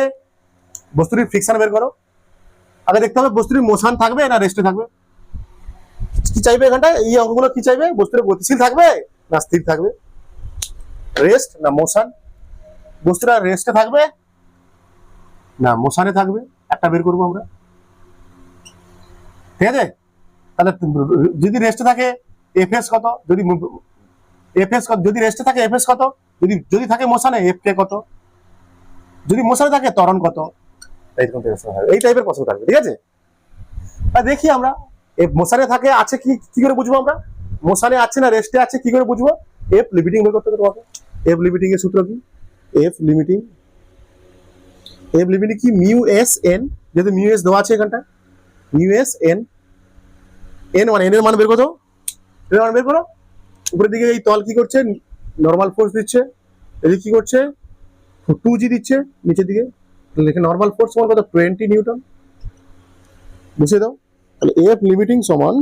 বস্তুটির ফ্রিকশন বের করো। আগে দেখতে হবে বস্তুটির মোশন থাকবে না রেস্টে থাকবে। কি চাইবে এখানটা? এই অঙ্কগুলো কি চাইবে? বস্তুটা গতিশীল থাকবে না স্থির থাকবে? রেস্ট না মোশন? বস্তুটা রেস্টে থাকবে না মোশনে থাকবে? একটা বের করবো আমরা। ঠিক আছে, তাহলে যদি রেস্টে থাকে এফএস কত, যদি রেস্টে থাকে এফএস কত, যদি থাকে মোশনে এফ কে কত, যদি মোশনে থাকে ত্বরণ কত, এই টাইপের প্রশ্ন থাকবে। ঠিক আছে, দেখি আমরা মোশনে থাকে আছে কি করে বুঝবো আমরা? মোশনে আছে না রেস্টে আছে কি করে বুঝবো? এফ লিমিটিং বের করতে হবে তোমাকে। এফ লিমিটিং এর সূত্র কি? এফ লিমিটিং কি? মিউ এস এন, যেহেতু মিউ এস দেওয়া আছে এখানটা, মিউ এস এন, এন মানে এন এর মান বের করো, উপরের দিকে এই তল কি করছে? নর্মাল ফোর্স দিচ্ছে, এদিকে কি করছে? 2g দিচ্ছে নিচের দিকে, লিখে নর্মাল ফোর্স সমান কত? 20 নিউটন। বুঝিয়ে দাও। তাহলে এফ লিমিটিং সমান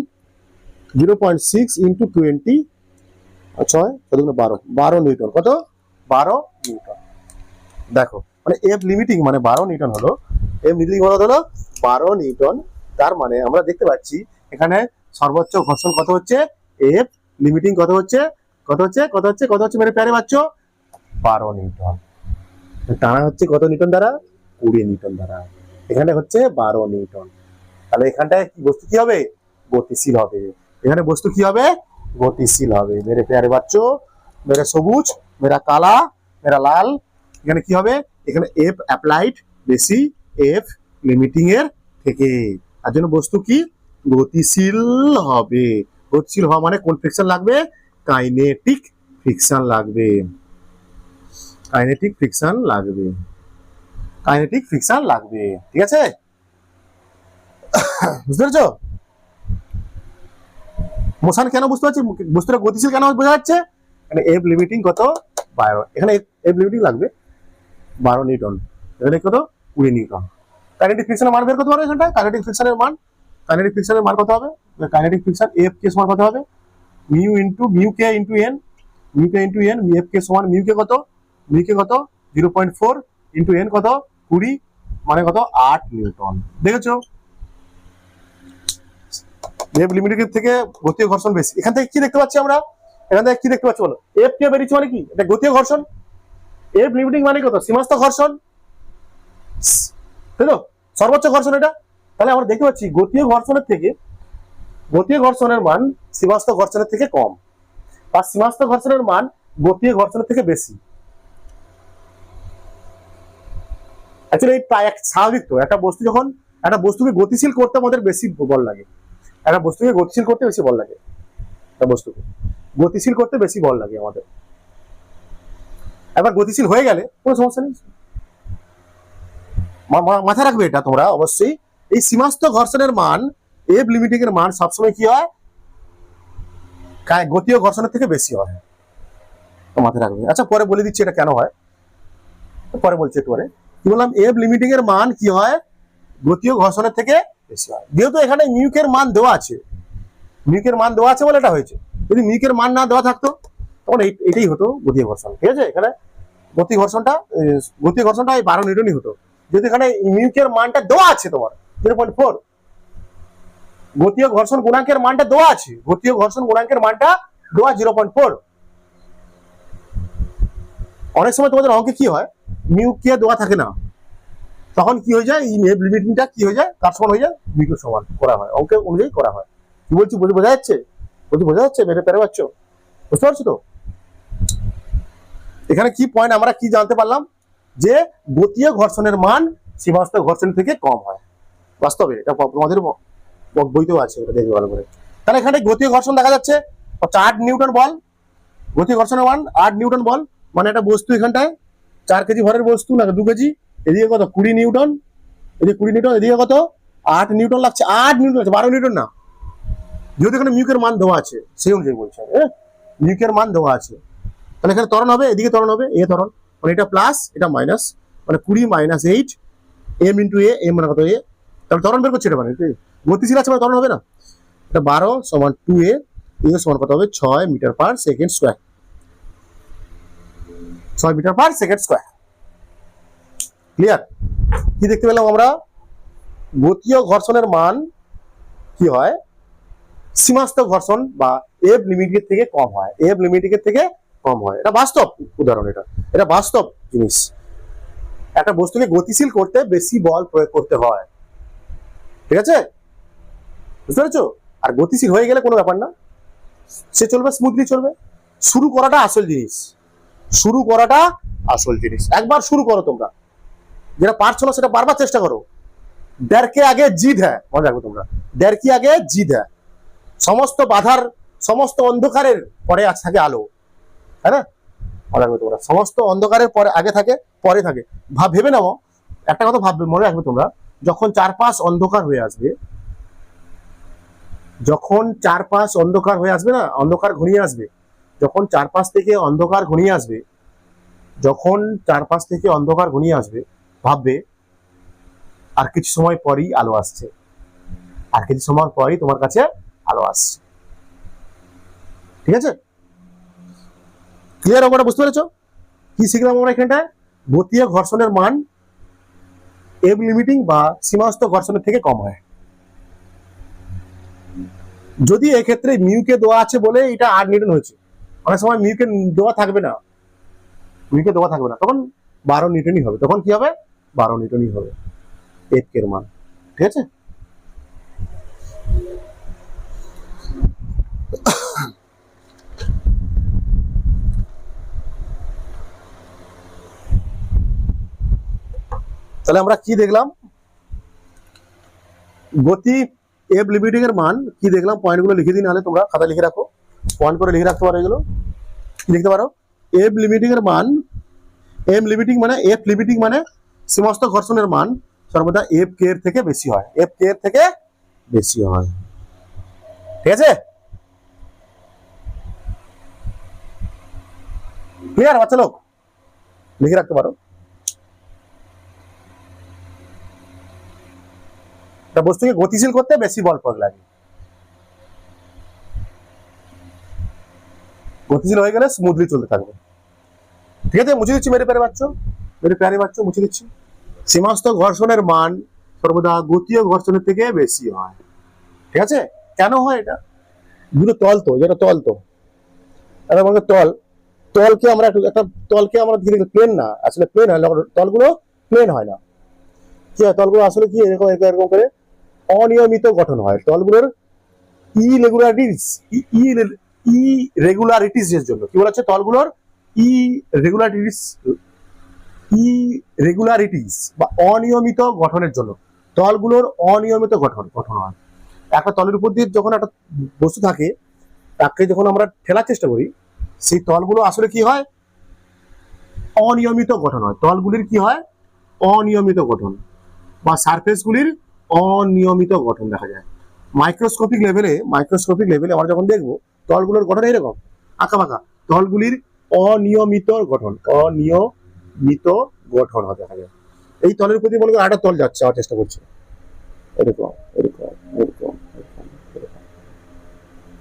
0.6 ইন্টু 20, 6 12 নিউটন। কত? 12 নিউটন। দেখো, মানে এফ লিমিটিং মানে 12 নিউটন হলো, এফ লিমিটিং হলো 12 নিউটন। তার মানে আমরা দেখতে পাচ্ছি এখানে সর্বোচ্চ ঘর্ষণ কত হচ্ছে? এফ লিমিটিং কত হচ্ছে মেরে প্যারে বাচ্চো 12 নিউটন। টানা হচ্ছে কত নিউটন দ্বারা? 20 নিউটন দ্বারা। এখানে হচ্ছে 12 নিউটন। তাহলে এখানটায় বস্তু কি হবে? গতিশীল হবে। এখানে বস্তু কি হবে? গতিশীল হবে। মেরে প্যারে বাচ্চো, মেরে সবুজ, মেরা কালা, মেরা লাল। এখানে কি হবে? এখানে এফ অ্যাপ্লাইড বেশি, এফ লিমিটিং এর থেকে। তার জন্য বস্তু কি? গতিশীল হবে। গতিশীল হওয়া মানে কোন ফ্রিকশন লাগবে? কাইনেটিক ফ্রিকশন লাগবে। কাইনেটিক ফ্রিকশন লাগবে। কাইনেটিক ফ্রিকশন লাগবে। ঠিক আছে? বুঝতে পেরেছো? মোশন কেন বুঝতে পারছি? বস্তুটা গতিশীল কেন বোঝা যাচ্ছে? এখানে এফ লিমিটিং কত? 12। এখানে এফ লিমিটিং লাগবে 12 নিউটন। এখানে কত? 20 নিউটন। কাইনেটিক ফ্রিকশনের মান বের করতে পারবে এখানটা? কাইনেটিক ফ্রিকশনের মান কত হবে? কাইনেটিক ফ্রিকশন এফ কে সমান কত হবে? মিউ ইনটু মিউ কে ইনটু এন, মিউ কে ইনটু এন, এফ কে সমান মিউ কে কত? 0.4 ইনটু এন কত? 20, মানে কত? 8 নিউটন। দেখেছো? এফ লিমিটিং থেকে গতীয় ঘর্ষণ বেশি। এখান থেকে কি দেখতে পাচ্ছি আমরা? এখান থেকে কি দেখতে পাচ্ছি বলো? এফ কে বেরিয়েছে মানে কি? এটা গতীয় ঘর্ষণ। এফ লিমিটিং মানে কত? সীমাস্থ ঘর্ষণ, তাই তো? সর্বোচ্চ ঘর্ষণ এটা। তাহলে আমরা দেখতে পাচ্ছি গতীয় ঘর্ষণের মান সীমাস্থ ঘর্ষণের থেকে কম, আর সীমাস্থ ঘর্ষণের মান গতীয় ঘর্ষণের থেকে বেশি। অ্যাকচুয়ালি এই প্রায় স্বাভাবিক তো। একটা বস্তুকে গতিশীল করতে আমাদের বেশি বল লাগে। একটা বস্তুকে গতিশীল করতে বেশি বল লাগে। আমাদের। একবার গতিশীল হয়ে গেলে কোনো সমস্যা নেই। মাথায় রাখবে এটা তোমরা অবশ্যই। এই সীমাস্থ ঘর্ষণের মান, এফ লিমিটিং এর মান সবসময় কি হয়? গতীয় ঘর্ষণের থেকে বেশি হয়। তো মাথায় রাখবে। আচ্ছা, পরে বলে দিচ্ছি এটা কেন হয়, পরে বলছি একটু পরে। কি বললাম? এফ লিমিটিং এর মান কি হয়? গতীয় ঘর্ষণের থেকে বেশি হয়। যেহেতু এখানে মিউকের মান দেওয়া আছে, বলে এটা হয়েছে। যদি মিউকের মান না দেওয়া থাকতো তখন এটাই হতো গতীয় ঘর্ষণ। ঠিক আছে? এখানে গতীয় ঘর্ষণটা 12 নিউটনই হতো। যদি এখানে মিউকের মানটা দেওয়া আছে তোমার 0.4, গতীয় ঘর্ষণ গুণাঙ্কের মানটা দেওয়া আছে, 0.4। অনেক সময় তোমাদের অঙ্কে কি হয়? মিউ কে দেওয়া থাকে না, তখন কি হয়ে যায়? এই এফ লিমিটিংটা কি হয়ে যায়? কার সমান হয়ে যায়? মিউ সমান করা হয়, অঙ্কের অনুযায়ী করা হয়। কি বলছি বোঝা যাচ্ছে? মেরে পেরে পাচ্ছ? বুঝতে পারছো তো? এখানে কি পয়েন্ট আমরা কি জানতে পারলাম? যে গতীয় ঘর্ষণের মান সীমাস্থ ঘর্ষণ থেকে কম হয়। বাস্তবে এটা তোমাদের বইতেও আছে, এটা দেখবে ভালো করে। তাহলে এখানে গতীয় ঘর্ষণ দেখা যাচ্ছে 8 নিউটন বল। গতীয় ঘর্ষণের মান 8 নিউটন বল, মানে একটা বস্তু এখানটায় 4 কেজি ভরের বস্তু না 2 কেজি, এদিকে কত? 20 নিউটন, এদিকে 20 নিউটন, এদিকে কত? 8 নিউটন লাগছে। 8 নিউটন আছে, 12 নিউটন না। যেহেতু এখানে মিউকের মান দেওয়া আছে সেই অনুযায়ী বলছে, মিউকের মান দেওয়া আছে। তাহলে এখানে ত্বরণ হবে, এদিকে ত্বরণ হবে, এ ত্বরণ, মানে এটা প্লাস এটা মাইনাস, মানে 20 - 8 এম ইন্টু এ মানে কত? এ। তাহলে ত্বরণ বের করছে এটা, মানে গতিশীল আছে মানে ত্বরণ হবে না। এটা 12 সমান 2a, এ সমান কত হবে? 6 metre per second square. 6 metre per second square. Clear? কি দেখতে পেলাম আমরা? গতীয় ঘর্ষণের মান কি হয়? সীমাস্থ ঘর্ষণ বা এফ লিমিটের থেকে কম হয়। এটা বাস্তব উদাহরণ। এটা বাস্তব জিনিস। একটা বস্তুকে গতিশীল করতে বেশি বল প্রয়োগ করতে হয়। ঠিক আছে? বুঝতে পেরেছো? আর গতিশীল হয়ে গেলে কোনো ব্যাপার না, সে চলবে, স্মুথলি চলবে। শুরু করাটা আসল জিনিস। একবার শুরু করো তোমরা, যেটা পারছো না সেটা বারবার চেষ্টা করো। ডর কে আগে জিদ হ্যায়, মনে রাখবে তোমরা। ডর কে আগে জিদ হ্যায়। সমস্ত বাধার, সমস্ত অন্ধকারের পরে আজ থাকে আলো, তাই না? মনে রাখবে তোমরা, সমস্ত অন্ধকারের পরে আগে থাকে, পরে থাকে। ভেবে নাও একটা কথা, মনে রাখবে তোমরা, যখন চারপাশ অন্ধকার হয়ে আসবে, না, অন্ধকার ঘনিয়ে আসবে, যখন চারপাশ থেকে অন্ধকার ঘনিয়ে আসবে, ভাববে আর কিছু সময় পরেই আলো আসছে, তোমার কাছে আলো আসছে। ঠিক আছে? ক্লিয়ার? আমরা বুঝতে পেরেছো কি শিখলাম আমরা এখানটায়? গতীয় ঘর্ষণের মান এফ লিমিটিং বা সীমাস্থ ঘর্ষণের থেকে কম হয়। যদি এক্ষেত্রে মিউকে দেওয়া আছে বলে এটা 8 নিউটন হয়েছে, অনেক সময় মিউকে দেওয়া থাকবে না, মিউকে দেওয়া থাকবে না, তখন 12 নিউটনই হবে, তখন কি হবে 12 নিউটনই হবে এফ কে এর মান। ঠিক আছে, তাহলে আমরা কি দেখলাম, গতি এফ লিমিটিং এর মান কি দেখলাম, পয়েন্টগুলো লিখে দিই, নাহলে তোমরা খাতা লিখে রাখো, পয়েন্ট করে লিখে রাখতে পারো, এগুলো লিখতে পারো। এফ লিমিটিং এর মান, এম লিমিটিং মানে এফ লিমিটিং মানে সমস্ত ঘর্ষণের মান সর্বদা এফ কে এর থেকে বেশি হয়, এফ কে এর থেকে বেশি হয়। ঠিক আছে, ক্লিয়ার বাচ্চা লোক, লিখে রাখতে পারো। বস্তুকে গতিশীল করতে বেশি বল প্রয়োগ লাগে, গতিশীল হয়ে গেলে স্মুথলি চলতে থাকবে। ঠিক আছে, মুছে দিচ্ছি মেরে প্যারে বাচ্চা মুছে দিচ্ছি। সমস্ত ঘর্ষণের মান সর্বদা গতীয় ঘর্ষণের থেকে বেশি হয়। ঠিক আছে, কেন হয় এটা, দুটো তল তো, যেটা তল তো, তল, তলকে আমরা একটা তলকে আমরা ধীরে প্লেন না, আসলে প্লেন হয় না, তলগুলো প্লেন হয় না, কি হয় তলগুলো আসলে কি এরকম এরকম করে অনিয়মিত গঠন হয়। তলগুলোর ইরেগুলারিটিস এর জন্য, কি বলা হচ্ছে, তলগুলোর ইরেগুলারিটিস বা অনিয়মিত গঠনের জন্য তলগুলোর অনিয়মিত গঠন হয়। একটা তলের উপর দিয়ে যখন একটা বস্তু থাকে, তাকে যখন আমরা ঠেলার চেষ্টা করি, সেই তলগুলো আসলে কি হয়, অনিয়মিত গঠন হয়। তলগুলির কি হয়, অনিয়মিত গঠন, বা সারফেস গুলির অনিয়মিত গঠন দেখা যায়। মাইক্রোস্কোপিক লেভেলে আমরা যখন দেখবো তলগুলোর গঠন এরকম আঁকা বাঁকা, তলগুলির অনিয়মিত গঠন দেখা যায়। এই তলের প্রতি মনে করি আরেকটা তল যাচ্ছে, আমার চেষ্টা করছে এরকম এরকম এরকম এরকম,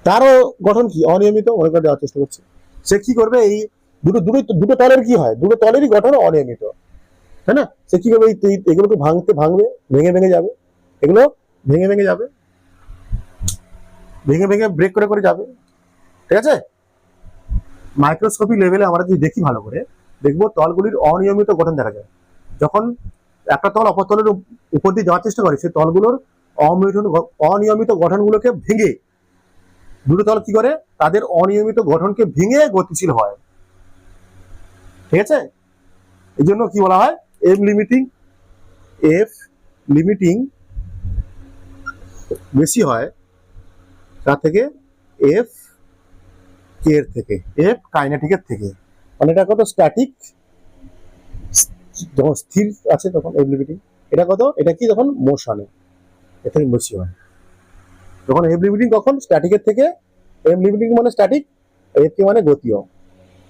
তারও গঠন কি অনিয়মিত মনে করে দেওয়ার চেষ্টা করছে। সে কি করবে, এই দুটো তলের কি হয়, দুটো তলেরই গঠন অনিয়মিত, তাই না? সে কি করবে, এগুলোকে ভাঙবে, ভেঙে যাবে, এগুলো ভেঙে যাবে, ভেঙে ব্রেক করে যাবে। ঠিক আছে, মাইক্রোস্কোপি লেভেলে আমরা যদি দেখি ভালো করে, দেখবো তলগুলির অনিয়মিত গঠন দেখা যায়। যখন একটা তল অপর তলের উপর দিয়ে যাওয়ার চেষ্টা করে, সেই তলগুলোর অনিয়মিত গঠনগুলোকে ভেঙে, দুটো তল কি করে, তাদের অনিয়মিত গঠনকে ভেঙে গতিশীল হয়। ঠিক আছে, এই জন্য কি বলা হয়, এফ লিমিটিং বেশি হয় তার থেকে এফ কে এর থেকে, এফ কাইনেটিকের থেকে। মানে এটা কত স্ট্যাটিক, যখন স্থির আছে তখন এফ লিমিটিং, এটা কত, এটা কি যখন মোশনে, এর থেকে বেশি হয়। যখন এফ লিমিটিং কখন স্ট্যাটিকের থেকে, এফ লিমিটিং মানে স্ট্যাটিক, এফ কে মানে গতীয়।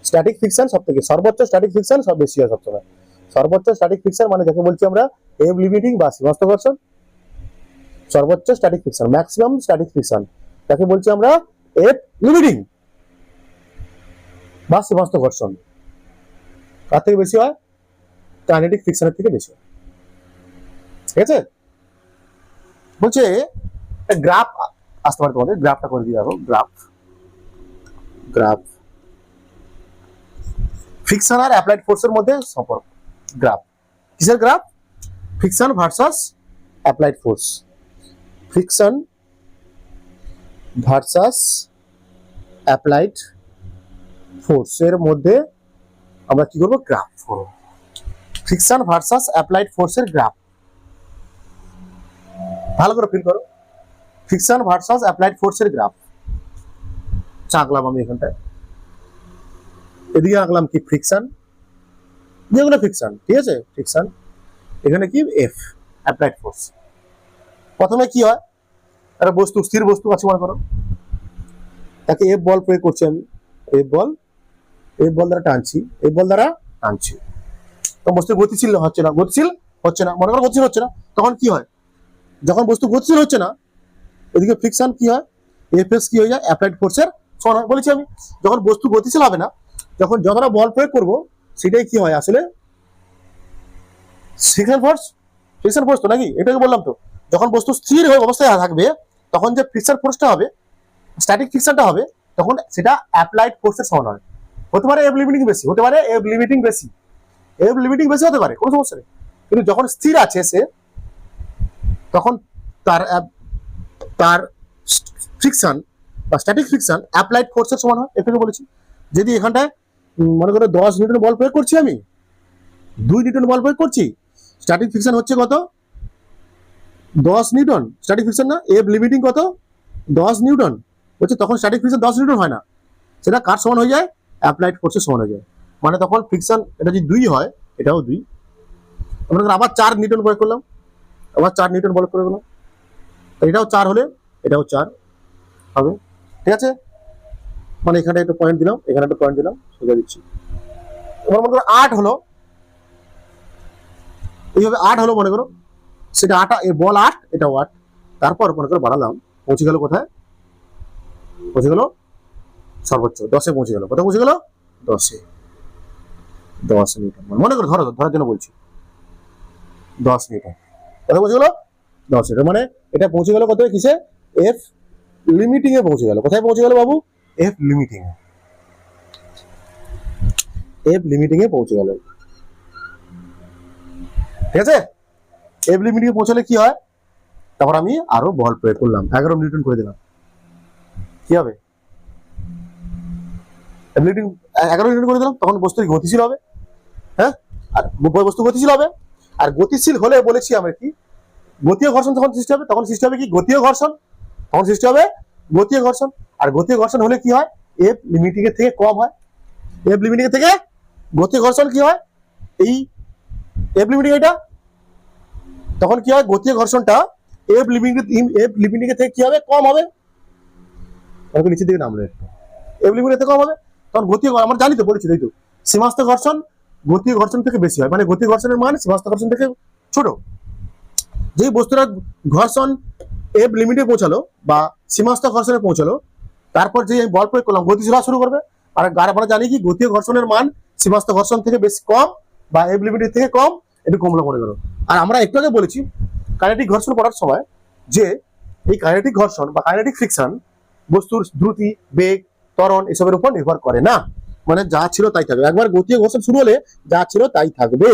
স্ট্যাটিক ফিকশন সব থেকে সর্বোচ্চ, স্ট্যাটিক ফিকশন সব বেশি হয় সবসময়। সর্বোচ্চ স্ট্যাটিক ফিকশন মানে যাকে বলছি আমরা এফ লিমিটিং বা সমস্ত ঘর্ষণ, সর্বোচ্চ static fiction, maximum static fiction যাকে বলছি আমরা এফ লিমিটিং বা সমস্ত ঘর্ষণ, তার থেকে বেশি হয় কাইনেটিক ফ্রিকশনের থেকে বেশি হয়। ঠিক আছে, বলছে গ্রাফ আসতে পারে, তোমাদের গ্রাফটা করে দিয়ে যাবো, গ্রাফ ফ্রিকশন আর অ্যাপ্লাইড ফোর্সের মধ্যে সম্পর্ক। গ্রাফ কিসের graph, friction versus applied force, friction versus applied ফোর্সের মধ্যে আমরা কি করবো, গ্রাফ করবো। ফ্রিকশন ভার্সাস অ্যাপ্লাইড ফোর্সের গ্রাফ, ভালো করে ফিল করো, ফ্রিকশন ভার্সাস অ্যাপ্লাইড ফোর্সের গ্রাফ। আঁকলাম আমি এখানটায়, এদিকে আঁকলাম কি ফ্রিকশন, যেগুলো ফ্রিকশন, ঠিক আছে, ফ্রিকশন, এখানে কি এফ অ্যাপ্লাইড ফোর্স। প্রথমে কি হয়, একটা বস্তু, স্থির বস্তু আছে মনে করো, তাকে এফ বল প্রয়োগ করছি আমি, এফ বল দ্বারা টানছি, তো বস্তু গতিশীল হচ্ছে না, মনে করো গতিশীল হচ্ছে না, তখন কি হয়, যখন বস্তু গতিশীল হচ্ছে না, এদিকে ফ্রিকশন কি হয়, এফ এস কি হয়ে যায়, অ্যাপ্লাইড ফোর্সের সমান হয়। বলেছি আমি, যখন বস্তু গতিশীল হবে না, যখন যতটা বল প্রয়োগ করবো, সেটাই কি হয় আসলে ফ্রিকশন ফোর্স তো নাকি, এটাকে বললাম তো। যখন বস্তু স্থির হয়ে অবস্থায় থাকবে, তখন যে ফ্রিকশন ফোর্সটা হবে, স্ট্যাটিক ফ্রিকশনটা হবে তখন সেটা অ্যাপ্লাইড ফোর্সের সমান হয়। হতে পারে এফ লিমিটিং বেশি, হতে পারে এফ লিমিটিং বেশি, এফ লিমিটিং বেশি হতে পারে, কোনো সমস্যা নেই। কিন্তু যখন স্থির আছে সে, তখন তার তার ফ্রিকশন বা স্ট্যাটিক ফ্রিকশন অ্যাপ্লাইড ফোর্সের সমান হয়। এটাকে বলেছি যদি এখানটায় মনে করো 10 নিউটন বল প্রয়োগ করছি, আমি 2 নিউটন বল প্রয়োগ করছি, স্ট্যাটিক ফ্রিকশন হচ্ছে কত 10 নিউটন, স্ট্যাটিক ফ্রিকশন না, এফ লিমিটিং কত 10 নিউটন হচ্ছে, তখন স্ট্যাটিক ফ্রিকশন 10 নিউটন হয় না, সেটা কার সমান হয়ে যায়, অ্যাপ্লাইড ফোর্সের সমান হয়ে যায়। মানে তখন ফ্রিকশন এটা যদি 2 হয়, এটাও 2, আমরা আবার 4 নিউটন প্রয়োগ করলাম, আবার 4 নিউটন বল প্রয়োগ করলাম, এটাও 4 হলে এটাও 4 হবে। ঠিক আছে, মানে এখানে একটা পয়েন্ট দিলাম, এখানে একটা পয়েন্ট দিলাম, সোজা দিচ্ছি। এবার মনে করো 8 হলো, এইভাবে 8 হলো মনে করো, সেটা 8, এ বল 8, এটাও 8, তারপর মনে করো বাড়ালাম, পৌঁছে গেল কোথায়, পৌঁছে গেল সর্বোচ্চ 10-এ পৌঁছে গেল, কোথায় পৌঁছে গেল 10-এ, 10 নিউটন। মনে করো ধরার জন্য বলছি 10 নিউটন, কোথায় পৌঁছে গেল 10 নিউটন, মানে এটা পৌঁছে গেল কোথায়, কিসে, এফ লিমিটিং এ পৌঁছে গেল। কোথায় পৌঁছে গেল বাবু, এফ লিমিটিং এ, এফ লিমিটিং এ পৌঁছে গেল। ঠিক আছে, এফ লিমিটিং এ পৌঁছালে কি হয়, তারপর আমি আরো বল প্রয়োগ করলাম, 11 নিউটন করে দিলাম, কি হবে, এফ লিমিটিং 11 নিউটন করে দিলাম, তখন বস্তু গতিশীল হবে। হ্যাঁ, আর বস্তু গতিশীল হবে, আর গতিশীল হলে বলেছি আমরা কি, গতীয় ঘর্ষণ যখন সৃষ্টি হবে, তখন সৃষ্টি হবে কি, গতীয় ঘর্ষণ, তখন সৃষ্টি হবে গতীয় ঘর্ষণ। আর গতীয় ঘর্ষণ হলে কি হয়, এফ লিমিটিং এর থেকে কম হয়, এফ লিমিটিং এর থেকে গতীয় ঘর্ষণ কি হয়, এই এফ লিমিটিং এটা, তখন কি হয়, গতীয় ঘর্ষণটা এফ লিমিটিং এর থেকে কি হবে, কম হবে, নিচের দিকে নামলো একটু, এফ লিমিটিং এর থেকে কম হবে, তখন গতীয়, আমরা জানি তো, বলেছি তাই তো, সীমাস্থ ঘর্ষণ গতীয় ঘর্ষণ থেকে বেশি হয়, মানে গতীয় ঘর্ষণের মান সীমাস্থ ঘর্ষণ থেকে ছোট। যেই বস্তুটা ঘর্ষণ এফ লিমিটে পৌঁছালো বা সীমাস্থ ঘর্ষণে পৌঁছালো, তারপর যে বল প্রয়োগ করলাম, গতিশীল হওয়া শুরু করবে। আর আমরা জানি কি, গতীয় ঘর্ষণের মান সীমাস্থ ঘর্ষণ থেকে বেশি কম বা এফ লিমিটের থেকে কম, একটু কমলো মনে করো। আর আমরা একটু আগে বলেছি কাইনেটিক ঘর্ষণ পড়ার সময় যে এই কাইনেটিক ঘর্ষণ বা কাইনেটিক ফ্রিকশন বস্তুর দ্রুতি, বেগ, ত্বরণ এসবের উপর নির্ভর করে না, মানে যা ছিল তাই থাকবে। একবার গতীয় ঘর্ষণ শুরু হলে যা ছিল তাই থাকবে,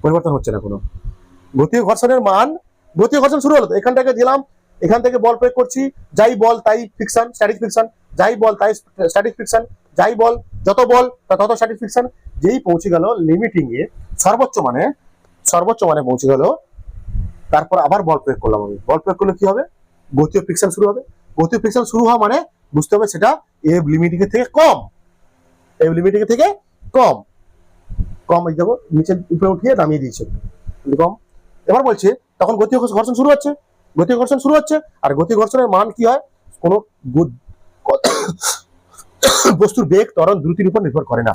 পরিবর্তন হচ্ছে না কোনো। গতীয় ঘর্ষণের মান, গতীয় ঘর্ষণ শুরু হলো তো এখান থেকে দিলাম, এখান থেকে বল প্রয়োগ করছি, যাই বল তাই ফ্রিকশন, স্ট্যাটিক ফ্রিকশন, যাই বল তাই স্ট্যাটিক ফ্রিকশন, যাই বল যত বল তত স্ট্যাটিক ফ্রিকশন। যেই পৌঁছে গেল লিমিটিং এ সর্বোচ্চ মানে পৌঁছে গেল, তারপর আবার বল প্রয়োগ করলাম আমি, বল প্রয়োগ করলে কি হবে, গতীয় ফ্রিকশন শুরু হবে। গতীয় ফ্রিকশন শুরু হওয়া মানে বুঝতে হবে সেটা এফ লিমিটিং এর থেকে কম, এফ লিমিটিং এর থেকে কম, কম এই দেখো নিচে উপরে উঠিয়ে নামিয়ে দিয়েছে কম। এবার বলছে তখন গতীয় ঘর্ষণ শুরু হচ্ছে, গতীয় ঘর্ষণ শুরু হচ্ছে, আর গতীয় ঘর্ষণের মান কি হয়, কোন বস্তুর বেগ, ত্বরণ, দ্রুতির উপর নির্ভর করে না।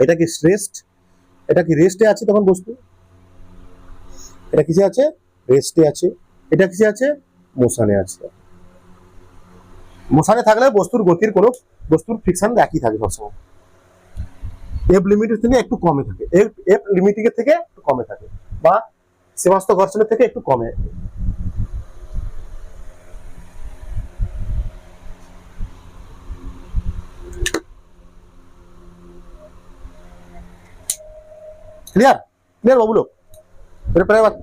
এটা কি রেস্ট, এটা কি রেস্টে আছে তখন বস্তু, এটা কিসে আছে, রেস্টে আছে, এটা কিসে আছে, মোশনে আছে। মোশনে থাকলে বস্তুর গতির কোনো, বস্তুর ফ্রিকশন একই থাকে সবসময়, এফ লিমিটের থেকে একটু কমে থাকে, এফ লিমিটিং এর থেকে একটু কমে থাকে, বা সীমাস্থ ঘর্ষণের থেকে একটু কমে। क्लियर क्लियर बाबू लोग, मेरे प्यारे बात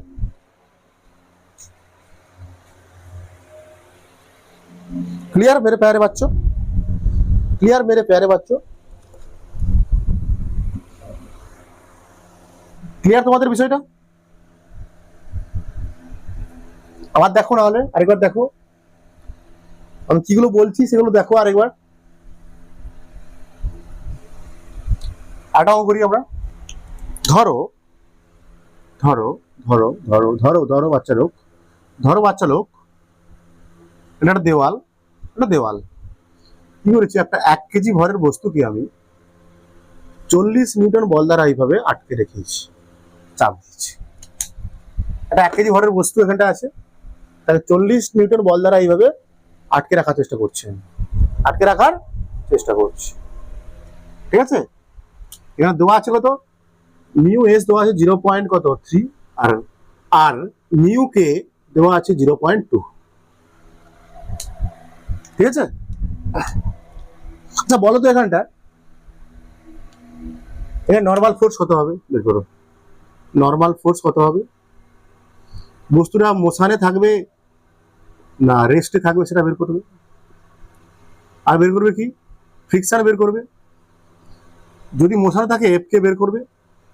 क्लियर मेरे प्यारे बच्चों, क्लियर मेरे प्यारे बच्चों, ক্লিয়ার তোমাদের বিষয়টা? আবার দেখো, না হলে আরেকবার দেখো, আমি কিগুলো বলছি সেগুলো দেখো আরেকবার। আটাও করি আমরা, ধরো ধরো ধরো ধরো ধরো ধরো বাচ্চা লোক, ধরো বাচ্চা লোক, এটা একটা দেওয়াল, এটা দেওয়াল, কি করেছি, একটা 1 কেজি ভরের বস্তুকে আমি 40 নিউটন বল দ্বারা এইভাবে আটকে রেখেছি, চাপ দিচ্ছি। একটা 1 কেজি ভরের বস্তু এখানটা আছে, তাহলে 40 নিউটন বল দ্বারা এইভাবে আটকে রাখার চেষ্টা করছেন, আটকে রাখার চেষ্টা করছি। ঠিক আছে, এখানে দেওয়া আছে কত, মিউ এস দেওয়া আছে 0.3, আর আর মিউ কে দেওয়া আছে 0.2। ঠিক আছে? আচ্ছা বলো তো এখানে নর্মাল ফোর্স কত হবে বের করো। নর্মাল ফোর্স কত হবে? বস্তুটা মোশনে থাকবে না রেস্টে থাকবে সেটা বের করবে। আর বের করবে কি? ফ্রিকশন বের করবে। যদি মোশনে থাকে এফ কে বের করবে,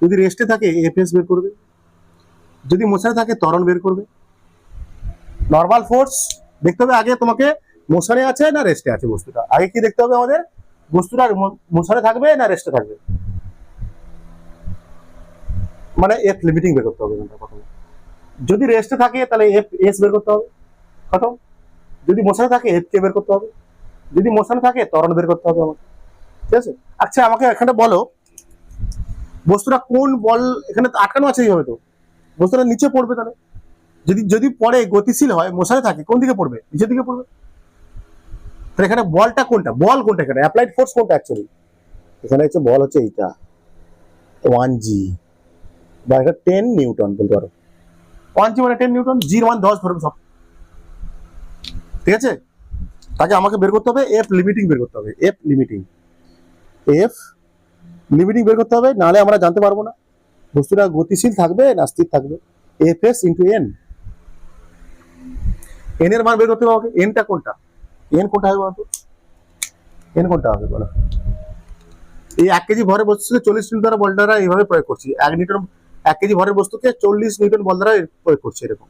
যদি রেস্টে থাকে এফএস বের করবে, যদি মোশনে থাকে ত্বরণ বের করবে। নর্মাল ফোর্স দেখতে হবে আগে তোমাকে মোশনে আছে না রেস্টে আছে বস্তুটা। আগে কি দেখতে হবে আমাদের? বস্তুটা মোশনে থাকবে না রেস্টে থাকবে, মানে এফ লিমিটিং বের করতে হবে প্রথমে। যদি রেস্টে থাকে তাহলে এফ এস বের করতে হবে, খতম। যদি মোশনে থাকে এফ কে বের করতে হবে, যদি মোশনে থাকে ত্বরণ বের করতে হবে আমাকে। ঠিক আছে? আচ্ছা আমাকে এখানে বলো বস্তুটা কোন বল এখানে আটকানো আছে এইভাবে, তো বস্তুটা নিচে পড়বে। তাহলে যদি পরে গতিশীল হয় মোশনে থাকে কোন দিকে পড়বে? নিচের দিকে পড়বে। তাহলে এখানে বলটা কোনটা? বল কোনটা এখানে? অ্যাপ্লাইড ফোর্স কোনটা অ্যাকচুয়ালি? এখানে হচ্ছে বল হচ্ছে এইটা 1G বা এটা 10 নিউটন বলতে পারো। 1G মানে 10 নিউটন, জির মান 10 ধরবে সব। ঠিক আছে? তাকে আমাকে বের করতে হবে এফ লিমিটিং বের করতে হবে। এফ লিমিটিং বের করতে হবে, নাহলে আমরা জানতে পারবো না বস্তুটা গতিশীল থাকবে না স্থির থাকবে। F S into N, N এর মান বের করতে হবে আমাকে। এনটা কোনটা? এন কোনটা হবে বলতো? এন কোনটা হবে বলো? এই 1 কেজি ভরের বস্তুকে 40 নিউটন দ্বারা বল দ্বারা এইভাবে প্রয়োগ করছি। 1 কেজি ভরের বস্তুকে 40 নিউটন বল দ্বারা প্রয়োগ করছি, এরকম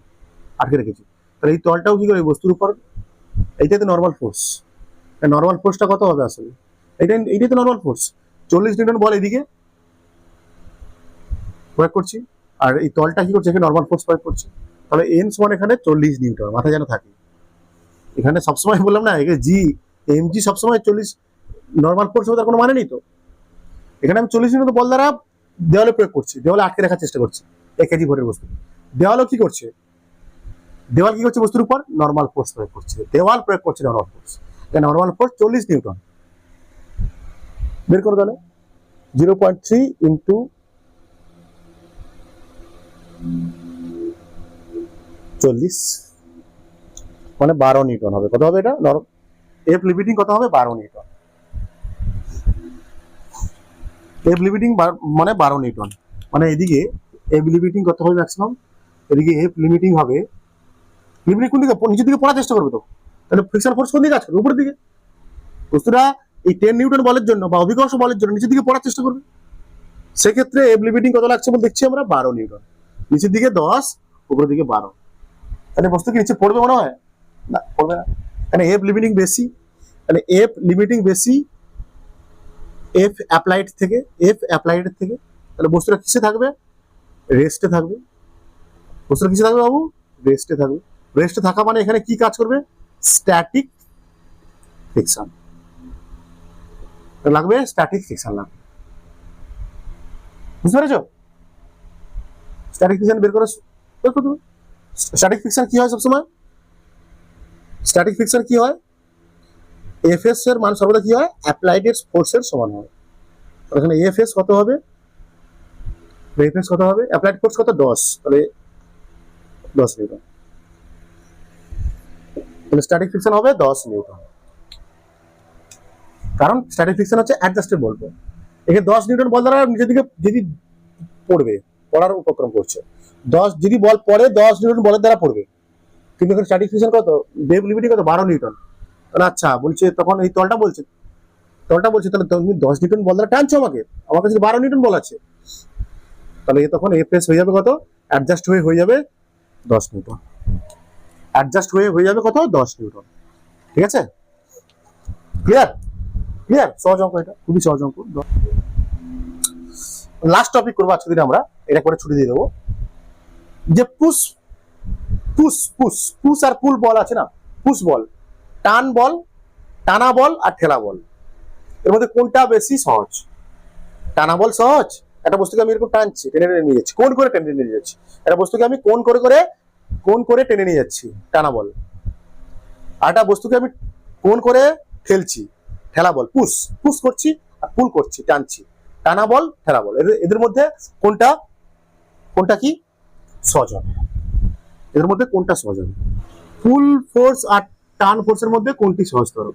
আটকে রেখেছি। তাহলে এই তলটাও কি করে বস্তুর উপর? এইটাই তো নর্মাল ফোর্স। নর্মাল ফোর্সটা কত হবে আসলে? এইটাই তো নর্মাল ফোর্স। 40 নিউটন বল এদিকে প্রয়োগ করছি, আর এই তলটা কি করছে? এখানে নর্মাল ফোর্স প্রয়োগ করছি। তাহলে এন সমান এখানে 40 নিউটন, মাথায় যেন থাকে। এখানে সবসময় বললাম না এখানে জি এম জি সবসময় 40 নর্মাল ফোর্স হবে, তার কোনো মানে নেই তো। এখানে আমি 40 নিউটন বল দ্বারা দেওয়ালে প্রয়োগ করছি, দেওয়ালে আটকে রাখার চেষ্টা করছি 1 কেজি ভরের বস্তু। দেওয়ালও কি করছে? দেওয়াল কি করছে? বস্তুর উপর নর্মাল ফোর্স প্রয়োগ করছে। দেওয়াল প্রয়োগ করছে normal force. Normal force 40 Newton বের করো তাহলে। 0.3 ইন্টু 40 মানে 12 নিউটন হবে। কত হবে এটা? এফ লিমিটিং কত হবে? 12 নিউটন। এফ লিমিটিং মানে 12 নিউটন, মানে এদিকে এফ লিমিটিং কত হবে ম্যাক্সিমাম? এদিকে এফ লিমিটিং হবে, লিমিটিং কোন দিকে? নিচের দিকে পড়ার চেষ্টা করবে তো। তাহলে ফ্রিকশন ফোর্স কোন দিকে কাজ করবে? উপরের দিকে। বস্তুটা এই 10 নিউটন বলের জন্য বা অভিকর্ষ বলের জন্য নিচের দিকে পড়ার চেষ্টা করবে। সেক্ষেত্রে এফ লিমিটিং কত লাগছে বলে দেখছি আমরা? 12 নিউটন। নিচের দিকে 10, উপরের দিকে 12। তাহলে বস্তু কি নিচে পড়বে মনে হয়? না, পড়বে না। মানে এফ লিমিটিং বেশি, তাহলে এফ লিমিটিং বেশি এফ অ্যাপ্লাইড থেকে, এফ অ্যাপ্লাইডের থেকে। তাহলে বস্তুটা কিসে থাকবে? রেস্টে থাকবে। বস্তুটা কিসে থাকবে বাবু? রেস্টে থাকবে। রেস্টে থাকা মানে এখানে কি কাজ করবে? স্ট্যাটিক ফ্রিকশন লাগবে, স্ট্যাটিক ফ্রিকশন লাগবে। বুঝতে পেরেছো? স্ট্যাটিক ফ্রিকশন বের করো। স্ট্যাটিক ফ্রিকশন কি হয় সবসময়? স্ট্যাটিক ফ্রিকশন কি হয়? এফএস এর মান সর্বদা কি হয়? অ্যাপ্লাইড ফোর্সের সমান হয়। এখানে এফএস কত হবে? এফএস কত হবে? অ্যাপ্লাইড ফোর্স কত? 10, তাহলে 10 নিউটন। তাহলে স্ট্যাটিক ফ্রিকশন হবে 10 নিউটন, কারণ স্ট্যাটিক ফ্রিকশন হচ্ছে অ্যাডজাস্টেড বল। এখানে 10 নিউটন বল দ্বারা নিচের দিকে যদি পড়বে, পড়ার উপক্রম করছে, 10 যদি বল পড়ে 10 নিউটন বলের দ্বারা পড়বে। কিন্তু এখানে স্ট্যাটিক ফ্রিকশন কত? ওয়েভ লিমিটিং কত? 12 নিউটন। তাহলে আচ্ছা বলছে তখন এই তলটা বলছে তাহলে তুমি 10 নিউটন বল দ্বারা টানছো আমাকে, আমার কাছে 12 নিউটন বল আছে। তাহলে তখন এফএস হয়ে যাবে কত? অ্যাডজাস্ট হয়ে যাবে 10 নিউটন। অ্যাডজাস্ট হয়ে যাবে কত? 10 নিউটন। ঠিক আছে? ক্লিয়ার? সহজ অঙ্ক, এটা খুবই সহজ অঙ্ক। লাস্ট টপিক করবো আজকে দিনে আমরা, এটা করে ছুটি দিয়ে দেবো। যে পুশ আর পুল বল আছে না, পুশ বল, টানা বল আর ঠেলা বল, এর মধ্যে কোনটা বেশি সহজ? টানা বল সহজ। একটা বস্তুকে আমি এরকম টানছি, টেনে নিয়ে যাচ্ছি, কোন করে টেনে নিয়ে যাচ্ছি। একটা বস্তুকে আমি কোন করে টেনে নিয়ে যাচ্ছি, টানা বল। আর একটা বস্তুকে আমি কোন করে ঠেলছি, ঠেলা বল। পুশ করছি আর পুল করছি, টানছি। টানা বল, ঠেলা বল, এদের মধ্যে কোনটা কি সহজ হবে? এদের মধ্যে কোনটা সহজ হবে? পুল ফোর্স আর টান ফোর্সের মধ্যে কোনটি সহজতর?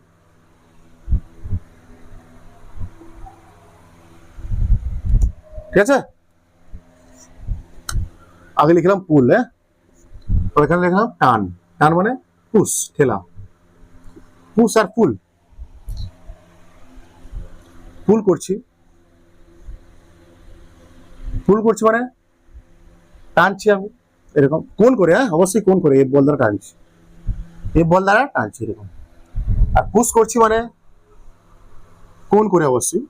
ঠিক আছে, আগে লিখলাম পুল, হ্যাঁ, এখানে লিখলাম টান। টান মানে পুশ, ঠেলা। পুশ আর পুল, পুল করছি, পুল করছি মানে টানছি আমি এরকম কোন করে, হ্যাঁ অবশ্যই কোন করে, এই বল দ্বারা টানছি, এই বল দ্বারা টানছি এরকম। আর পুশ করছি মানে কোন করে, অবশ্যই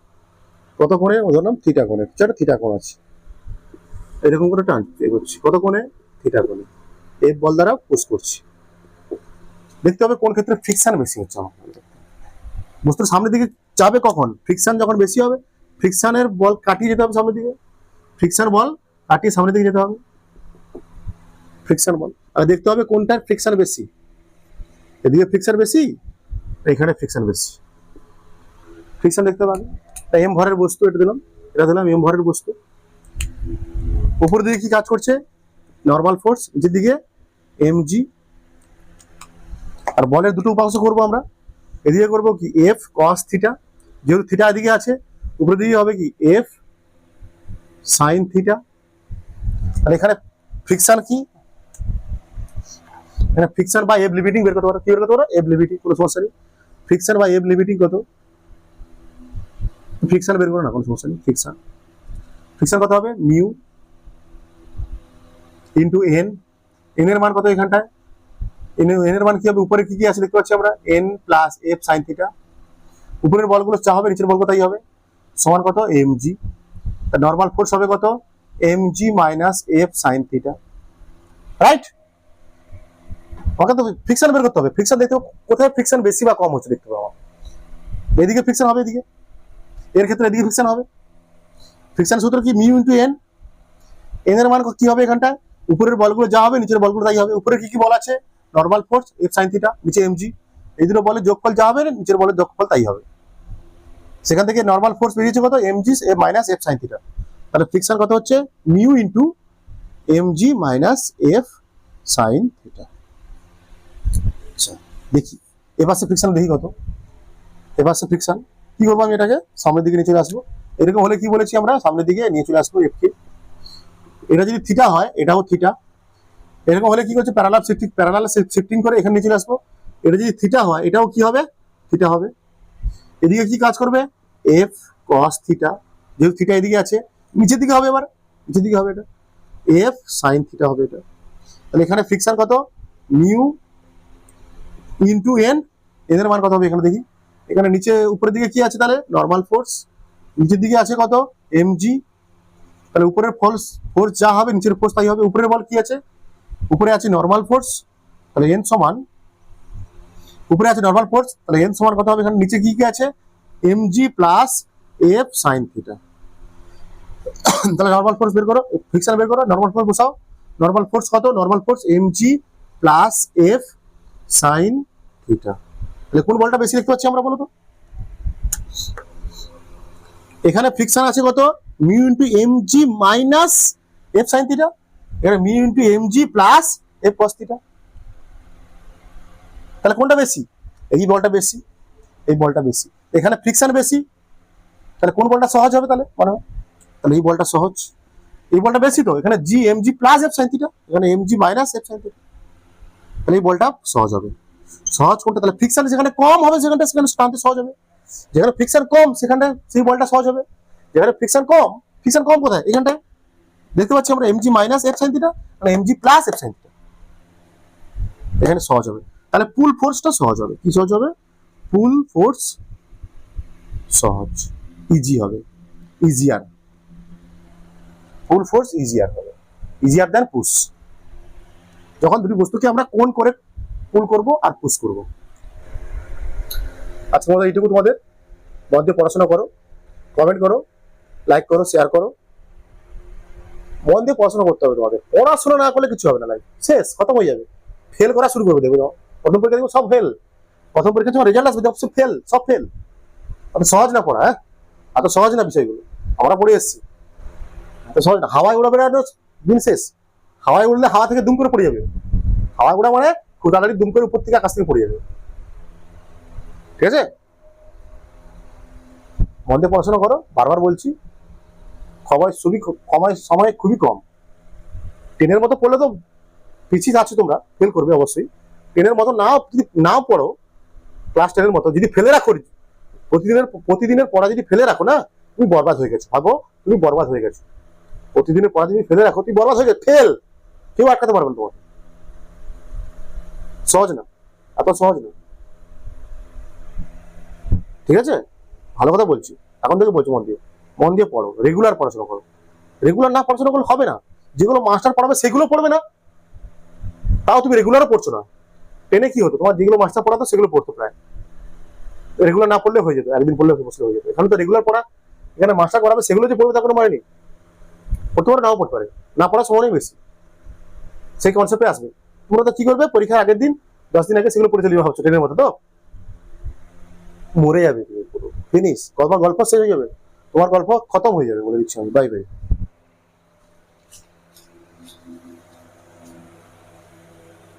কত কোণে, ধরলাম থিটা কোণে, থিটা কোণ আছে, এরকম করে টানছি এগোচ্ছি কত কোণে, থিটা কোণে, এই বল দ্বারা পুশ করছি। দেখতে হবে কোন ক্ষেত্রে ফ্রিকশন বেশি হচ্ছে আমার, বস্তুর সামনের দিকে যাবে কখন, ফ্রিকশন যখন বেশি হবে, ফ্রিকশনের বল কাটিয়ে যেতে হবে সামনের দিকে, ফ্রিকশন বল কাটিয়ে সামনের দিকে যেতে হবে, ফ্রিকশন বল। আর দেখতে হবে কোনটার ফ্রিকশন বেশি, এদিকে ফ্রিকশন বেশি, এখানে ফ্রিকশন বেশি, ফ্রিকশন দেখতে পাবে। তাই এম ভরের বস্তু এটা দিলাম, এটা দিলাম এম ভরের বস্তু, উপর দিকে কি কাজ করছে, নর্মাল ফোর্স, নিচের দিকে এম জি। আর বলের দুটো উপাংশ করবো আমরা, এদিকে করবো কি এফ কস থিটা, যেহেতু থিটা এদিকে আছে, উপরের দিকে হবে কি এফ সাইন থিটা। আর এখানে ফ্রিকশন কি, এখানে ফ্রিকশন বা এফ লিমিটিং বের করতে পারো, কি বের করতে পারো, এফ লিমিটিং, কোনো সমস্যা নেই। ফ্রিকশন বা এফ লিমিটিং কত, ফ্রিকশন বের করো না, কোনো সমস্যা নেই। ফ্রিকশন, ফ্রিকশন কত হবে, মিউ ইন্টু এন, এন এর মান কত এখানটায়, এন এর মান কি হবে, উপরে কি কি আছে দেখতে পাচ্ছি আমরা, N plus F sine theta, উপরের বলগুলো যা হবে নিচের বল তাই হবে, সমান কত এম জি। নর্মাল ফোর্স হবে কত, M G minus F sine theta, right. Okay, তো ফ্রিকশন বের করতে হবে, ফ্রিকশন দেখতে হবে কোথায় ফ্রিকশন বেশি বা কম হচ্ছে দেখতে পাবো, এদিকে ফ্রিকশন হবে, এদিকে, এর ক্ষেত্রে এদিকে ফ্রিকশন হবে। ফ্রিকশন সূত্র কি, মিউ ইন্টু এন, এন এর মান কি হবে এখানটায়, উপরের বলগুলো যা হবে নিচের বলগুলো তাই হবে, উপরে কি কি বল আছে, normal force F sine theta, নিচে এম জি, এই দুটো বলের যোগফল যা হবে নিচের বলের যোগফল তাই হবে। সেখান থেকে নর্মাল ফোর্স বেরিয়েছে কত, M G minus F sine theta, তাহলে ফ্রিকশন কত হচ্ছে, mu into M G minus F sine theta. আচ্ছা দেখি এবার ফ্রিকশন দেখি কত, এবার ফ্রিকশন কি করবো, আমি এটাকে সামনের দিকে নিয়ে চলে আসবো, এরকম হলে কি বলেছি আমরা, সামনের দিকে নিয়ে চলে আসবো এফ কে। এটা যদি থিটা হয়, এটাও থিটা, এরকম হলে কি করছে, প্যারালাল শিফটিং করে এখানে নিয়ে চলে আসবো। এটা যদি থিটা হয়, এটাও কি হবে, থিটা হবে। এদিকে কি কাজ করবে, এফ কস থিটা, যেহেতু থিটা এদিকে আছে, নিচের দিকে হবে, এবার নিচের দিকে হবে এটা এফ সাইন থিটা হবে এটা। তাহলে এখানে ফ্রিকশন কত, মিউ ইন্টু এন, এর মান কত হবে এখানে দেখি, এখানে নিচে উপরের দিকে কি আছে, তাহলে নর্মাল ফোর্স, নিচের দিকে আছে কত এম জি, তাহলে উপরের ফোর্স যা হবে নিচের ফোর্স তাই হবে। উপরের বল কি আছে, উপরে আছে নর্মাল ফোর্স, তাহলে এন সমান, উপরে আছে নর্মাল ফোর্স, তাহলে এন সমান কত হবে, এখানে নিচে কি কি আছে, M G plus F sine theta. তাহলে নর্মাল ফোর্স বের করো, ফ্রিকশন বের করো, নর্মাল ফোর্স বসাও, নর্মাল ফোর্স কত, normal force M G plus F sine theta. তাহলে কোন বলটা বেশি দেখতে পাচ্ছি আমরা, বলো তো, এখানে ফ্রিকশন আছে কত, mu into M G minus F sine theta, এখানে mu into M G plus F cos theta. তাহলে কোনটা বেশি, এই বলটা বেশি, এই বলটা বেশি, এখানে ফ্রিকশন বেশি, তাহলে কোন বলটা সহজ হবে, তাহলে মানে তাহলে এই বলটা সহজ, এই বলটা বেশি, তো এখানে G M G plus F sine theta, এখানে এম জি মাইনাস এফ সাইন থিটা, তাহলে এই বলটা সহজ হবে। সহজ কোনটা, তাহলে ফ্রিকশন যেখানে কম হবে সেখানে টানতে সহজ হবে, যেখানে ফ্রিকশন কম সেখানে সেই বলটা সহজ হবে, যেখানে ফ্রিকশন কম কোথায়, এখানটায় দেখতে পাচ্ছি আমরা এম জি মাইনাস এফ সাইন থিটা, মানে M G plus F sine theta, এখানে সহজ হবে। তাহলে পুল ফোর্সটা সহজ হবে, কি সহজ হবে, পুল ফোর্স সহজ, ইজি হবে, ইজিয়ার, পুল ফোর্স ইজিয়ার হবে, ইজিয়ার দেন পুশ, যখন দুটি বস্তুকে আমরা কোন করে পুল করব আর পুশ করব। আজকে আমাদের এইটুকু, তোমাদের মন দিয়ে পড়াশোনা করো, কমেন্ট করো, লাইক করো, শেয়ার করো, মন দিয়ে পড়াশোনা করতে হবে তোমাদের, পড়াশোনা না করলে কিছু হবে না, লাইফ শেষ, খতম হয়ে যাবে, ফেল করা শুরু করবে, দেখো প্রথম পরীক্ষা দেখবো সব ফেল, প্রথম পরীক্ষা তোমার রেজাল্ট আসবে সব ফেল, সব ফেল। অত সহজ না পড়া, হ্যাঁ এত সহজ না বিষয়গুলো, আমরা পড়ে এসেছি, এত সহজ না। হাওয়ায় উড়াবে না দিন শেষ, হাওয়ায় উড়লে হাওয়া থেকে দুম করে পড়ে যাবে, হাওয়ায় উড়া মানে খুব তাড়াতাড়ি দুম করে উপর থেকে আকাশ থেকে পড়ে যাবে, ঠিক আছে, মন দিয়ে পড়াশোনা করো, বারবার বলছি। সময় খুবই কম। 10-এর মতো পড়লে তো পিছিয়ে আছো তোমরা, ফেল করবে অবশ্যই। 10-এর মতো যদি নাও পড়ো, ক্লাস 10-এর মতো যদি ফেলে রাখো, প্রতিদিনের পড়া যদি ফেলে রাখো না, তুমি বরবাদ হয়ে গেছো। ভাবো তুমি বরবাদ হয়ে গেছো। প্রতিদিনের পড়া যদি ফেলে রাখো, তুমি বরবাদ হয়ে গেছো, ফেল। কেউ আটকাতে পারবে না তোমার। সহজ না, এত সহজ না। ঠিক আছে, ভালো কথা বলছি, এখন থেকে বলছি, মন দিয়ে পড়ো, রেগুলার পড়াশোনা করো। রেগুলার না পড়াশোনা করলে হবে না। যেগুলো মাস্টার পড়াবে সেগুলো পড়বে না, তাও তুমি রেগুলারও পড়ছো না। 10-এ কি হতো, তোমার যেগুলো মাস্টার পড়াতো সেগুলো পড়তো প্রায়। রেগুলার না পড়লে হয়ে যেত, একদিন পড়লে বসলে হয়ে যেত। এখানে তো রেগুলার পড়া, এখানে মাস্টার পড়াবে সেগুলো যে পড়বে তা কোনো মানে নেই। পড়তে পারে, নাও পড়তে পারে, না পড়ার সময়ই বেশি, সেই কনসেপ্টে আসবে। তোমরা তো কি করবে, পরীক্ষার আগের দিন 10 দিন আগে সেগুলো পড়ে চলে ভাবছো, 10-এর মতো তো মরে যাবে তুমি পুরো, ফিনিশ। তোমার গল্প শেষ হয়ে যাবে, তোমার গল্প খতম হয়ে যাবে, বলে দিচ্ছি আমি। Bye bye.